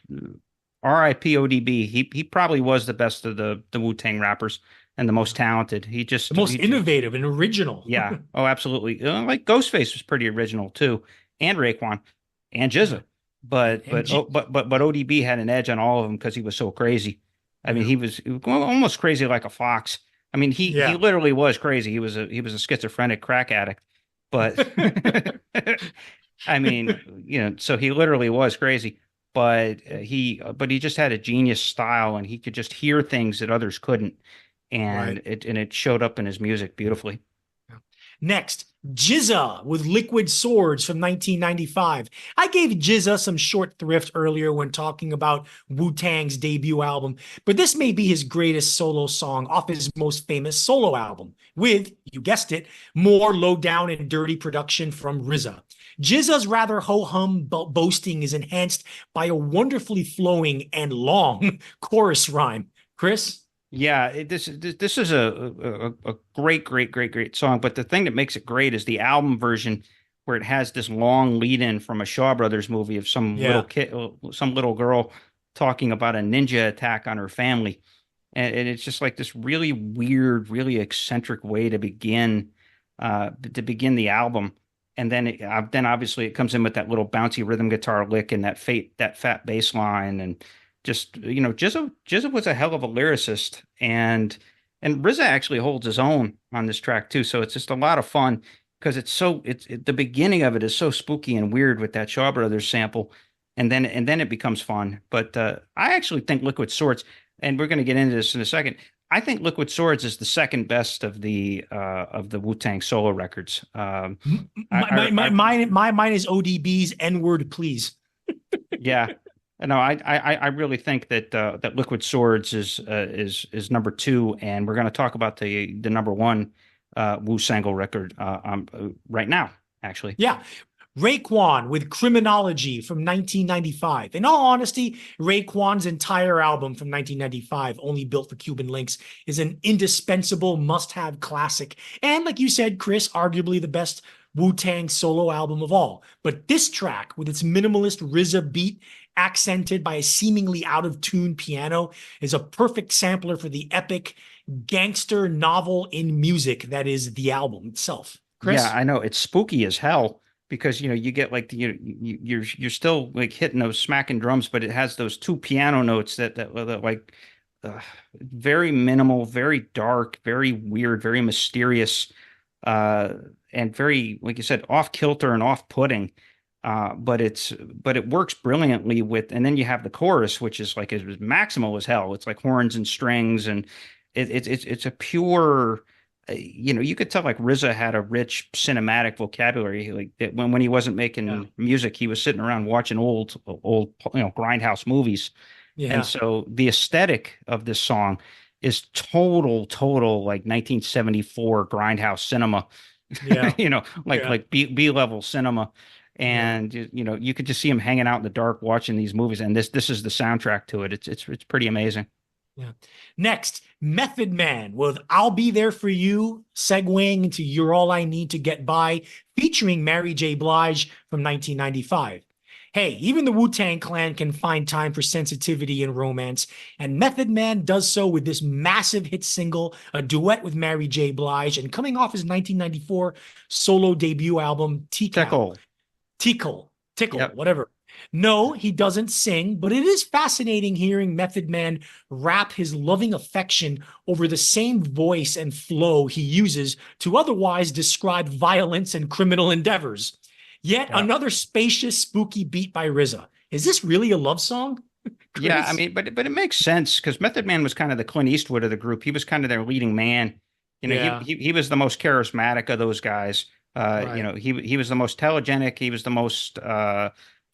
R.I.P. ODB. He probably was the best of the Wu-Tang rappers and the most talented. The most he innovative and original. Yeah. Oh, absolutely. Like Ghostface was pretty original too, and Raekwon, and GZA. But And ODB had an edge on all of them because he was so crazy. I mean, Yeah. he was almost crazy like a fox. I mean, he Yeah. literally was crazy. He was a schizophrenic crack addict. But I mean, so he literally was crazy. But he just had a genius style, and he could just hear things that others couldn't, and Right. it showed up in his music beautifully. Next, GZA with Liquid Swords from 1995. I gave GZA some short thrift earlier when talking about Wu-Tang's debut album, but this may be his greatest solo song off his most famous solo album, with, you guessed it, more low-down and dirty production from RZA. GZA's rather ho-hum boasting is enhanced by a wonderfully flowing and long chorus rhyme. Chris? Yeah, this is a great song. But the thing that makes it great is the album version, where it has this long lead in from a Shaw Brothers movie of some little kid, some little girl talking about a ninja attack on her family, and it's just like this really weird, really eccentric way to begin the album. and then obviously it comes in with that little bouncy rhythm guitar lick and that fat bass line, and just GZA was a hell of a lyricist, and RZA actually holds his own on this track too. So it's just a lot of fun because the beginning of it is so spooky and weird with that Shaw Brothers sample, and then it becomes fun. But I actually think Liquid Swords, and we're going to get into this in a second. I think Liquid Swords is the second best of the Wu-Tang solo records. Mine is ODB's N-word, please. Yeah, no, I really think that Liquid Swords is number two, and we're going to talk about the number one Wu Sangle record right now, actually. Yeah. Raekwon with Criminology from 1995. In all honesty, Raekwon's entire album from 1995, Only Built for Cuban Links, is an indispensable must-have classic. And like you said, Chris, arguably the best Wu-Tang solo album of all. But this track, with its minimalist RZA beat accented by a seemingly out-of-tune piano, is a perfect sampler for the epic gangster novel in music that is the album itself. Chris? Yeah, I know. It's spooky as hell because you get like you're still like hitting those smacking drums, but it has those two piano notes that like very minimal, very dark, very weird, very mysterious, and very, like you said, off kilter and off putting. But it works brilliantly and then you have the chorus, which is like as maximal as hell. It's like horns and strings, and it's a pure. You could tell like RZA had a rich cinematic vocabulary. Like that when he wasn't making music, he was sitting around watching old grindhouse movies. Yeah. And so the aesthetic of this song is total like 1974 grindhouse cinema. Yeah. Like B level cinema. And you could just see him hanging out in the dark watching these movies, and this is the soundtrack to it. It's pretty amazing. Yeah. Next, Method Man with I'll Be There For You, segueing into You're All I Need to Get By, featuring Mary J. Blige from 1995. Hey, even the Wu-Tang Clan can find time for sensitivity and romance, and Method Man does so with this massive hit single, a duet with Mary J. Blige, and coming off his 1994 solo debut album, Tickle, Yep. whatever. No, he doesn't sing, but it is fascinating hearing Method Man rap his loving affection over the same voice and flow he uses to otherwise describe violence and criminal endeavors. Yet another spacious, spooky beat by RZA. Is this really a love song? Yeah, I mean, but it makes sense because Method Man was kind of the Clint Eastwood of the group. He was kind of their leading man. He was the most charismatic of those guys. Right. He was the most telegenic. He was the most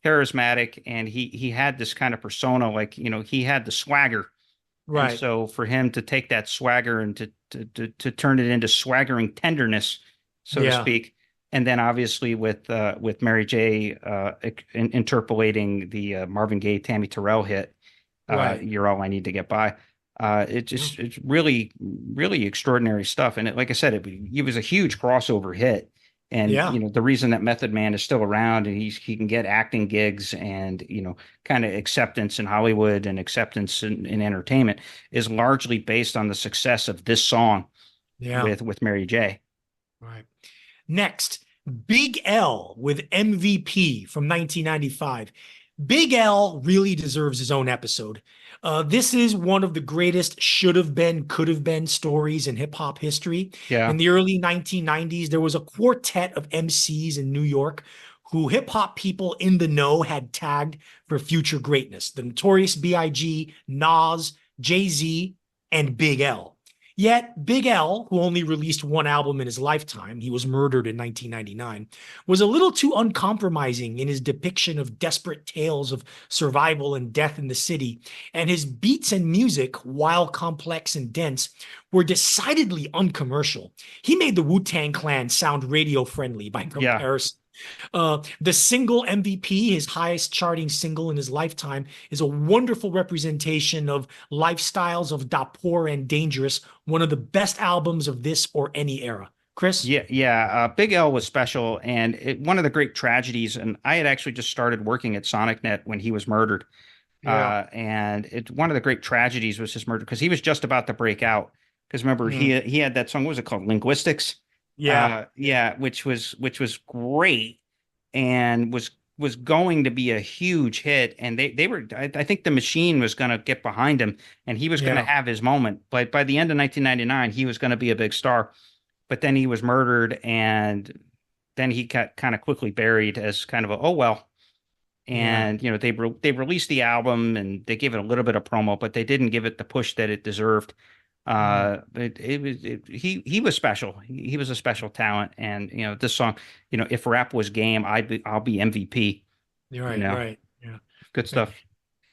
charismatic, and he had this kind of persona, like he had the swagger. Right. And so for him to take that swagger and to turn it into swaggering tenderness, so to speak, and then obviously with Mary J. Interpolating the Marvin Gaye, Tammy Terrell hit, "You're All I Need to Get By." It's really really extraordinary stuff, and like I said, it was a huge crossover hit. And the reason that Method Man is still around and he can get acting gigs and kind of acceptance in Hollywood and acceptance in entertainment is largely based on the success of this song with Mary J. Right. Next, Big L with MVP from 1995. Big L really deserves his own episode. This is one of the greatest should have been, could have been stories in hip hop history. Yeah. In the early 1990s, there was a quartet of MCs in New York who hip hop people in the know had tagged for future greatness. The Notorious B.I.G, Nas, Jay-Z, and Big L. Yet Big L, who only released one album in his lifetime, he was murdered in 1999, was a little too uncompromising in his depiction of desperate tales of survival and death in the city, and his beats and music, while complex and dense, were decidedly uncommercial. He made the Wu-Tang Clan sound radio-friendly by comparison. The single MVP, his highest charting single in his lifetime, is a wonderful representation of lifestyles of Da Poor and Dangerous, one of the best albums of this or any era. Chris? Yeah. Big L was special, and one of the great tragedies, and I had actually just started working at SonicNet when he was murdered. And one of the great tragedies was his murder because he was just about to break out. Because remember, he had that song, what was it called? Linguistics. Yeah. Yeah, which was great and was going to be a huge hit. And they were, I think the machine was going to get behind him and he was going to Yeah. have his moment. But by the end of 1999, he was going to be a big star. But then he was murdered and then he got kind of quickly buried as kind of a, oh, well. Yeah. And they released the album and they gave it a little bit of promo, but they didn't give it the push that it deserved. Mm. He was special. He was a special talent, and this song, if rap was game, I'll be MVP. You're You right. know, Right. Yeah. good Right. stuff.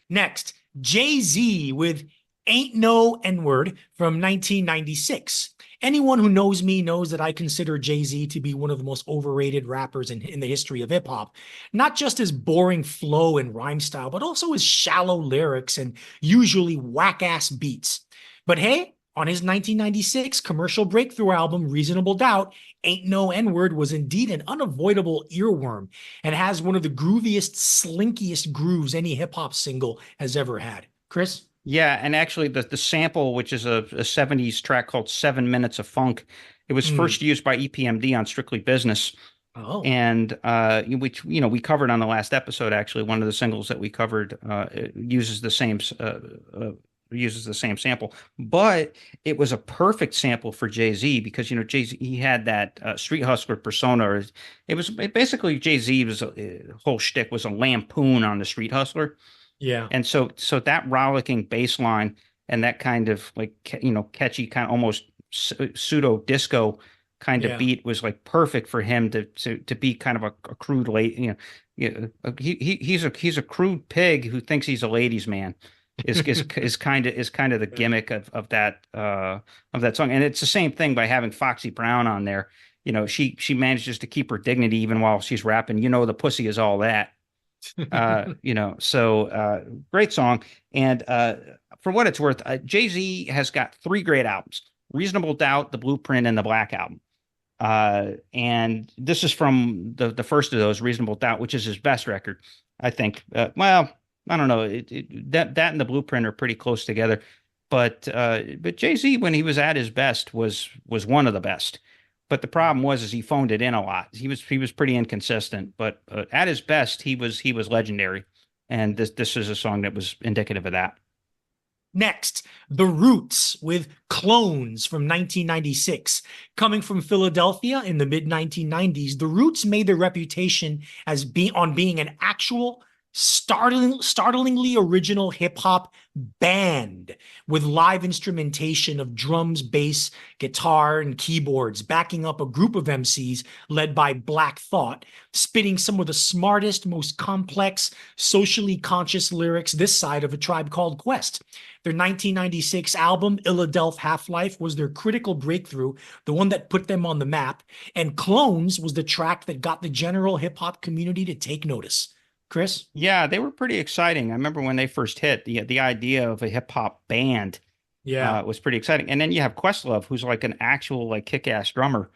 Next, Jay-Z with Ain't No N-Word from 1996. Anyone who knows me knows that I consider Jay-Z to be one of the most overrated rappers in the history of hip hop. Not just his boring flow and rhyme style, but also his shallow lyrics and usually whack-ass beats. But hey, on his 1996 commercial breakthrough album, Reasonable Doubt, Ain't No N-Word was indeed an unavoidable earworm and has one of the grooviest, slinkiest grooves any hip hop single has ever had. Chris? Yeah, and actually, the sample, which is a '70s track called "7 Minutes of Funk," it was Mm. first used by EPMD on Strictly Business, Oh, and which we covered on the last episode. Actually, one of the singles that we covered it uses the same sample, but it was a perfect sample for Jay-Z because Jay-Z, he had that street hustler persona. Basically Jay-Z was whole shtick was a lampoon on the street hustler, yeah. and so that rollicking bass line and that kind of like catchy kind of almost pseudo disco kind of Yeah. beat was like perfect for him to be kind of a crude late he's a crude pig who thinks he's a ladies man is kind of the Yeah. gimmick of that song. And it's the same thing by having Foxy Brown on there. She manages to keep her dignity even while she's rapping. The pussy is all that. Great song. And for what it's worth, Jay-Z has got three great albums: Reasonable Doubt, The Blueprint, and the Black Album. And this is from the first of those, Reasonable Doubt, which is his best record, I think. Well, I don't know. That and The Blueprint are pretty close together. But Jay-Z, when he was at his best, was one of the best. But the problem is he phoned it in a lot. He was pretty inconsistent. But at his best, he was legendary. And this is a song that was indicative of that. Next, The Roots with Clones from 1996. Coming from Philadelphia in the mid 1990s, The Roots made their reputation as being an actual startlingly original hip hop band with live instrumentation of drums, bass, guitar, and keyboards, backing up a group of MCs led by Black Thought, spitting some of the smartest, most complex, socially conscious lyrics this side of A Tribe Called Quest. Their 1996 album, Illadelph Half-Life, was their critical breakthrough, the one that put them on the map, and Clones was the track that got the general hip-hop community to take notice. Chris? Yeah, they were pretty exciting. I remember when they first hit, the idea of a hip hop band Yeah, was pretty exciting. And then you have Questlove, who's like an actual like kick-ass drummer,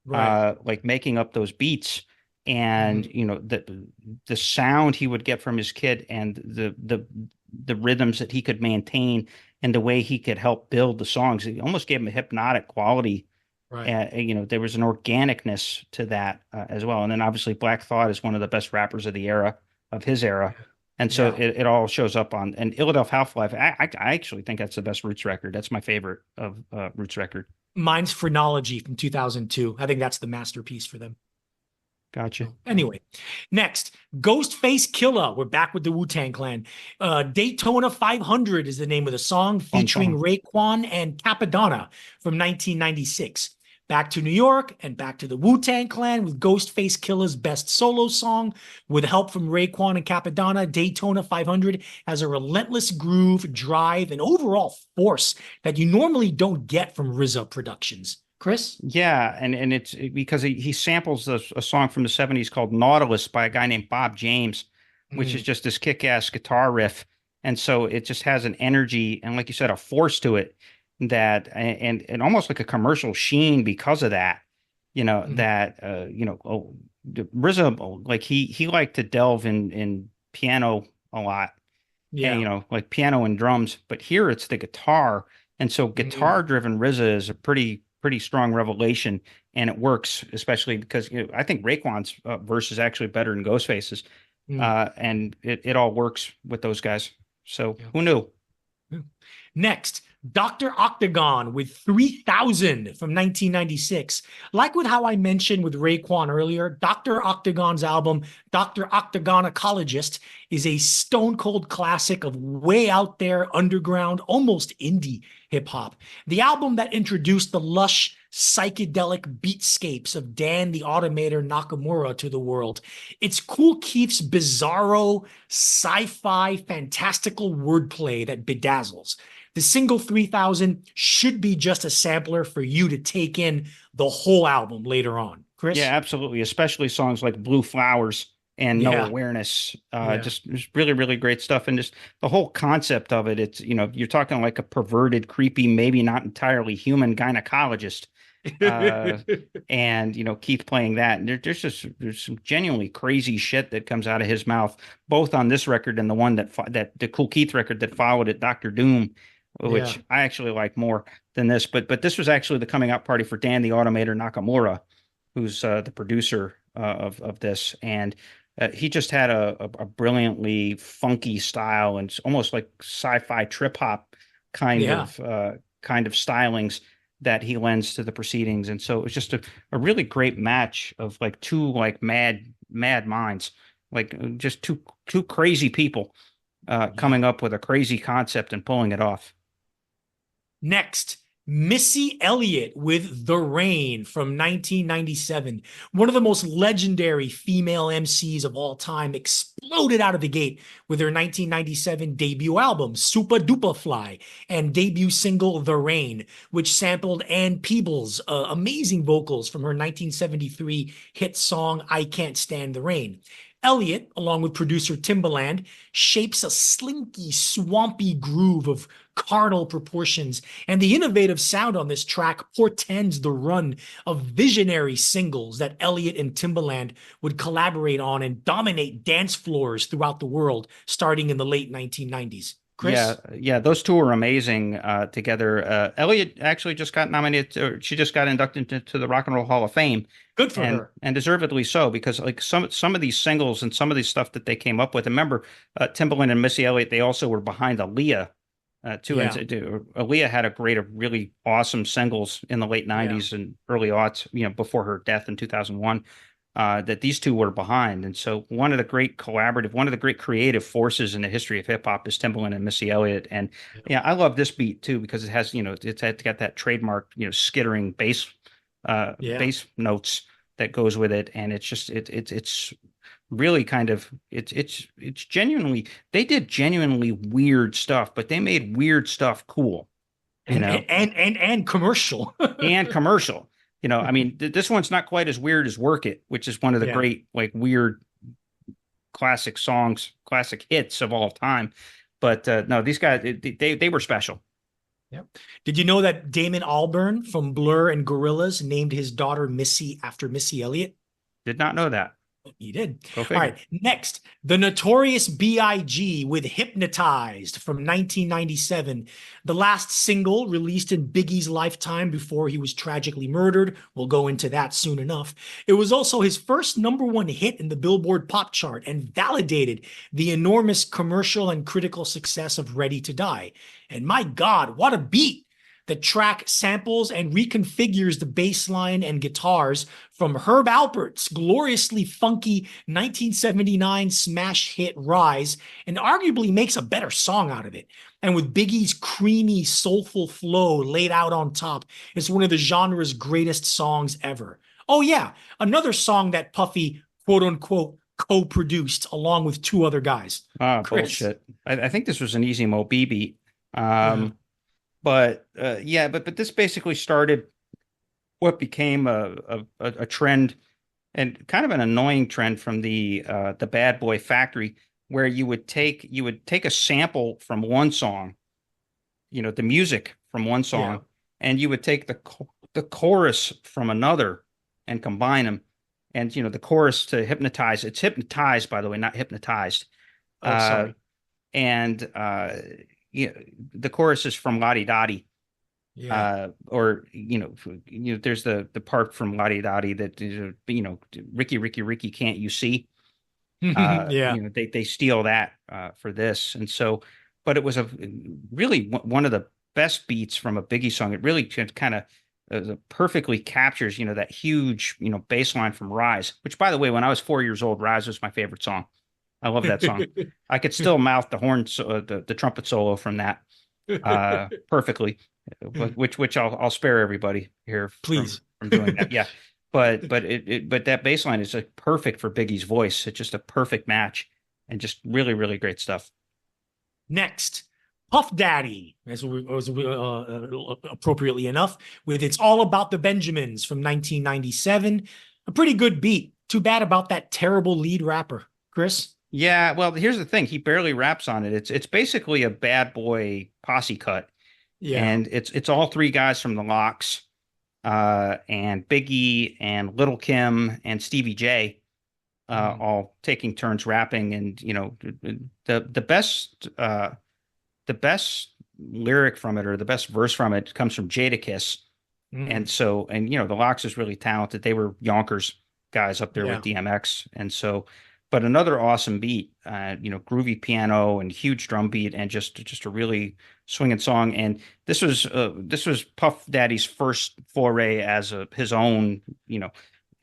right. like making up those beats. And Mhm. the sound he would get from his kid and the rhythms that he could maintain and the way he could help build the songs, it almost gave him a hypnotic quality. Right. There was an organicness to that as well. And then obviously Black Thought is one of the best rappers of his era. And so Yeah. it all shows up on, and Illadelph Half-Life. I actually think that's the best Roots record. That's my favorite of Roots record. Mine's Phrenology from 2002. I think that's the masterpiece for them. Gotcha. Anyway, next, Ghostface Killah. We're back with the Wu-Tang Clan. Daytona 500 is the name of the song, Fun featuring song. Raekwon and Capadonna from 1996. Back to New York and back to the Wu-Tang Clan with Ghostface Killah's best solo song. With help from Raekwon and Capadonna, Daytona 500 has a relentless groove, drive, and overall force that you normally don't get from RZA Productions. Chris? Yeah, and it's because he samples a song from the '70s called Nautilus by a guy named Bob James, which is Mm, just this kick-ass guitar riff. And so it just has an energy and, like you said, a force to it and almost like a commercial sheen because of that. mm, RZA, like he liked to delve in piano a lot, and yeah. like piano and drums, but here it's the guitar. And so Mm, guitar driven RZA is a pretty pretty strong revelation, and it works, especially because I think Raekwon's verse is actually better than Ghostface's, Mm, and it all works with those guys. So yeah. who knew? Yeah. Next, Dr. Octagon with 3000 from 1996. Like with how I mentioned with Raekwon earlier, Dr. Octagon's album, Dr. Octagon Ecologist, is a stone cold classic of way out there, underground, almost indie hip hop. The album that introduced the lush, psychedelic beatscapes of Dan the Automator Nakamura to the world. It's Kool Keith's bizarro, sci-fi, fantastical wordplay that bedazzles. The single 3000 should be just a sampler for you to take in the whole album later on. Yeah, Chris? absolutely. Especially songs like Blue Flowers and No Yeah. Awareness. Yeah. Just really, really great stuff. And just the whole concept of it, it's, you're talking like a perverted, creepy, maybe not entirely human gynecologist. Uh, and, Keith playing that. And there's some genuinely crazy shit that comes out of his mouth, both on this record and the one that the Kool Keith record that followed it, Dr. Doom, Yeah. which I actually like more than this. But this was actually the coming out party for Dan the Automator Nakamura, who's the producer of this, and he just had a brilliantly funky style, and it's almost like sci-fi trip hop kind Yeah. of stylings that he lends to the proceedings. And so it was just a really great match of like two like mad minds, like just two crazy people Yeah. coming up with a crazy concept and pulling it off. Next, Missy Elliott with The Rain from 1997. One of the most legendary female MCs of all time exploded out of the gate with her 1997 debut album, Super Duper Fly, and debut single The Rain, which sampled Ann Peebles' amazing vocals from her 1973 hit song I Can't Stand the Rain. Elliott, along with producer Timbaland, shapes a slinky, swampy groove of carnal proportions, and the innovative sound on this track portends the run of visionary singles that Elliott and Timbaland would collaborate on and dominate dance floors throughout the world starting in the late 1990s. Yeah, Chris? yeah, those two are amazing together. Elliot actually just got nominated, or she just got inducted into the Rock and Roll Hall of Fame, Good for and her. deservedly so, because like some of these singles and some of these stuff that they came up with. Remember, Timbaland and Missy Elliott, they also were behind Aaliyah too, and Yeah, Aaliyah had a great, really awesome singles in the late yeah. '90s and early aughts, before her death in 2001. That these two were behind. And so one of the great creative forces in the history of hip hop is Timbaland and Missy Elliott. And yeah, I love this beat too because it has, it's got that trademark, skittering Yeah. bass notes that goes with it. And it's just it's really kind of it's genuinely, they did genuinely weird stuff, but they made weird stuff cool, you And know, and commercial. and commercial. I mean, this one's not quite as weird as Work It, which is one of the Yeah. great, like, weird classic songs, classic hits of all time. But no, these guys, they were special. Yeah. Did you know that Damon Albarn from Blur and Gorillaz named his daughter Missy after Missy Elliott? Did not know that. He did. Go All figure. right. Next, the Notorious B.I.G. with Hypnotized from 1997. The last single released in Biggie's lifetime before he was tragically murdered. We'll go into that soon enough. It was also his first #1 hit in the Billboard pop chart and validated the enormous commercial and critical success of Ready to Die. And my God, what a beat! The track samples and reconfigures the bass line and guitars from Herb Alpert's gloriously funky 1979 smash hit Rise and arguably makes a better song out of it. And with Biggie's creamy, soulful flow laid out on top, it's one of the genre's greatest songs ever. Oh, yeah, another song that Puffy, quote unquote, co-produced along with two other guys. Ah, Chris. bullshit. I think this was an Easy Mo B beat. Yeah. But yeah, but this basically started what became a trend, and kind of an annoying trend, from the Bad Boy Factory, where you would take a sample from one song, the music from one Yeah. song, and you would take the chorus from another and combine them. And the chorus to Hypnotize, it's hypnotized, by the way, not hypnotized. Oh, Uh, sorry. and yeah, the chorus is from Lottie Dottie, Yeah. Or there's the part from Lottie Dottie that Ricky can't you see? Yeah. They steal that for this, and so, but it was a really one of the best beats from a Biggie song. It really kind of perfectly captures that huge bass line from Rise. Which, by the way, when I was 4 years old, Rise was my favorite song. I love that song. I could still mouth the horn, the trumpet solo from that perfectly, which I'll spare everybody here Please. from doing that. Yeah, but that bass line is like perfect for Biggie's voice. It's just a perfect match, and just really really great stuff. Next, Puff Daddy, appropriately enough, with It's All About the Benjamins from 1997. A pretty good beat. Too bad about that terrible lead rapper, Chris. Yeah, well, here's the thing. He barely raps on it. It's basically a bad boy posse cut, Yeah. and it's all three guys from the Locks, and Biggie and Little Kim and Stevie J, all taking turns rapping. And the best lyric from it, or the best verse from it, comes from Jadakiss. Mm. And so, the Locks is really talented. They were Yonkers guys up there with Yeah. DMX. And so, but another awesome beat, groovy piano and huge drum beat, and just a really swinging song. And this was Puff Daddy's first foray as his own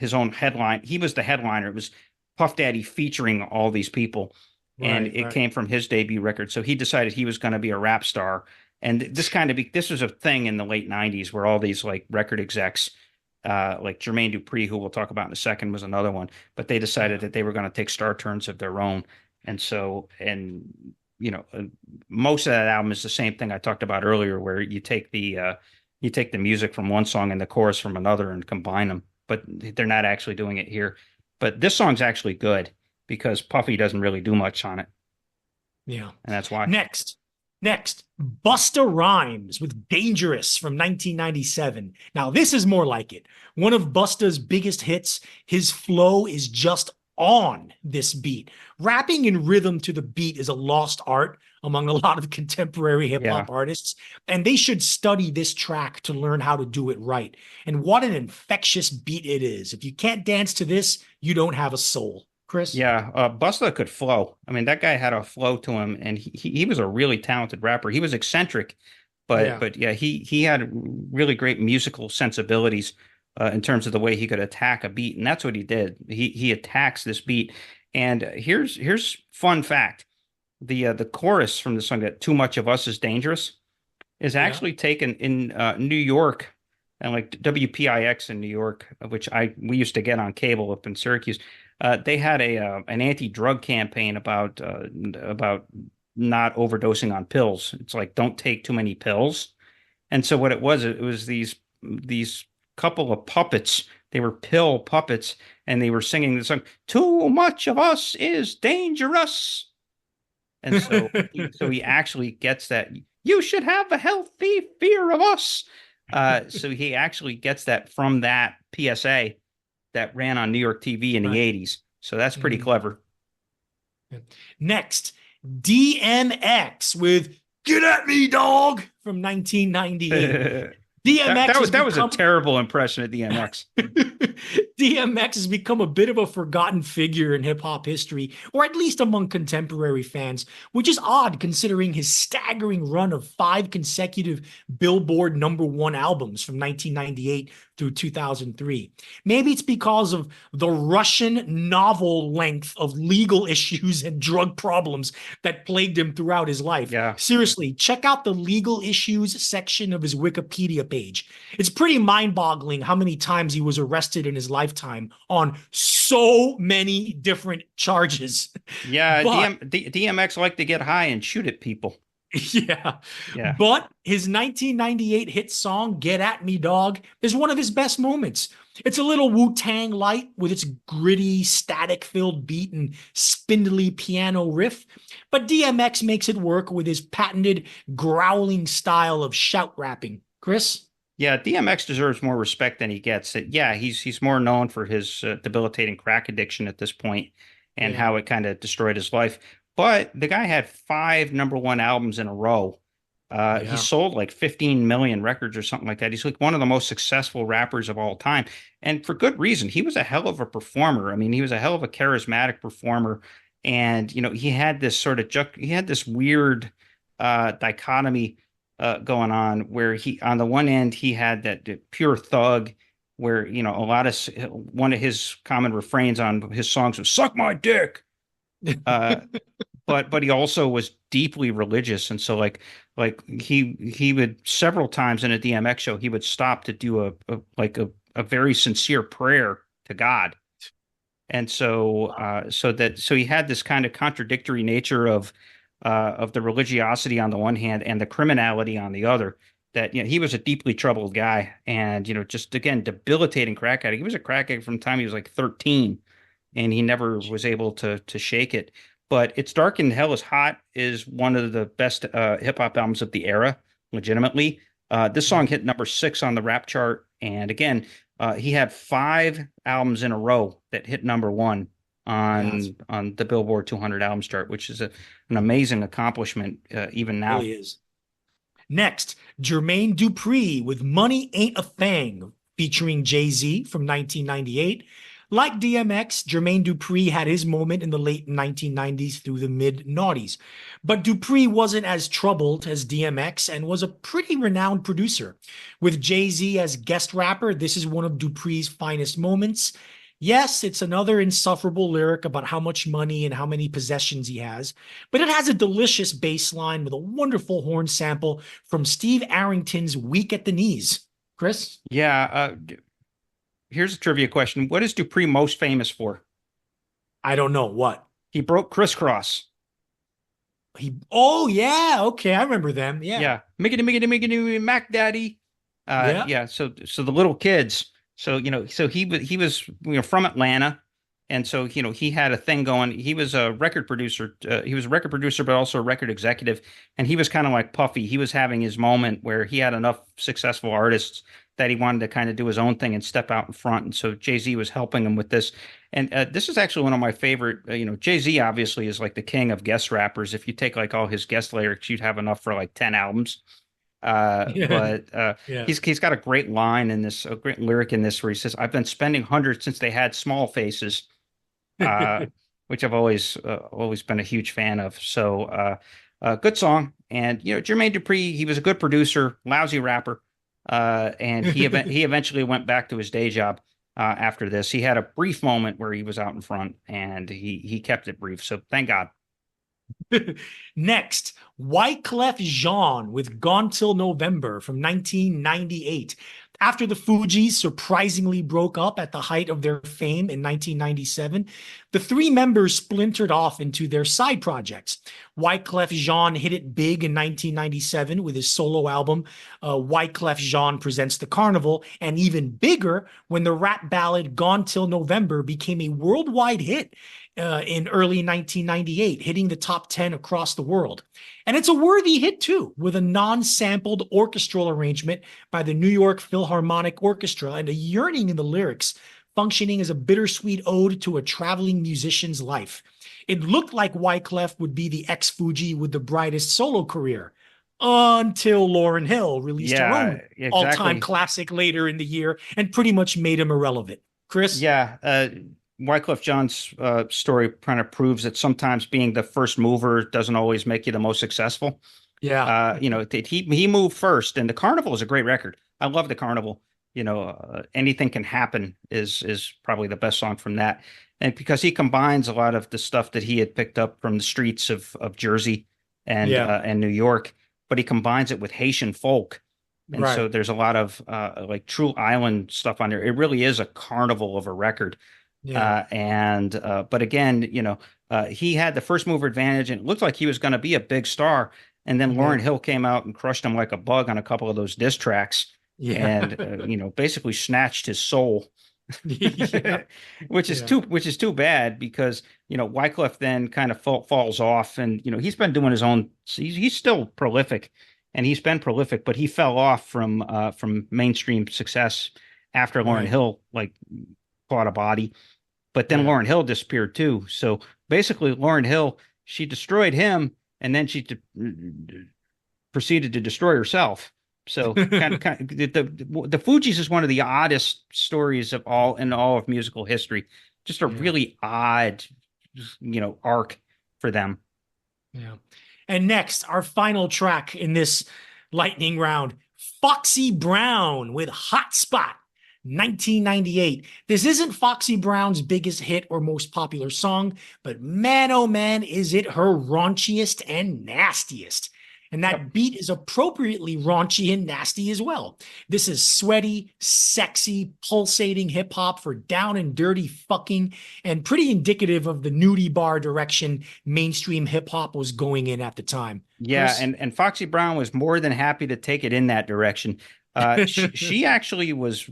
headline. He was the headliner. It was Puff Daddy featuring all these people, and Right, it right. came from his debut record. So he decided he was going to be a rap star. And this was a thing in the late '90s where all these like record execs, like Jermaine Dupri, who we'll talk about in a second, was another one. But they decided Yeah. that they were going to take star turns of their own. And so, and most of that album is the same thing I talked about earlier, where you take the music from one song and the chorus from another and combine them. But they're not actually doing it here. But this song's actually good because Puffy doesn't really do much on it, Yeah. and that's why. Next, next, Busta Rhymes with Dangerous from 1997. Now, this is more like it. One of Busta's biggest hits. His flow is just on this beat. Rapping in rhythm to the beat is a lost art among a lot of contemporary hip Yeah. hop artists, and they should study this track to learn how to do it right. And what an infectious beat it is. If you can't dance to this, you don't have a soul. Chris? Yeah, Busta could flow. I mean, that guy had a flow to him, and he was a really talented rapper. He was eccentric, but Yeah. but yeah, he had really great musical sensibilities in terms of the way he could attack a beat, and that's what he did. He attacks this beat. And here's fun fact: the chorus from the song, that "Too Much of Us is Dangerous," is Yeah. actually taken in New York, and like WPIX in New York, which we used to get on cable up in Syracuse. They had an anti-drug campaign about not overdosing on pills. It's like, don't take too many pills. And so what it was these couple of puppets. They were pill puppets, and they were singing the song, "Too much of us is dangerous." And so he actually gets that. You should have a healthy fear of us. So he actually gets that from that PSA that ran on New York TV in the Right. 80s. So that's pretty Mhm. clever. Next, DMX with Get at Me, Dog from 1998. that, DMX that has was that was a become terrible impression of DMX. DMX has become a bit of a forgotten figure in hip hop history, or at least among contemporary fans, which is odd considering his staggering run of 5 consecutive Billboard #1 albums from 1998 through 2003. Maybe it's because of the Russian novel length of legal issues and drug problems that plagued him throughout his life. Yeah. Seriously, check out the legal issues section of his Wikipedia page. It's pretty mind-boggling how many times he was arrested in his lifetime on so many different charges. Yeah, But DMX liked to get high and shoot at people. yeah, Yeah. but his 1998 hit song "Get at Me, Dog" is one of his best moments. It's a little Wu-Tang light with its gritty, static-filled beat and spindly piano riff, but DMX makes it work with his patented growling style of shout rapping. Chris? Yeah, DMX deserves more respect than he gets. Yeah, he's more known for his debilitating crack addiction at this point, and Yeah. how it kind of destroyed his life. But the guy had 5 #1 albums in a row, He Yeah. sold like 15 million records or something like that. He's like one of the most successful rappers of all time, and for good reason. He was a hell of a performer. I mean, he was a hell of a charismatic performer, and he had this sort of he had this weird dichotomy going on where he, on the one end, he had that pure thug, where a lot of one of his common refrains on his songs was "suck my dick." Uh, but he also was deeply religious, and so he would several times in a DMX show he would stop to do a very sincere prayer to God. And so he had this kind of contradictory nature of the religiosity on the one hand and the criminality on the other. That he was a deeply troubled guy, and just again debilitating crack addict. He was a crack addict from the time he was like 13, and he never was able to shake it. But It's Dark and Hell is Hot is one of the best hip hop albums of the era, legitimately. This song hit number 6 on the rap chart, and again, he had 5 albums in a row that hit number 1 Yeah. on the Billboard 200 albums chart, which is an amazing accomplishment even now. Really is. Next, Jermaine Dupri with Money Ain't a Thing, featuring Jay-Z from 1998. Like DMX, Jermaine Dupri had his moment in the late 1990s through the mid noughties. But Dupri wasn't as troubled as DMX and was a pretty renowned producer. With Jay-Z as guest rapper, this is one of Dupri's finest moments. Yes, it's another insufferable lyric about how much money and how many possessions he has, but it has a delicious bass line with a wonderful horn sample from Steve Arrington's Weak at the Knees. Chris? Yeah, here's a trivia question. What is Dupree most famous for? I don't know what. He broke Crisscross. Oh yeah, okay, I remember them. Yeah. Yeah. Miggity, miggity, miggity, Mac Daddy. Yeah. Yeah. So the little kids. So he was from Atlanta, and so he had a thing going. He was a record producer. He was a record producer, but also a record executive. And he was kind of like Puffy. He was having his moment where he had enough successful artists that he wanted to kind of do his own thing and step out in front. And so Jay-Z was helping him with this. And this is actually one of my favorite. Jay-Z obviously is like the king of guest rappers. If you take like all his guest lyrics, you'd have enough for like 10 albums. Yeah. But Yeah. he's got a great line in this, a great lyric in this where he says, "I've been spending hundreds since they had small faces," uh, which I've always been a huge fan of. So good song. And Jermaine Dupri, he was a good producer, lousy rapper, and he eventually went back to his day job. After this, he had a brief moment where he was out in front, and he kept it brief. So thank God. Next, Wyclef Jean with Gone Till November from 1998. After the Fugees surprisingly broke up at the height of their fame in 1997, the three members splintered off into their side projects. Wyclef Jean hit it big in 1997 with his solo album, Wyclef Jean Presents the Carnival, and even bigger when the rap ballad Gone Till November became a worldwide hit in early 1998, hitting the top 10 across the world. And it's a worthy hit, too, with a non-sampled orchestral arrangement by the New York Philharmonic Orchestra and a yearning in the lyrics, functioning as a bittersweet ode to a traveling musician's life. It looked like Wyclef would be the ex-Fuji with the brightest solo career, until Lauryn Hill released her Yeah, own all-time exactly. classic later in the year and pretty much made him irrelevant. Chris? Yeah, Wyclef Jean's story kind of proves that sometimes being the first mover doesn't always make you the most successful. Yeah. He moved first, and the Carnival is a great record. I love the Carnival. Anything Can Happen is probably the best song from that, and because he combines a lot of the stuff that he had picked up from the streets of Jersey Yeah. and New York, but he combines it with Haitian folk. And Right. so there's a lot of like true island stuff on there. It really is a carnival of a record. Yeah. But again, he had the first mover advantage, and it looked like he was going to be a big star. And then Yeah. Lauryn Hill came out and crushed him like a bug on a couple of those diss tracks, Yeah. and basically snatched his soul, Yeah. Yeah. which is too bad because Wyclef then kind of falls off, and he's been doing his own. He's still prolific, and he's been prolific, but he fell off from mainstream success after Lauryn Right. Hill like caught a body. But then Yeah. Lauryn Hill disappeared too. So basically, Lauryn Hill, she destroyed him, and then proceeded to destroy herself. So the Fugees is one of the oddest stories of all of musical history. Just a Yeah. really odd, arc for them. Yeah. And next, our final track in this lightning round, Foxy Brown with Hot Spot, 1998. This isn't Foxy Brown's biggest hit or most popular song, but man, oh man, is it her raunchiest and nastiest. And that beat is appropriately raunchy and nasty as well. This is sweaty, sexy, pulsating hip hop for down and dirty fucking, and pretty indicative of the nudie bar direction mainstream hip hop was going in at the time. Yeah, Chris? and Foxy Brown was more than happy to take it in that direction. She actually was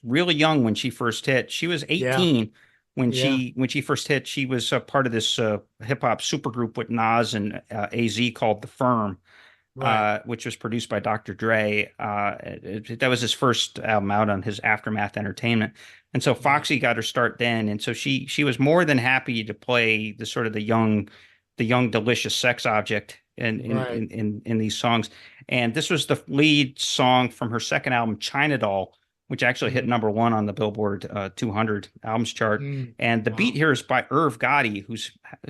really young when she first hit. She was 18 when she first hit. She was a part of this hip hop supergroup with Nas and AZ called The Firm. Right. Which was produced by Dr. Dre. That was his first album out on his Aftermath Entertainment. And so Foxy got her start then. And so she was more than happy to play the sort of the young delicious sex object in these songs. And this was the lead song from her second album, China Doll, which actually hit #1 on the Billboard 200 albums chart. And the beat here is by Irv Gotti,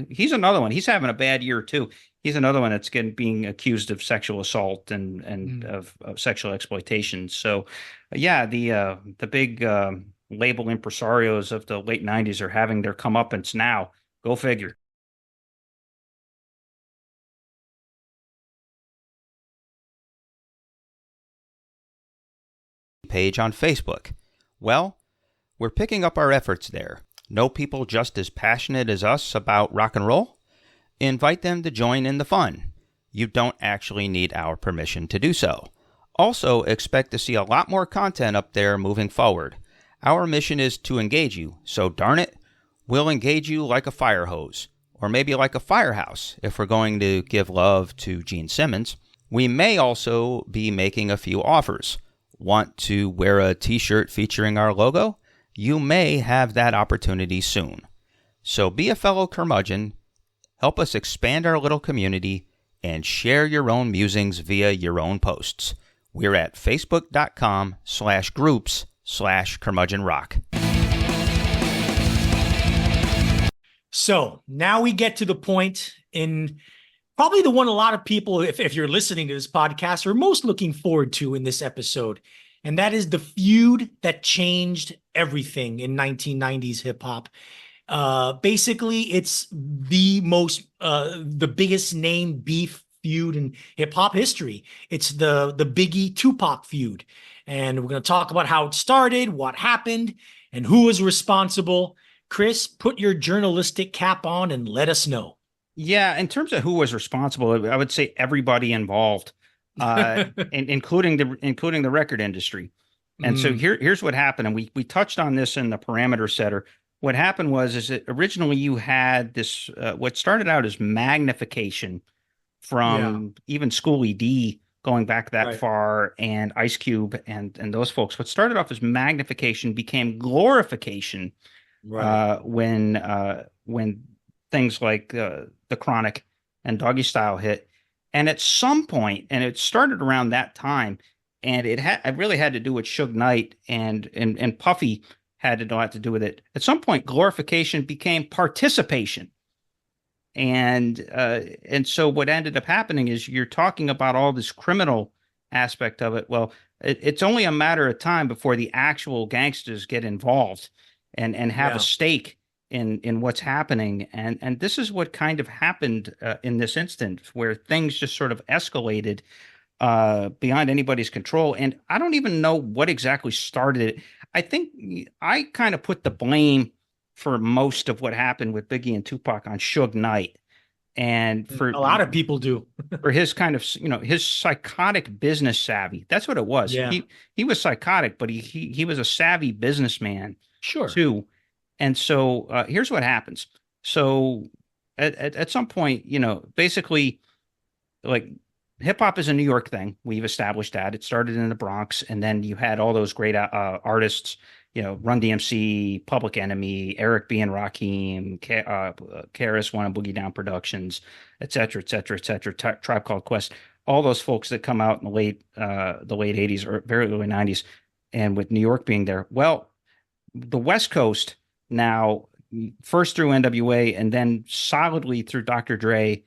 he's another one. He's having a bad year too. He's another one that's being accused of sexual assault and of sexual exploitation. So, yeah, the big label impresarios of the late 90s are having their comeuppance now. Go figure. Page on Facebook. Well, we're picking up our efforts there. Know people just as passionate as us about rock and roll? Invite them to join in the fun. You don't actually need our permission to do so. Also, expect to see a lot more content up there moving forward. Our mission is to engage you, so darn it, we'll engage you like a fire hose, or maybe like a firehouse if we're going to give love to Gene Simmons. We may also be making a few offers. Want to wear a t-shirt featuring our logo? You may have that opportunity soon. So be a fellow curmudgeon, help us expand our little community, and share your own musings via your own posts. We're at facebook.com/groups/curmudgeonrock. So now we get to the point in probably the one a lot of people, if you're listening to this podcast, are most looking forward to in this episode. And that is the feud that changed everything in 1990s hip hop. Basically, it's the biggest name beef feud in hip hop history. It's the Biggie Tupac feud. And we're going to talk about how it started, what happened, and who was responsible. Chris, put your journalistic cap on and let us know. Yeah, in terms of who was responsible, I would say everybody involved, including the record industry. And so here's what happened, and we touched on this in the parameter setter. What happened is that originally you had this what started out as magnification from even Schoolie D going back that far, and Ice Cube and those folks. What started off as magnification became glorification when things like The Chronic and Doggy Style hit. And at some point, and it started around that time, and it really had to do with Suge Knight and Puffy had a lot to do with it. At some point, glorification became participation. And so what ended up happening is you're talking about all this criminal aspect of it. Well, it's only a matter of time before the actual gangsters get involved and have a stake in what's happening. And this is what kind of happened in this instance, where things just sort of escalated beyond anybody's control. And I don't even know what exactly started it. I think I kind of put the blame for most of what happened with Biggie and Tupac on Suge Knight. And for a lot of people do for his kind of, his psychotic business savvy. That's what it was. Yeah. He was psychotic, but he was a savvy businessman sure too. And so here's what happens. So at some point, basically, like, hip hop is a New York thing. We've established that. It started in the Bronx, and then you had all those great artists. Run DMC, Public Enemy, Eric B. and Rakim, KRS One and Boogie Down Productions, et cetera, et cetera, et cetera. Tribe Called Quest. All those folks that come out in the late '80s or very early '90s, and with New York being there. Well, the West Coast now, first through NWA and then solidly through Dr. Dre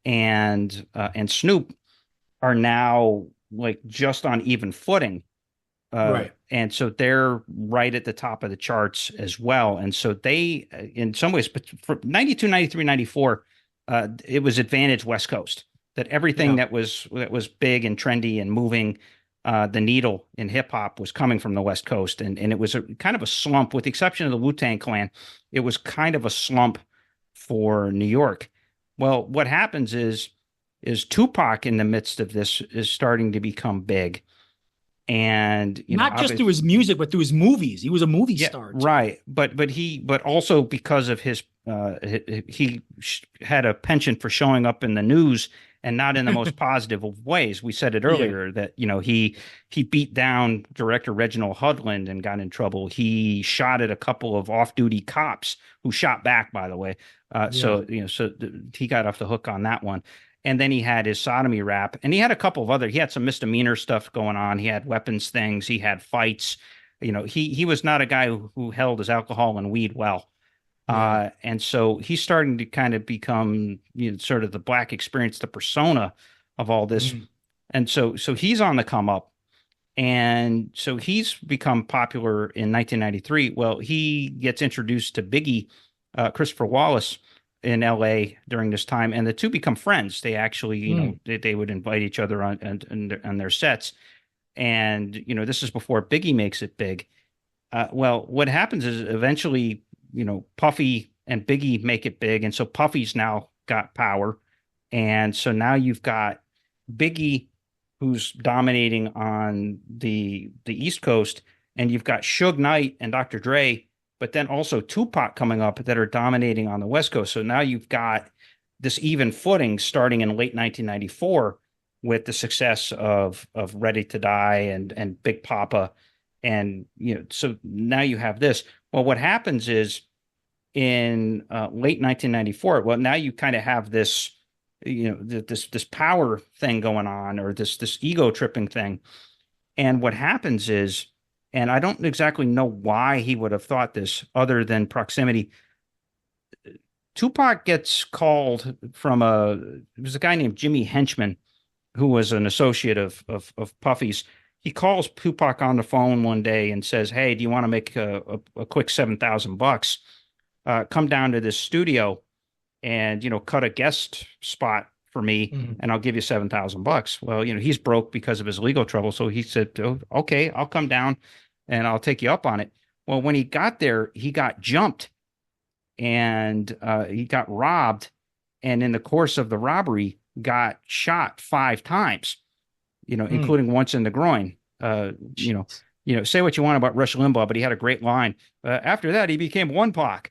and Snoop, are now like just on even footing. Right. And so they're right at the top of the charts as well. And so they, in some ways, but for 92, 93, 94, it was advantage West Coast, that everything that was big and trendy and moving the needle in hip hop was coming from the West Coast. And it was kind of a slump, with the exception of the Wu-Tang Clan. It was kind of a slump for New York. Well, what happens is Tupac in the midst of this is starting to become big. And not just through his music, but through his movies. He was a movie star, right? But also because of his he had a penchant for showing up in the news, and not in the most positive of ways. We said it earlier that he beat down director Reginald Hudlin and got in trouble. He shot at a couple of off-duty cops who shot back, by the way. So he got off the hook on that one. And then he had his sodomy rap, and he had a couple of he had some misdemeanor stuff going on. He had weapons things. He had fights. He was not a guy who held his alcohol and weed well. And so he's starting to kind of become sort of the Black experience, the persona of all this. And so he's on the come up. And so he's become popular in 1993. Well, he gets introduced to Biggie, Christopher Wallace, in LA during this time, and the two become friends. They actually, they would invite each other on their sets. And, this is before Biggie makes it big. Well, what happens is eventually, Puffy and Biggie make it big. And so Puffy's now got power. And so now you've got Biggie, who's dominating on the East Coast, and you've got Suge Knight and Dr. Dre, but then also Tupac coming up that are dominating on the West Coast. So now you've got this even footing starting in late 1994 with the success of Ready to Die and Big Papa. And, so now you have this. Well, what happens is in late 1994, well, now you kind of have this, this power thing going on, or this ego tripping thing. And what happens is, and I don't exactly know why he would have thought this other than proximity, Tupac gets called from it was a guy named Jimmy Henchman, who was an associate of Puffy's. He calls Tupac on the phone one day and says, "Hey, do you want to make a quick $7,000? Come down to this studio and, cut a guest spot for me, and I'll give you $7,000. Well, he's broke because of his legal trouble. So he said, "Oh, okay, I'll come down and I'll take you up on it." Well, when he got there, he got jumped and he got robbed. And in the course of the robbery, got shot 5 times, including once in the groin. Say what you want about Rush Limbaugh, but he had a great line. After that, he became one Pac.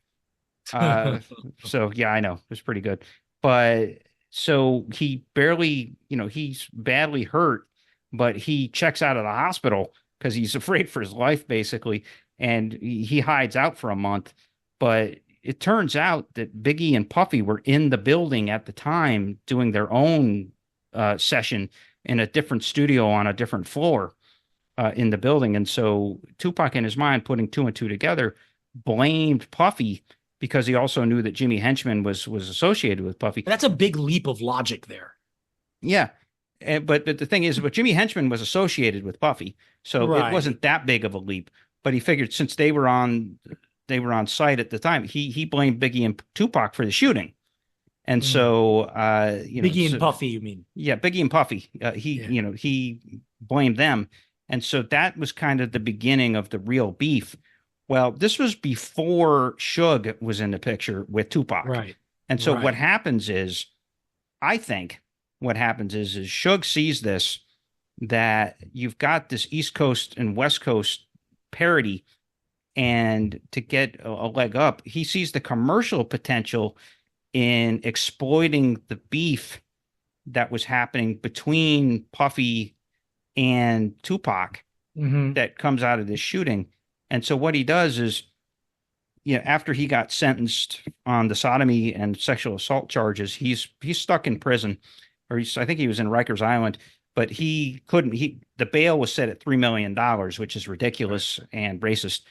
So yeah, I know it was pretty good, but so he barely, he's badly hurt, but he checks out of the hospital because he's afraid for his life, basically. And he hides out for a month. But it turns out that Biggie and Puffy were in the building at the time doing their own session in a different studio on a different floor in the building. And so Tupac, in his mind, putting 2 and 2 together, blamed Puffy because he also knew that Jimmy Henchman was associated with Puffy. That's a big leap of logic there. Yeah. But the thing is, but Jimmy Henchman was associated with Puffy, so it wasn't that big of a leap. But he figured since they were on site at the time, he blamed Biggie and Tupac for the shooting. And so, Biggie and Puffy, you mean? Yeah, Biggie and Puffy. He blamed them. And so that was kind of the beginning of the real beef. Well, this was before Suge was in the picture with Tupac. Right. And so what happens is, I think what happens is Suge sees this, that you've got this East Coast and West Coast parity, and to get a leg up, he sees the commercial potential in exploiting the beef that was happening between Puffy and Tupac that comes out of this shooting. And so what he does is, after he got sentenced on the sodomy and sexual assault charges, he's stuck in prison, or I think he was in Rikers Island, but he couldn't. The bail was set at $3 million, which is ridiculous and racist.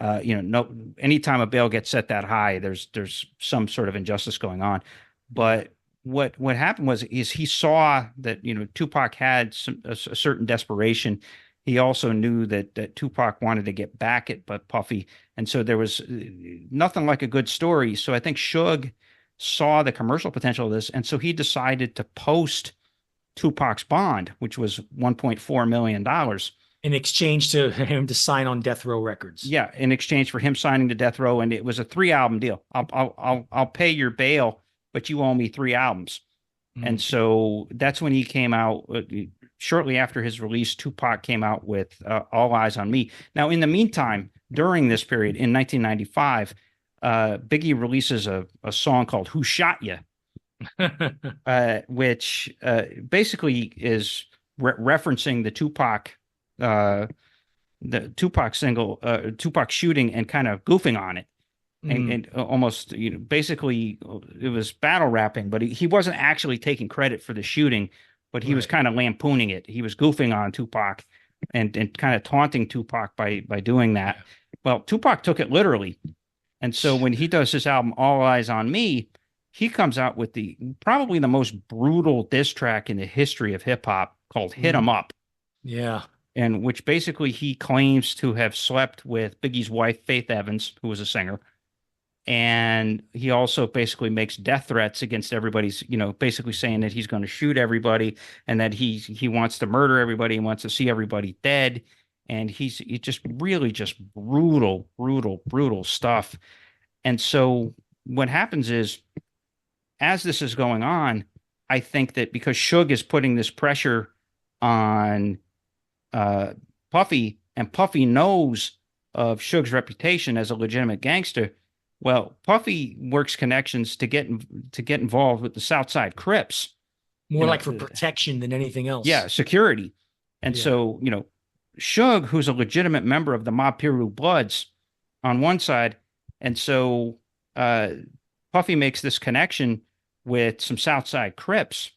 No, anytime a bail gets set that high, there's some sort of injustice going on. But what happened is he saw that Tupac had a certain desperation. He also knew that Tupac wanted to get back at Puffy, and so there was nothing like a good story. So I think Suge saw the commercial potential of this, and so he decided to post Tupac's bond, which was $1.4 million. In exchange to him to sign on Death Row Records. Yeah, in exchange for him signing to Death Row, and it was a 3-album deal. I'll pay your bail, but you owe me 3 albums. And so that's when he came out. Shortly after his release, Tupac came out with All Eyes on Me. Now, in the meantime, during this period, in 1995, Biggie releases a song called Who Shot Ya? Which basically is referencing the Tupac single, Tupac shooting, and kind of goofing on it. And almost, basically it was battle rapping, but he wasn't actually taking credit for the shooting, but he was kind of lampooning it. He was goofing on Tupac and kind of taunting Tupac by doing that. Well, Tupac took it literally. And so when he does his album, All Eyes on Me, he comes out with probably the most brutal diss track in the history of hip hop called Hit 'Em Up. Yeah. And which basically he claims to have slept with Biggie's wife, Faith Evans, who was a singer. And he also basically makes death threats against everybody's, basically saying that he's going to shoot everybody and that he wants to murder everybody and wants to see everybody dead. And he's just really just brutal, brutal, brutal stuff. And so what happens is, as this is going on, I think that because Suge is putting this pressure on Puffy, and Puffy knows of Suge's reputation as a legitimate gangster, well, Puffy works connections to get involved with the Southside Crips. More like for protection than anything else. Yeah, security. And so, Suge, who's a legitimate member of the Mob Piru Bloods on one side, and so Puffy makes this connection with some Southside Crips.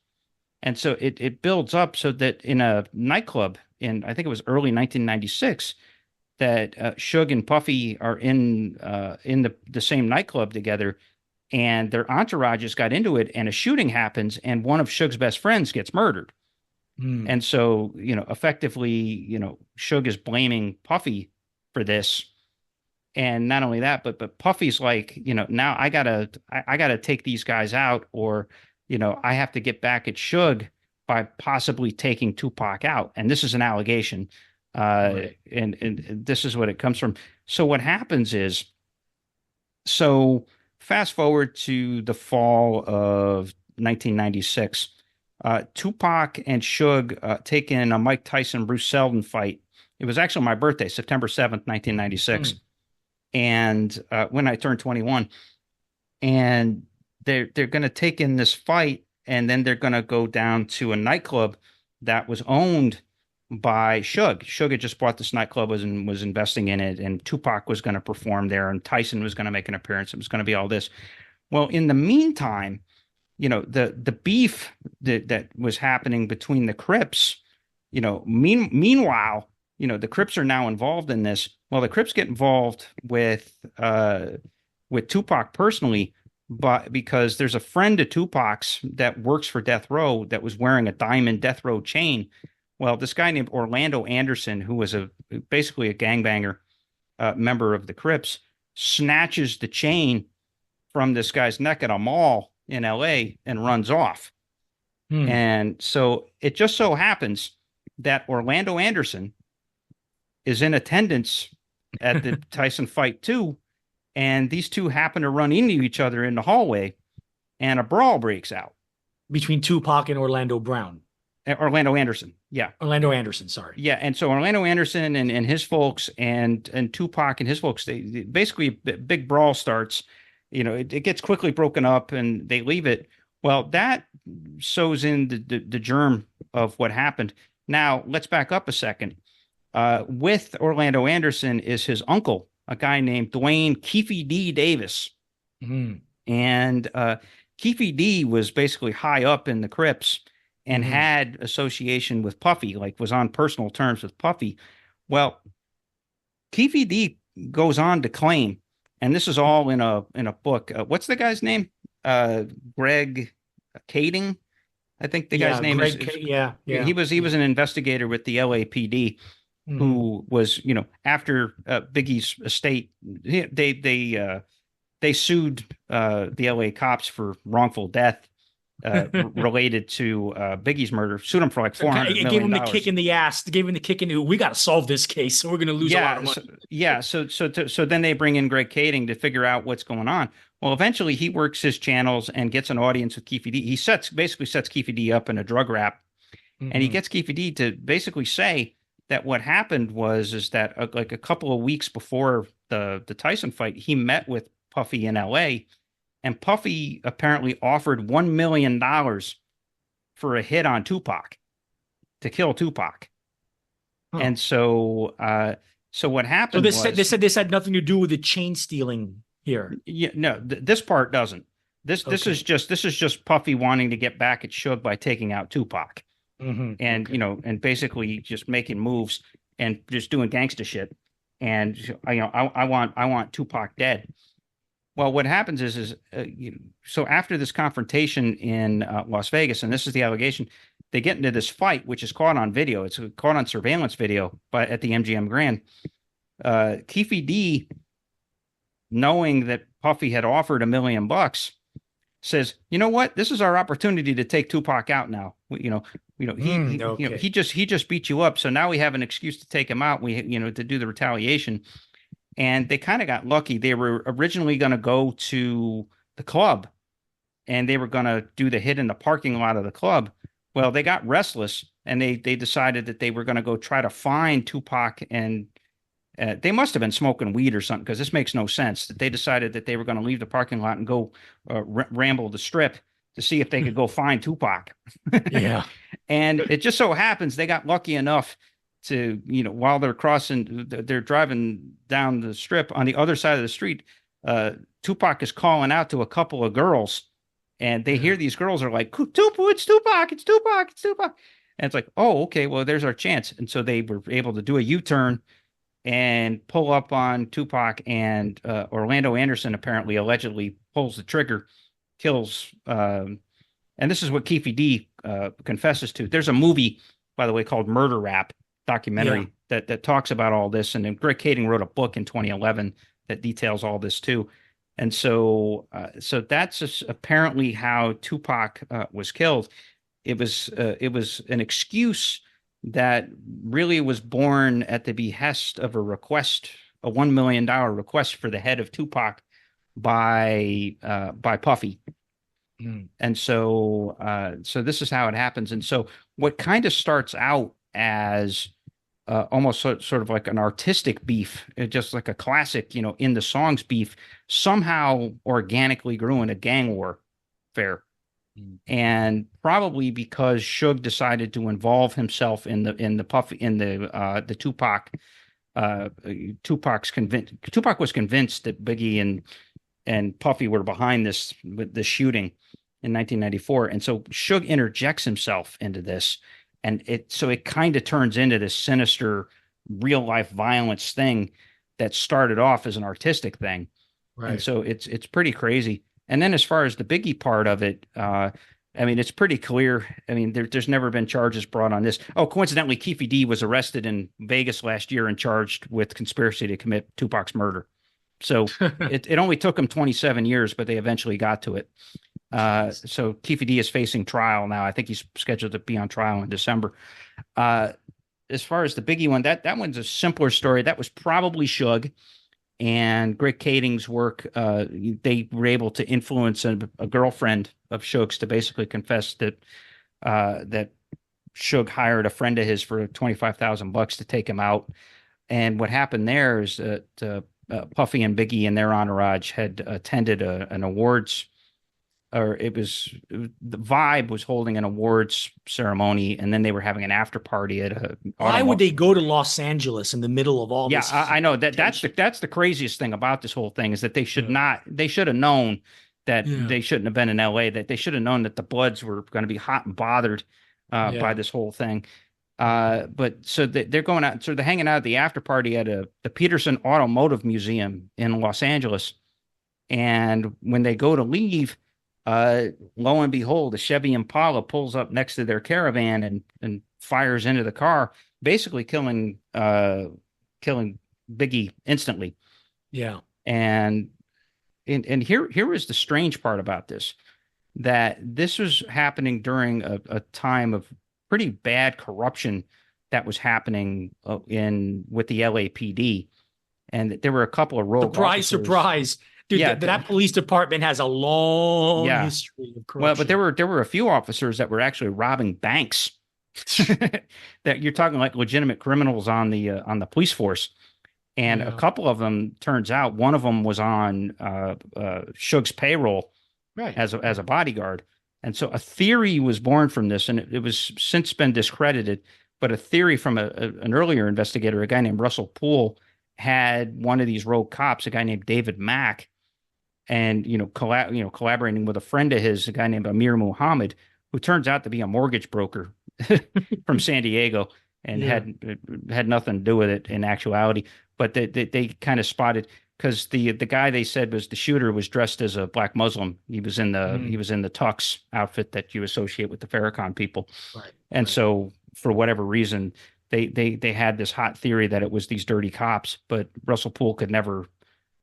And so it builds up so that in a nightclub I think it was early 1996, that Suge and Puffy are in the same nightclub together, and their entourages got into it, and a shooting happens, and one of Suge's best friends gets murdered. And so, effectively, Suge is blaming Puffy for this. And not only that, but Puffy's like, now I gotta take these guys out, or, I have to get back at Suge by possibly taking Tupac out. And this is an allegation. And this is what it comes from. So what happens is, fast forward to the fall of 1996, Tupac and Suge take in a Mike Tyson Bruce Seldon fight. It was actually my birthday, September 7th, 1996. And when I turned 21, and they're going to take in this fight, and then they're going to go down to a nightclub that was owned by Suge. Suge had just bought this nightclub and was investing in it, and Tupac was going to perform there, and Tyson was going to make an appearance. It was going to be all this. Well, in the meantime, the beef that was happening between the Crips, meanwhile, the Crips are now involved in this. Well, the Crips get involved with Tupac personally, but because there's a friend of Tupac's that works for Death Row that was wearing a diamond Death Row chain. Well, this guy named Orlando Anderson, who was basically a gangbanger member of the Crips, snatches the chain from this guy's neck at a mall in L.A. and runs off. And so it just so happens that Orlando Anderson is in attendance at the Tyson fight too, and these two happen to run into each other in the hallway, and a brawl breaks out between Tupac and Orlando Anderson. Yeah. Orlando Anderson, sorry. Yeah. And so Orlando Anderson and his folks and Tupac and his folks, they basically, big brawl starts. It gets quickly broken up and they leave it. Well, that sows in the germ of what happened. Now, let's back up a second. With Orlando Anderson is his uncle, a guy named Dwayne Keefe D. Davis. Mm. And Keefe D was basically high up in the Crips and had association with Puffy, like was on personal terms with Puffy. Well, Keefe D goes on to claim, and this is all in a book. What's the guy's name? Greg Kading. I think the guy's name is. Yeah, yeah. He was an investigator with the LAPD who was, after Biggie's estate, they sued the LA cops for wrongful death related to Biggie's murder. Sued him for like $400 million. It gave him the kick in the ass. Gave him the kick in the. We got to solve this case, so we're going to lose a lot of money. So then they bring in Greg Kading to figure out what's going on. Well, eventually he works his channels and gets an audience with Keefe D. He basically sets Keefe D up in a drug rap, and he gets Keefe D to basically say that what happened is that like a couple of weeks before the Tyson fight, he met with Puffy in L.A., and Puffy apparently offered $1 million for a hit on Tupac to kill Tupac. Huh. And so what happened? So they said this had nothing to do with the chain stealing here. Yeah, no, this part doesn't. This is just Puffy wanting to get back at Suge by taking out Tupac, and and basically just making moves and just doing gangster shit. And I want Tupac dead. Well, what happens is so after this confrontation in Las Vegas, and this is the allegation, they get into this fight, which is caught on video. It's caught on surveillance video, but at the MGM Grand, Keefe D, knowing that Puffy had offered $1 million, says, "You know what? This is our opportunity to take Tupac out now. He just beat you up, so now we have an excuse to take him out. To do the retaliation." And they kind of got lucky. They were originally going to go to the club, and they were going to do the hit in the parking lot of the club. Well, they got restless, and they decided that they were going to go try to find Tupac, and they must have been smoking weed or something, because this makes no sense. That they decided that they were going to leave the parking lot and go ramble the strip to see if they could go find Tupac. Yeah. And it just so happens they got lucky enough to, while they're driving down the strip on the other side of the street, Tupac is calling out to a couple of girls, and they hear these girls are like, it's Tupac, it's Tupac, it's Tupac. And it's like, oh, okay, well, there's our chance. And so they were able to do a U-turn and pull up on Tupac, and Orlando Anderson allegedly pulls the trigger, kills, and this is what Keefe D confesses to. There's a movie, by the way, called Murder Rap, documentary that talks about all this, and then Greg Kading wrote a book in 2011 that details all this too. And so that's apparently how Tupac was killed. It was an excuse that really was born at the behest of a $1 million request for the head of Tupac by Puffy. And so this is how it happens. And so what kind of starts out as almost sort of like an artistic beef, just like a classic, in the songs beef, somehow organically grew into gang warfare. And probably because Suge decided to involve himself in the Tupac. Tupac was convinced that Biggie and Puffy were behind this shooting in 1994, and so Suge interjects himself into this. And it kind of turns into this sinister, real life violence thing that started off as an artistic thing, right? And so it's pretty crazy. And then as far as the Biggie part of it, it's pretty clear. There's never been charges brought on this. Oh, coincidentally, Keefe D was arrested in Vegas last year and charged with conspiracy to commit Tupac's murder. So it only took him 27 years, but they eventually got to it. So Keefe D is facing trial now. I think he's scheduled to be on trial in December. As far as the Biggie one, that one's a simpler story. That was probably Suge and Greg Kading's work. They were able to influence a girlfriend of Suge's to basically confess that Suge hired a friend of his for $25,000 to take him out. And what happened there is that Puffy and Biggie and their entourage had attended an awards or the Vibe was holding an awards ceremony, and then they were having an after party at a. Why would they go to Los Angeles in the middle of all this? I know that's the craziest thing about this whole thing is that they should have known that they shouldn't have been in L.A. That they should have known that the Bloods were going to be hot and bothered by this whole thing. But so they're going out, so they're hanging out at the after party at the Peterson Automotive Museum in Los Angeles, and when they go to leave. Lo and behold, a Chevy Impala pulls up next to their caravan and fires into the car, basically killing Biggie instantly. Yeah. And here is the strange part about this, that this was happening during a time of pretty bad corruption that was happening with the LAPD, and there were a couple of rogue officers. Surprise. Dude, that police department has a long history of corruption. Well, but there were a few officers that were actually robbing banks. That you're talking like legitimate criminals on the police force, and a couple of them, turns out, one of them was on Suge's payroll, right, as a bodyguard, and so a theory was born from this, and it was since been discredited. But a theory from an earlier investigator, a guy named Russell Poole, had one of these rogue cops, a guy named David Mack. And, collaborating with a friend of his, a guy named Amir Muhammad, who turns out to be a mortgage broker from San Diego and had nothing to do with it in actuality. But they kind of spotted, because the guy they said was the shooter was dressed as a black Muslim. He was in the tux outfit that you associate with the Farrakhan people. Right. And so for whatever reason, they had this hot theory that it was these dirty cops, but Russell Poole could never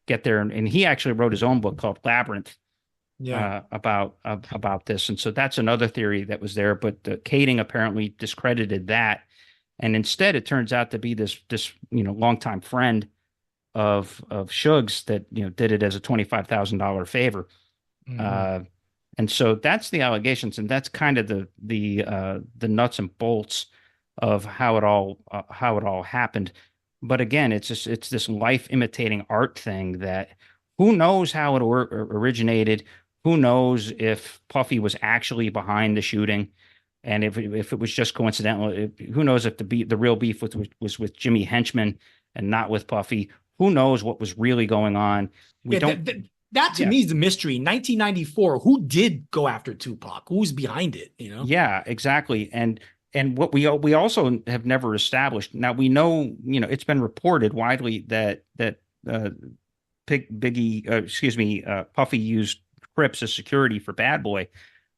get there, and he actually wrote his own book called Labyrinth about this, and so that's another theory that was there. But Kading apparently discredited that, and instead it turns out to be this longtime friend of Suge's that did it as a $25,000 favor, and so that's the allegations, and that's kind of the nuts and bolts of how it all happened. But again, it's this life imitating art thing that who knows how it originated? Who knows if Puffy was actually behind the shooting, and if it was just coincidental? Who knows if the real beef was with Jimmy Henchman and not with Puffy? Who knows what was really going on? That to me is the mystery. 1994, who did go after Tupac? Who's behind it? Yeah, exactly. And what we also have never established. Now we know, it's been reported widely that Puffy used Crips as security for Bad Boy,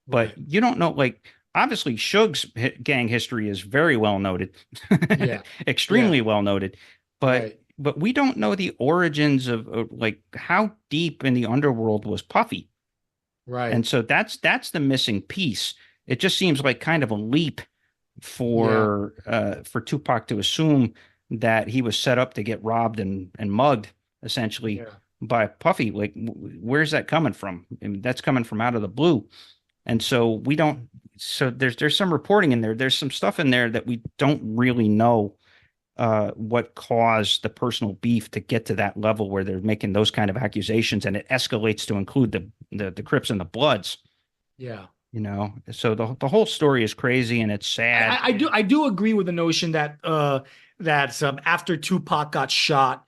but you don't know. Like, obviously, Suge's gang history is very well noted, extremely well noted, but we don't know the origins of like how deep in the underworld was Puffy, right? And so that's the missing piece. It just seems like kind of a leap for Tupac to assume that he was set up to get robbed and mugged essentially by Puffy. Like, where's that coming from? I mean, that's coming from out of the blue. And so we don't, so there's some reporting in there. There's some stuff in there that we don't really know what caused the personal beef to get to that level where they're making those kind of accusations, and it escalates to include the Crips and the Bloods. Yeah. So the whole story is crazy, and it's sad. I do agree with the notion that after Tupac got shot,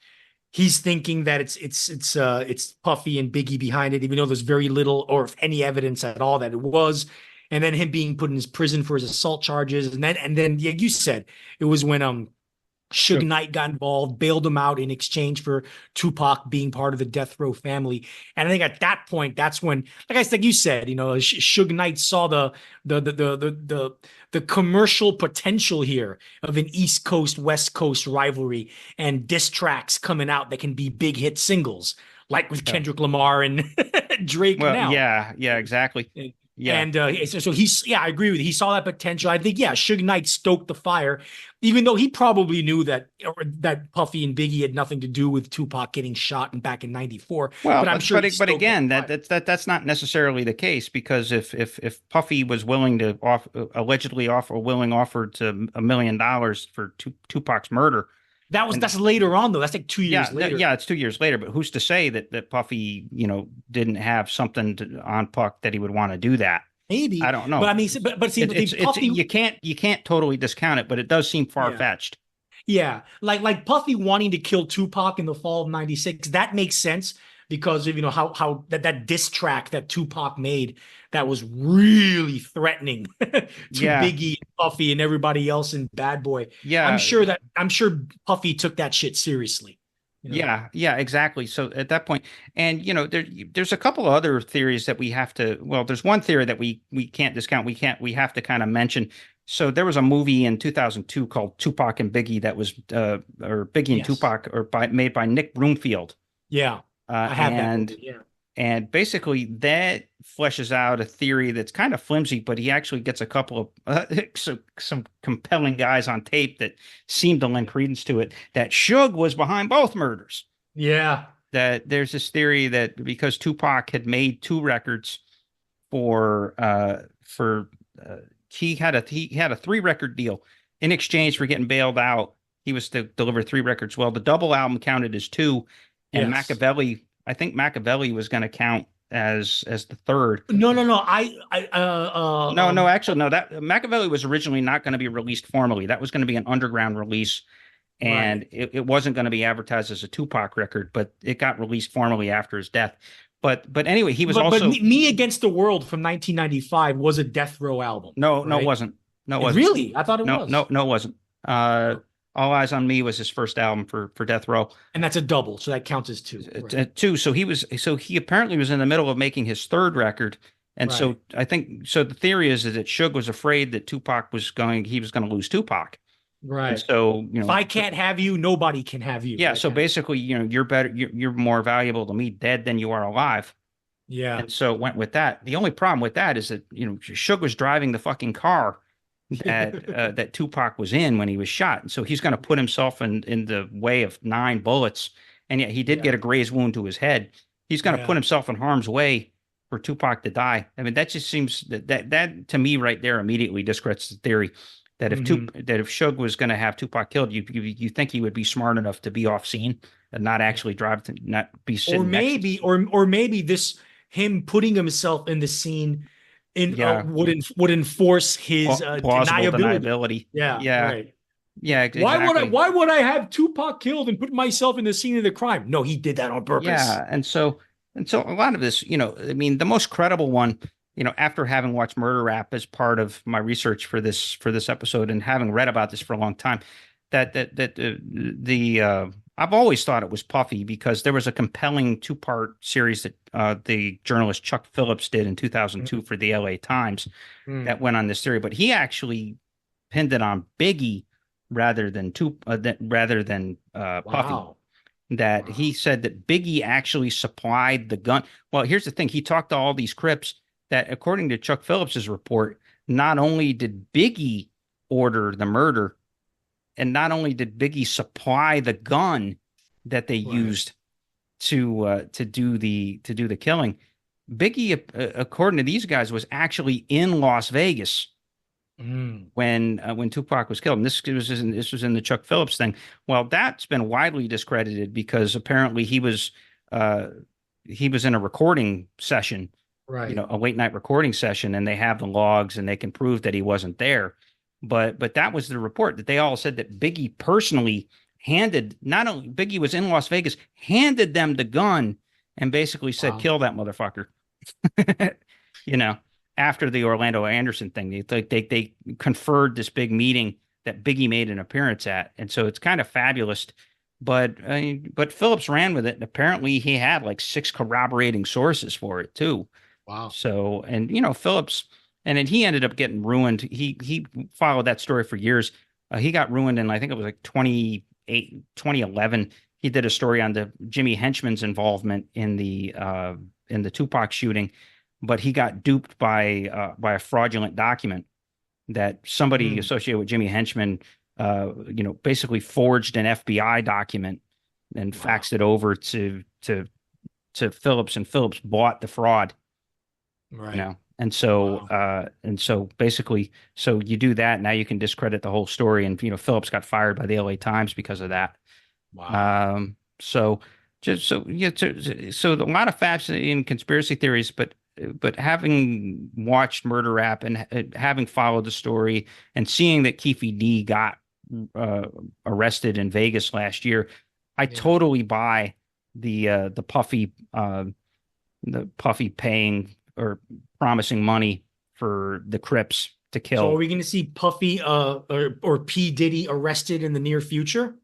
he's thinking that it's Puffy and Biggie behind it, even though there's very little or if any evidence at all that it was. And then him being put in his prison for his assault charges, and then like you said, it was when Suge Knight got involved, bailed him out in exchange for Tupac being part of the death row family. And I think at that point, that's when, like you said, Suge Knight saw the commercial potential here of an East Coast, West Coast rivalry and diss tracks coming out that can be big hit singles, like with Kendrick Lamar and Drake now. Yeah, exactly. Yeah. And so I agree with you. He saw that potential. I think, Suge Knight stoked the fire, even though he probably knew that Puffy and Biggie had nothing to do with Tupac getting shot back in '94. Well, but I'm sure. But again, that's not necessarily the case, because if Puffy was willing to allegedly offered to $1 million for Tupac's murder, That's later on though. That's like 2 years later. Yeah, it's 2 years later. But who's to say that Puffy, didn't have something on Puck that he would want to do that? Maybe. I don't know. But I mean, but see, Puffy, you can't totally discount it, but it does seem far fetched. Yeah, like Puffy wanting to kill Tupac in the fall of '96. That makes sense because of how that diss track that Tupac made that was really threatening to Biggie, Puffy, and everybody else in Bad Boy. Yeah, I'm sure Puffy took that shit seriously. Yeah, exactly. So at that point, and there's a couple of other theories that we have to. Well, there's one theory that we can't discount. We have to kind of mention. So there was a movie in 2002 called Tupac and Biggie that was or Biggie and Tupac made by Nick Broomfield. Yeah, I have that movie, yeah. And basically that fleshes out a theory that's kind of flimsy, but he actually gets a couple of some compelling guys on tape that seem to lend credence to it, that Suge was behind both murders. Yeah. That there's this theory that because Tupac had made two records he had a 3-record deal in exchange for getting bailed out. He was to deliver 3 records. Well, the double album counted as 2, and Machiavelli, I think Machiavelli was going to count as the 3rd. No. That Machiavelli was originally not going to be released formally. That was going to be an underground release, and it wasn't going to be advertised as a Tupac record, but it got released formally after his death. But anyway, he was also. But Me Against the World from 1995 was a Death Row album. No, it wasn't. No, it wasn't. Really? I thought it was. No, it wasn't. All Eyes on Me was his first album for Death Row, and that's a double, so that counts as 2. Right. 2. So he apparently was in the middle of making his 3rd record, and so I think the theory is that Suge was afraid that he was going to lose Tupac. Right. And so if I can't have you, nobody can have you. Yeah. So basically, you're better. You're more valuable to me dead than you are alive. Yeah. And so it went with that. The only problem with that is that Suge was driving the fucking car that Tupac was in when he was shot, and so he's going to put himself in the way of 9 bullets, and yet he did get a grazed wound to his head. He's going to put himself in harm's way for Tupac to die. I mean, that just seems that to me right there immediately discredits the theory that if Suge was going to have Tupac killed, you think he would be smart enough to be off scene and not actually drive to not be sitting. Or maybe this him putting himself in the scene would enforce his deniability. Yeah. Right. Yeah. Exactly. Why would I have Tupac killed and put myself in the scene of the crime? No, he did that on purpose. Yeah, and so a lot of this, I mean, the most credible one. After having watched Murder Rap as part of my research for this episode and having read about this for a long time, I've always thought it was Puffy because there was a compelling 2-part series that the journalist Chuck Phillips did in 2002 for the LA Times that went on this theory, but he actually pinned it on Biggie rather than Puffy. That he said that Biggie actually supplied the gun. Well, here's the thing: he talked to all these Crips. That according to Chuck Phillips's report, not only did Biggie order the murder, and not only did Biggie supply the gun that they used to do the killing, Biggie, according to these guys, was actually in Las Vegas when Tupac was killed. And this was in the Chuck Phillips thing. Well, that's been widely discredited because apparently he was in a recording session. Right. A late night recording session, and they have the logs and they can prove that he wasn't there. But that was the report that they all said that Biggie personally not only Biggie was in Las Vegas, handed them the gun and basically said, kill that motherfucker. After the Orlando Anderson thing, they conferred this big meeting that Biggie made an appearance at. And so it's kind of fabulous. But Phillips ran with it. And apparently he had like 6 corroborating sources for it too. Wow. So, and Phillips, and then he ended up getting ruined. He followed that story for years. He got ruined in, I think it was like 2011. He did a story on the Jimmy Henchman's involvement in the Tupac shooting, but he got duped by a fraudulent document that somebody associated with Jimmy Henchman, basically forged an FBI document and faxed it over to Phillips, and Phillips bought the fraud. Right. And so basically, so you do that. Now you can discredit the whole story. And, Phillips got fired by the LA Times because of that. Wow. So just so, yeah, so a lot of fascinating conspiracy theories, but having watched Murder Rap and having followed the story and seeing that Keefe D got arrested in Vegas last year, I Yeah. totally buy the Puffy paying or promising money for the Crips to So are kill. we going to see Puffy or P. Diddy arrested in the near future?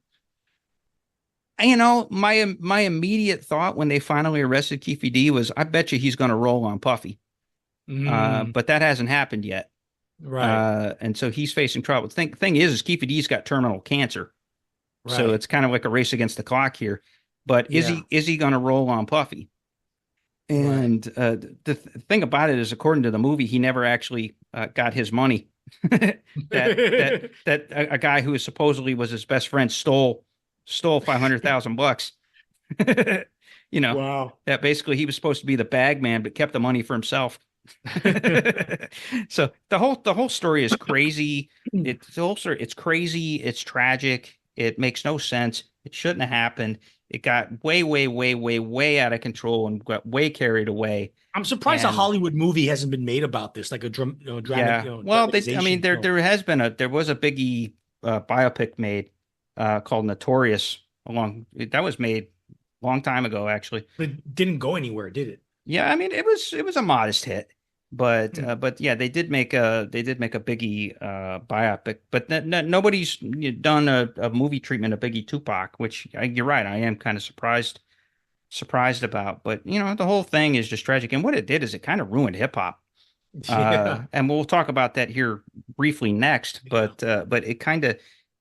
My immediate thought when they finally arrested Keefe D was, I bet you he's going to roll on Puffy. Mm, But that hasn't happened yet. right, And so he's facing trouble. Thing is Keefe D's got terminal cancer. So right. it's kind of like a race against the clock here. But Yeah, is he going to roll on Puffy? right. And the thing about it is, according to the movie, he never actually got his money. That a guy who supposedly was his best friend stole 500,000 bucks. You know, Wow. that basically he was supposed to be the bag man, but kept the money for himself. So the whole story is crazy. It's crazy. It's tragic. It makes no sense. It shouldn't have happened. It got way, way, way, way, way out of control and got way carried away. I'm surprised a And Hollywood movie hasn't been made about this, like a yeah, well, I mean, dramatization film. there was a Biggie biopic made called Notorious. That was made a long time ago, actually. But it didn't go anywhere, did it? Yeah, I mean, it was a modest hit, but Hmm. yeah, they did make a Biggie biopic, but nobody's done a movie treatment of Biggie Tupac, which you're right, I am kind of surprised about. But the whole thing is just tragic, and what it did is it kind of ruined hip hop. Yeah, And we'll talk about that here briefly next, yeah, but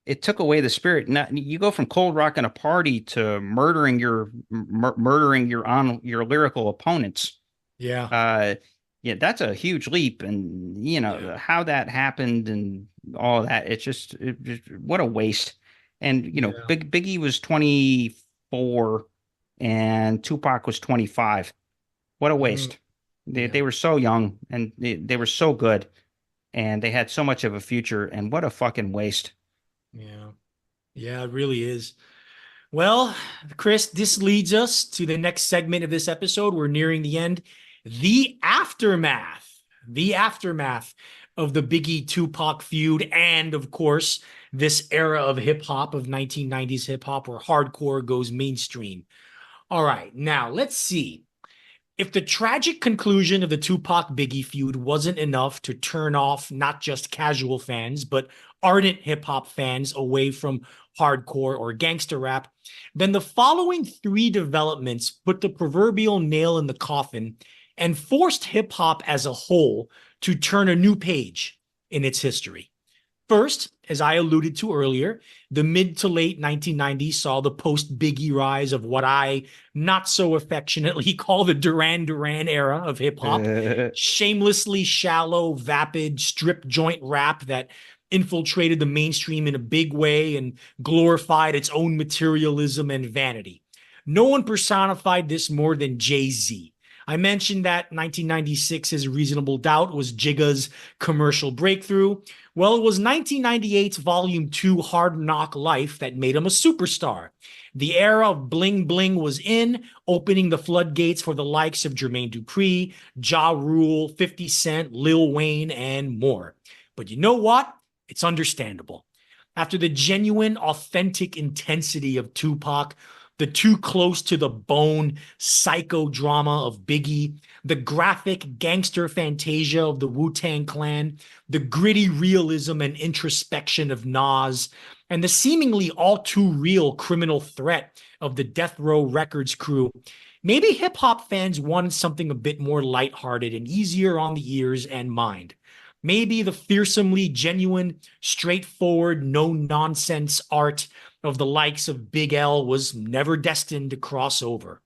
it took away the spirit. Now, you go from cold rocking a party to murdering your lyrical opponents. yeah, Uh, yeah, that's a huge leap, and yeah, how that happened and all that. It just what a waste. And yeah. Biggie was 24 and Tupac was 25. What a Mm, waste. They yeah, were so young and they were so good and they had so much of a future, and what a fucking waste. yeah, yeah. It really is. Well, Chris, this leads us to the next segment of this episode. We're nearing the end. The aftermath, the aftermath of the Biggie Tupac feud, and of course, this era of hip hop, of 1990s hip hop, where hardcore goes mainstream. All right, now let's see. If the tragic conclusion of the Tupac Biggie feud wasn't enough to turn off not just casual fans, but ardent hip hop fans away from hardcore or gangster rap, then the following three developments put the proverbial nail in the coffin and forced hip hop as a whole to turn a new page in its history. First, as I alluded to earlier, the mid to late 1990s saw the post Biggie rise of what I not so affectionately call the Duran Duran era of hip hop. Shamelessly shallow, vapid, strip joint rap that infiltrated the mainstream in a big way and glorified its own materialism and vanity. No one personified this more than Jay-Z. I mentioned that 1996's Reasonable Doubt was Jigga's commercial breakthrough. Well, it was 1998's Volume 2 Hard Knock Life that made him a superstar. The era of bling bling was in, opening the floodgates for the likes of Jermaine Dupri, Ja Rule, 50 Cent, Lil Wayne, and more. But you know what? It's understandable. After the genuine, authentic intensity of Tupac, the too close to the bone psychodrama of Biggie, the graphic gangster fantasia of the Wu-Tang Clan, the gritty realism and introspection of Nas, and the seemingly all too real criminal threat of the Death Row Records crew, maybe hip hop fans wanted something a bit more lighthearted and easier on the ears and mind. Maybe the fearsomely genuine, straightforward, no nonsense art of the likes of Big L was never destined to cross over.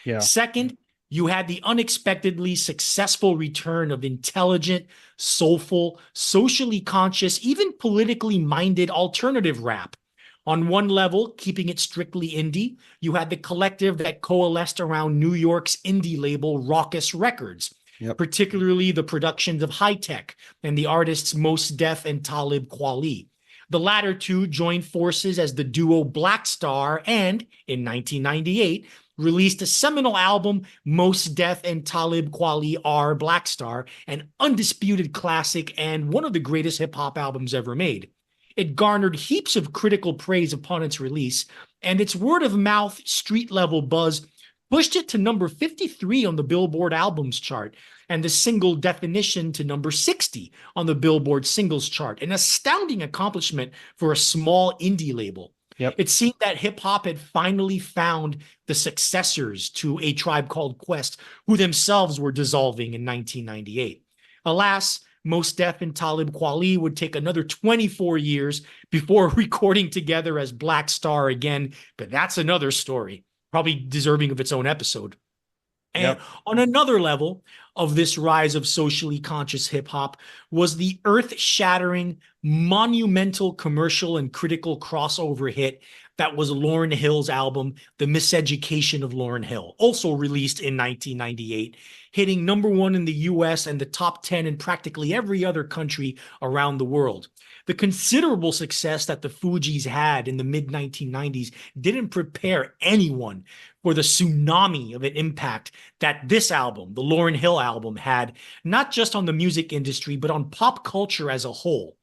Yeah. Second, you had the unexpectedly successful return of intelligent, soulful, socially conscious, even politically minded alternative rap. On one level, keeping it strictly indie, you had the collective that coalesced around New York's indie label Raucous Records, Yep. particularly the productions of High Tech and the artists Mos Def and Talib Kweli. The latter two joined forces as the duo Black Star and, in 1998, released a seminal album, Mos Def and Talib Kweli are Black Star, an undisputed classic and one of the greatest hip-hop albums ever made. It garnered heaps of critical praise upon its release, and its word-of-mouth, street-level buzz pushed it to number 53 on the Billboard Albums chart, and the single Definition to number 60 on the Billboard Singles chart, an astounding accomplishment for a small indie label. Yep. It seemed that hip-hop had finally found the successors to A Tribe Called Quest, who themselves were dissolving in 1998. Alas, Mos Def and Talib Kweli would take another 24 years before recording together as Black Star again, but that's another story, probably deserving of its own episode. And on another level of this rise of socially conscious hip-hop was the earth-shattering, monumental commercial and critical crossover hit that was Lauryn Hill's album, The Miseducation of Lauryn Hill, also released in 1998, hitting number 1 in the US and the top 10 in practically every other country around the world. The considerable success that the Fugees had in the mid-1990s didn't prepare anyone for the tsunami of an impact that this album, the Lauryn Hill album, had, not just on the music industry, but on pop culture as a whole.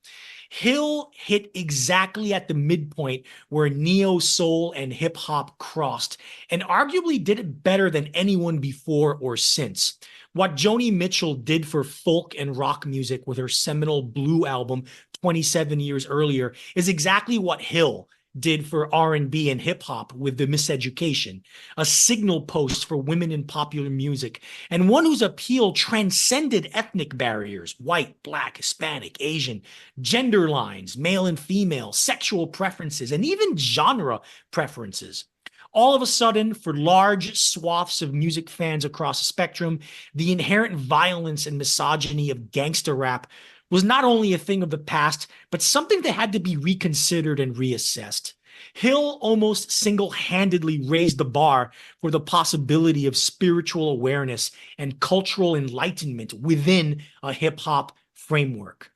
Hill hit exactly at the midpoint where neo-soul and hip-hop crossed, and arguably did it better than anyone before or since. What Joni Mitchell did for folk and rock music with her seminal Blue album 27 years earlier is exactly what Hill did for R&B and hip-hop with The Miseducation, a signal post for women in popular music, and one whose appeal transcended ethnic barriers, white, black, Hispanic, Asian, gender lines, male and female, sexual preferences, and even genre preferences. All of a sudden, for large swaths of music fans across the spectrum, the inherent violence and misogyny of gangsta rap was not only a thing of the past, but something that had to be reconsidered and reassessed. Hill almost single-handedly raised the bar for the possibility of spiritual awareness and cultural enlightenment within a hip-hop framework.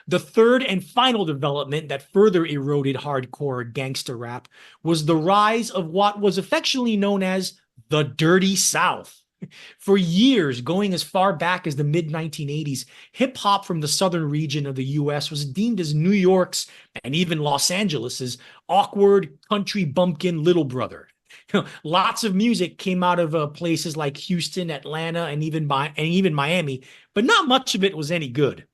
The third and final development that further eroded hardcore gangsta rap was the rise of what was affectionately known as the Dirty South. For years, going as far back as the mid-1980s, hip-hop from the southern region of the U.S. was deemed as New York's and even Los Angeles's awkward country bumpkin little brother. Lots of music came out of places like Houston, Atlanta, and even Miami, but not much of it was any good.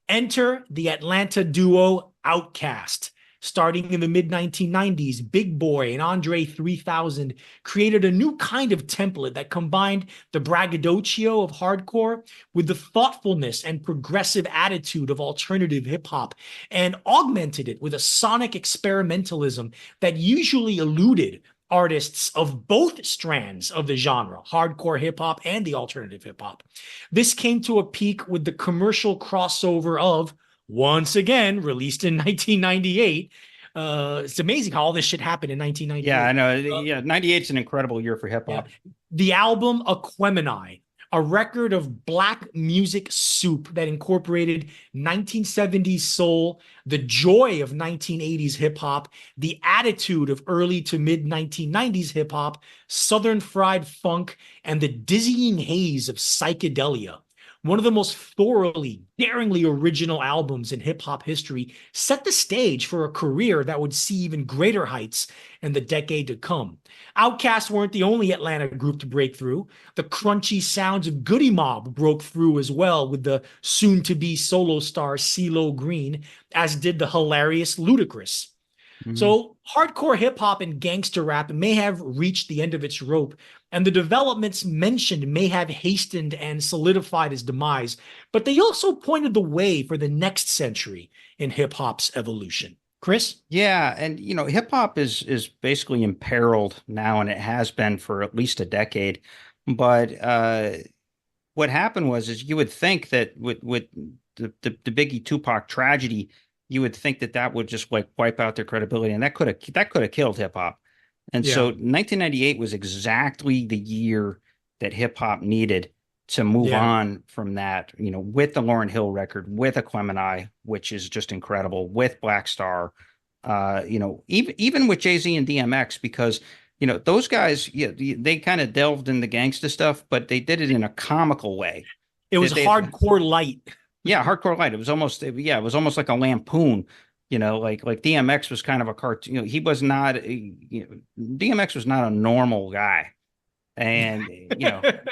Enter the Atlanta duo Outkast. Starting in the mid-1990s, Big Boy and Andre 3000 created a new kind of template that combined the braggadocio of hardcore with the thoughtfulness and progressive attitude of alternative hip-hop, and augmented it with a sonic experimentalism that usually eluded artists of both strands of the genre, hardcore hip-hop and the alternative hip-hop. This came to a peak with the commercial crossover of, once again, released in 1998. It's amazing how all this shit happened in 1998. Yeah, I know. 98 is an incredible year for hip-hop. Yeah. The album Aquemini, a record of black music soup that incorporated 1970s soul, the joy of 1980s hip-hop, the attitude of early to mid-1990s hip-hop, southern fried funk, and the dizzying haze of psychedelia. One of the most thoroughly, daringly original albums in hip-hop history, set the stage for a career that would see even greater heights in the decade to come. Outkast weren't the only Atlanta group to break through. The crunchy sounds of Goody Mob broke through as well with the soon-to-be solo star CeeLo Green, as did the hilarious Ludacris. Mm-hmm. So hardcore hip-hop and gangster rap may have reached the end of its rope, and the developments mentioned may have hastened and solidified its demise, but they also pointed the way for the next century in hip-hop's evolution. Chris? Yeah, and hip-hop is basically imperiled now, and it has been for at least a decade. But what happened is you would think that with the Biggie Tupac tragedy, you would think that would just wipe out their credibility, and that could have killed hip-hop. And so 1998 was exactly the year that hip hop needed to move Yeah. on from that, with the Lauryn Hill record, with Aquemini, which is just incredible, with Black Star, even with Jay-Z and DMX, because those guys, yeah, they kind of delved in the gangsta stuff, but they did it in a comical way. It was hardcore light. Yeah, hardcore light. It was almost like a lampoon. Like DMX was kind of a cartoon. He was not. DMX was not a normal guy, and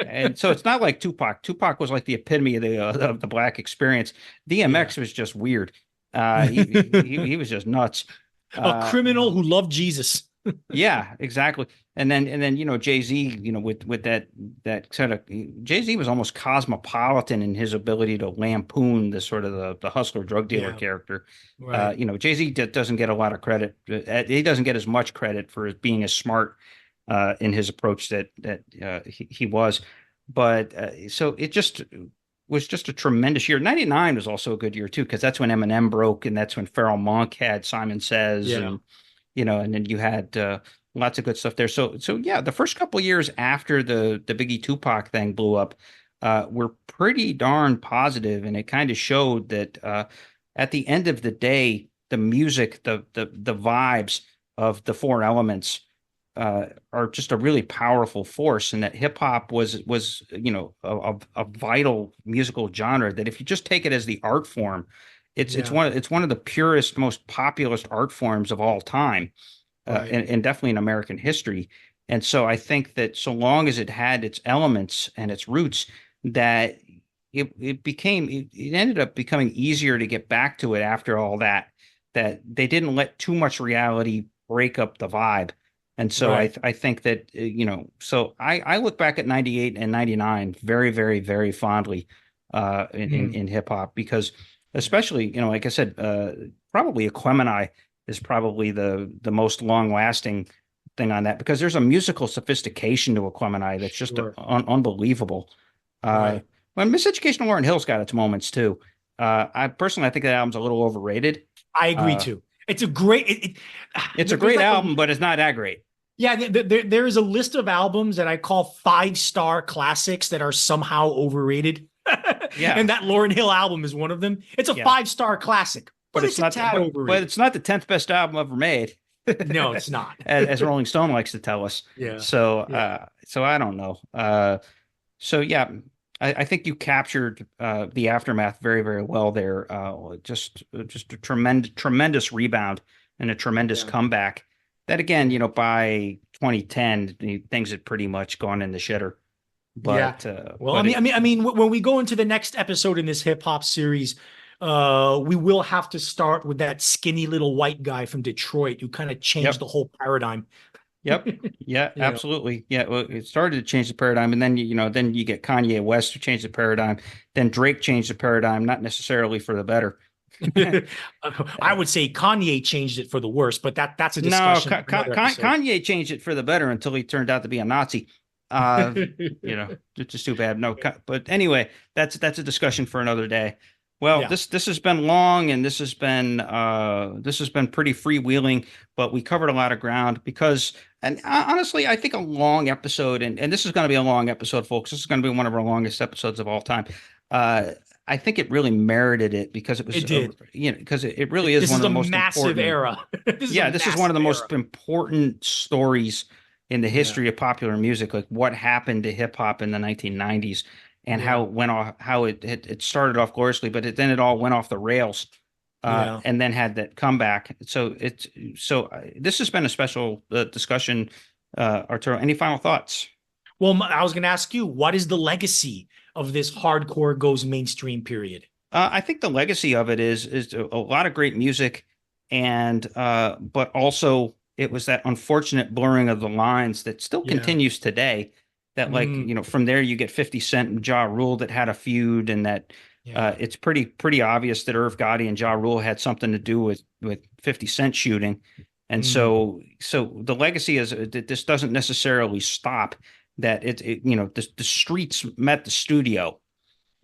and so it's not like Tupac. Tupac was like the epitome of the black experience. DMX was just weird. He was just nuts. A criminal who loved Jesus. Yeah, exactly. And then Jay-Z, with that sort of, Jay-Z was almost cosmopolitan in his ability to lampoon the sort of the hustler drug dealer character. Right. Jay-Z doesn't get a lot of credit. He doesn't get as much credit for being as smart in his approach that he was. But so it just was just a tremendous year. 99 was also a good year too, because that's when Eminem broke, and that's when Pharoah Monch had Simon Says, and and then you had lots of good stuff there. So yeah, the first couple of years after the Biggie Tupac thing blew up were pretty darn positive, and it kind of showed that at the end of the day, the music, the vibes of the four elements are just a really powerful force, and that hip hop was a vital musical genre. That if you just take it as the art form, it's one of the purest, most populist art forms of all time, and definitely in American history. And so I think that so long as it had its elements and its roots, that it ended up becoming easier to get back to it after all that. That they didn't let too much reality break up the vibe. And so I think that, so I look back at 98 and 99 very, very, very fondly in hip hop, because especially, like I said, probably Aquemini is probably the most long lasting thing on that, because there's a musical sophistication to Aquemini that's just unbelievable. Well, Miseducation of Lauryn Hill's got its moments too. I think that album's a little overrated. I agree too. It's a great, it's a great album, but it's not that great. Yeah, there is a list of albums that I call 5-star classics that are somehow overrated. Yeah, and that Lauryn Hill album is one of them. It's a 5-star classic, but it's not overrated. But it's not the 10th best album ever made. No, it's not. as Rolling Stone likes to tell us. Yeah. So I don't know. So yeah, I think you captured the aftermath very, very well there. Just a tremendous rebound and a tremendous comeback. That again, by 2010, things had pretty much gone in the shitter. But I mean, when we go into the next episode in this hip hop series, we will have to start with that skinny little white guy from Detroit who kind of changed the whole paradigm. Yep. Yeah, absolutely. Yeah. Well, it started to change the paradigm, and then you get Kanye West who changed the paradigm. Then Drake changed the paradigm, not necessarily for the better. I would say Kanye changed it for the worse, but that's a discussion. No, Kanye changed it for the better until he turned out to be a Nazi. It's just too bad. No, but anyway, that's a discussion for another day. Well, this has been long, and this has been pretty freewheeling, but we covered a lot of ground because, and honestly, I think a long episode, and this is going to be a long episode, folks. This is going to be one of our longest episodes of all time. I think it really merited it because it did. Because it really is one of the most massive era. This is one of the most important stories in the history of popular music, like what happened to hip hop in the 1990s and how it went off, how it started off gloriously, but then it all went off the rails, and then had that comeback. So this has been a special discussion. Arturo, any final thoughts? Well, I was going to ask you, what is the legacy of this hardcore goes mainstream period? I think the legacy of it is a lot of great music, and but also it was that unfortunate blurring of the lines that still continues today. That from there you get 50 Cent and Ja Rule that had a feud, and that it's pretty obvious that Irv Gotti and Ja Rule had something to do with 50 Cent shooting, and so the legacy is that this doesn't necessarily stop. That the streets met the studio,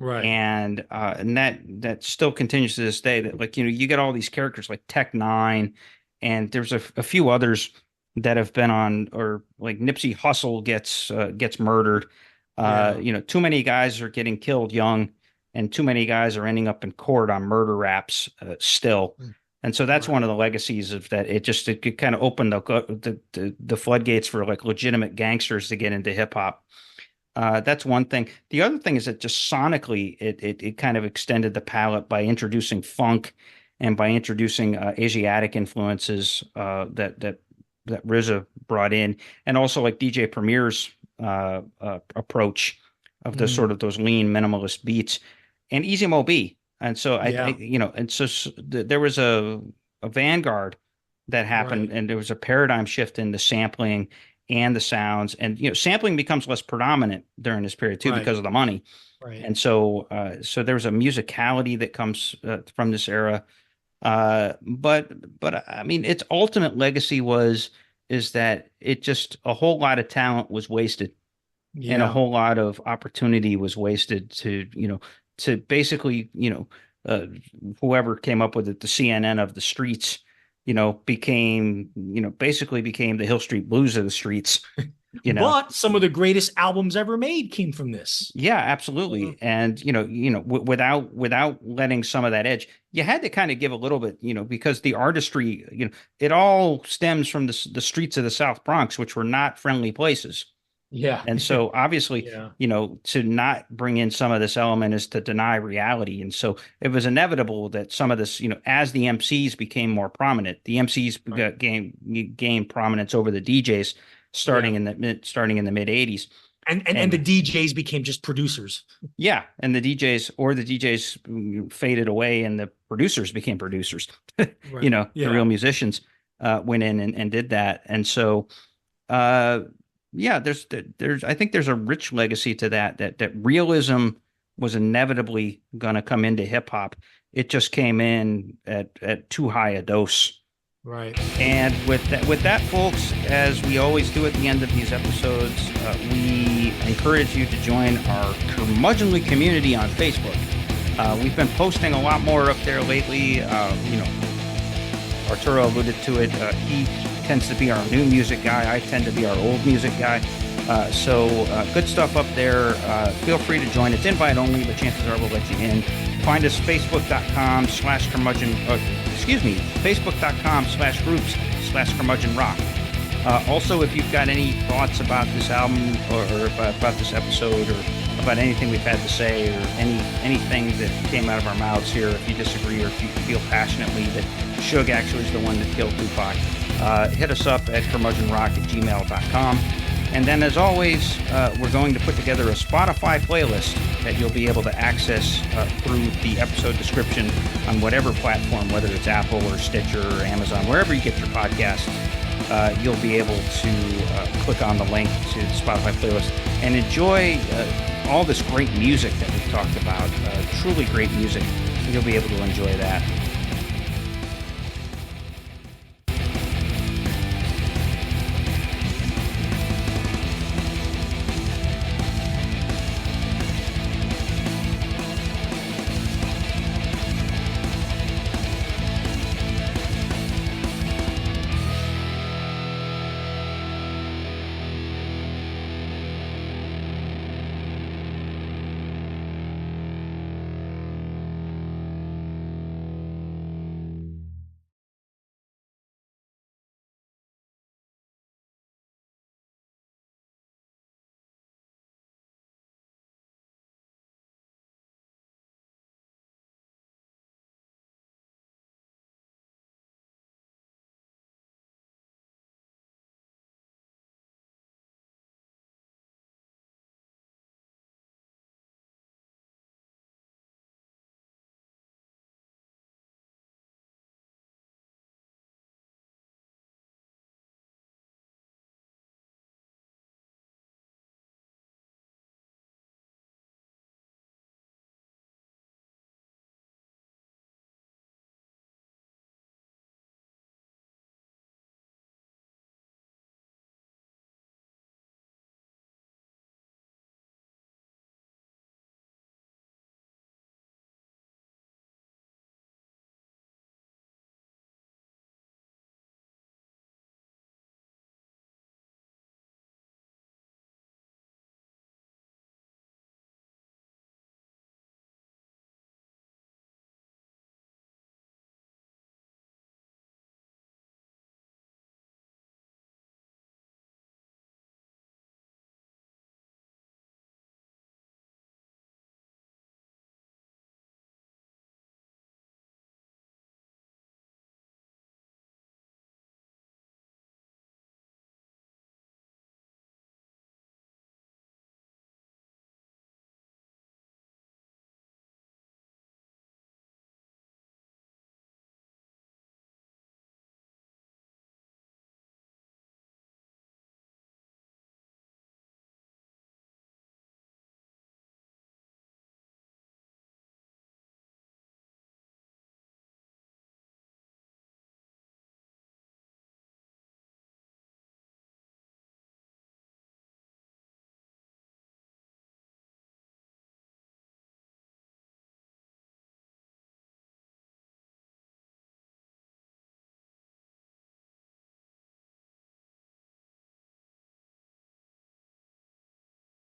right? And that still continues to this day. That you get all these characters like Tech Nine, and there's a few others that have been on, or like Nipsey Hussle gets murdered, Too mmany guys are getting killed young, and too many guys are ending up in court on murder raps still. And so that's one of the legacies of that. It kind of opened the floodgates for like legitimate gangsters to get into hip hop. That's one thing. The other thing is that just sonically, it kind of extended the palette by introducing funk and by introducing Asiatic influences that RZA brought in, and also like DJ Premier's approach of the sort of those lean minimalist beats, and Easy Mo B. And so there was a vanguard that happened, and there was a paradigm shift in the sampling and the sounds, and sampling becomes less predominant during this period too because of the money. Right. And so there's a musicality that comes from this era. But I mean, its ultimate legacy is that it just a whole lot of talent was wasted, and a whole lot of opportunity was wasted to basically, whoever came up with it, the CNN of the streets, became the Hill Street Blues of the streets. But some of the greatest albums ever made came from this. Yeah, absolutely. And without letting some of that edge, you had to kind of give a little bit, because the artistry, it all stems from the streets of the South Bronx, which were not friendly places. Yeah. And so obviously, to not bring in some of this element is to deny reality. And so it was inevitable that some of this, as the MCs became more prominent, the MCs gained prominence over the DJs starting in the mid 80s. And the DJs became just producers. Yeah. And the DJs faded away and the producers became producers. The real musicians went in and did that. And so, there's I think there's a rich legacy to that realism was inevitably going to come into hip hop. It just came in at too high a dose. Right. And with that, folks, as we always do at the end of these episodes, we encourage you to join our curmudgeonly community on Facebook. We've been posting a lot more up there lately. Arturo alluded to it. He tends to be our new music guy. I tend to be our old music guy. So good stuff up there. Feel free to join. It's invite only, but chances are we'll let you in. Find us facebook.com/curmudgeon. Facebook.com/groups/curmudgeon rock. Also, if you've got any thoughts about this album or about this episode or about anything we've had to say or anything that came out of our mouths here, if you disagree or if you feel passionately that Suge actually is the one that killed Tupac, hit us up at curmudgeonrock@gmail.com. And then, as always, we're going to put together a Spotify playlist that you'll be able to access through the episode description on whatever platform, whether it's Apple or Stitcher or Amazon, wherever you get your podcasts. You'll be able to click on the link to the Spotify playlist and enjoy all this great music that we've talked about, truly great music. You'll be able to enjoy that.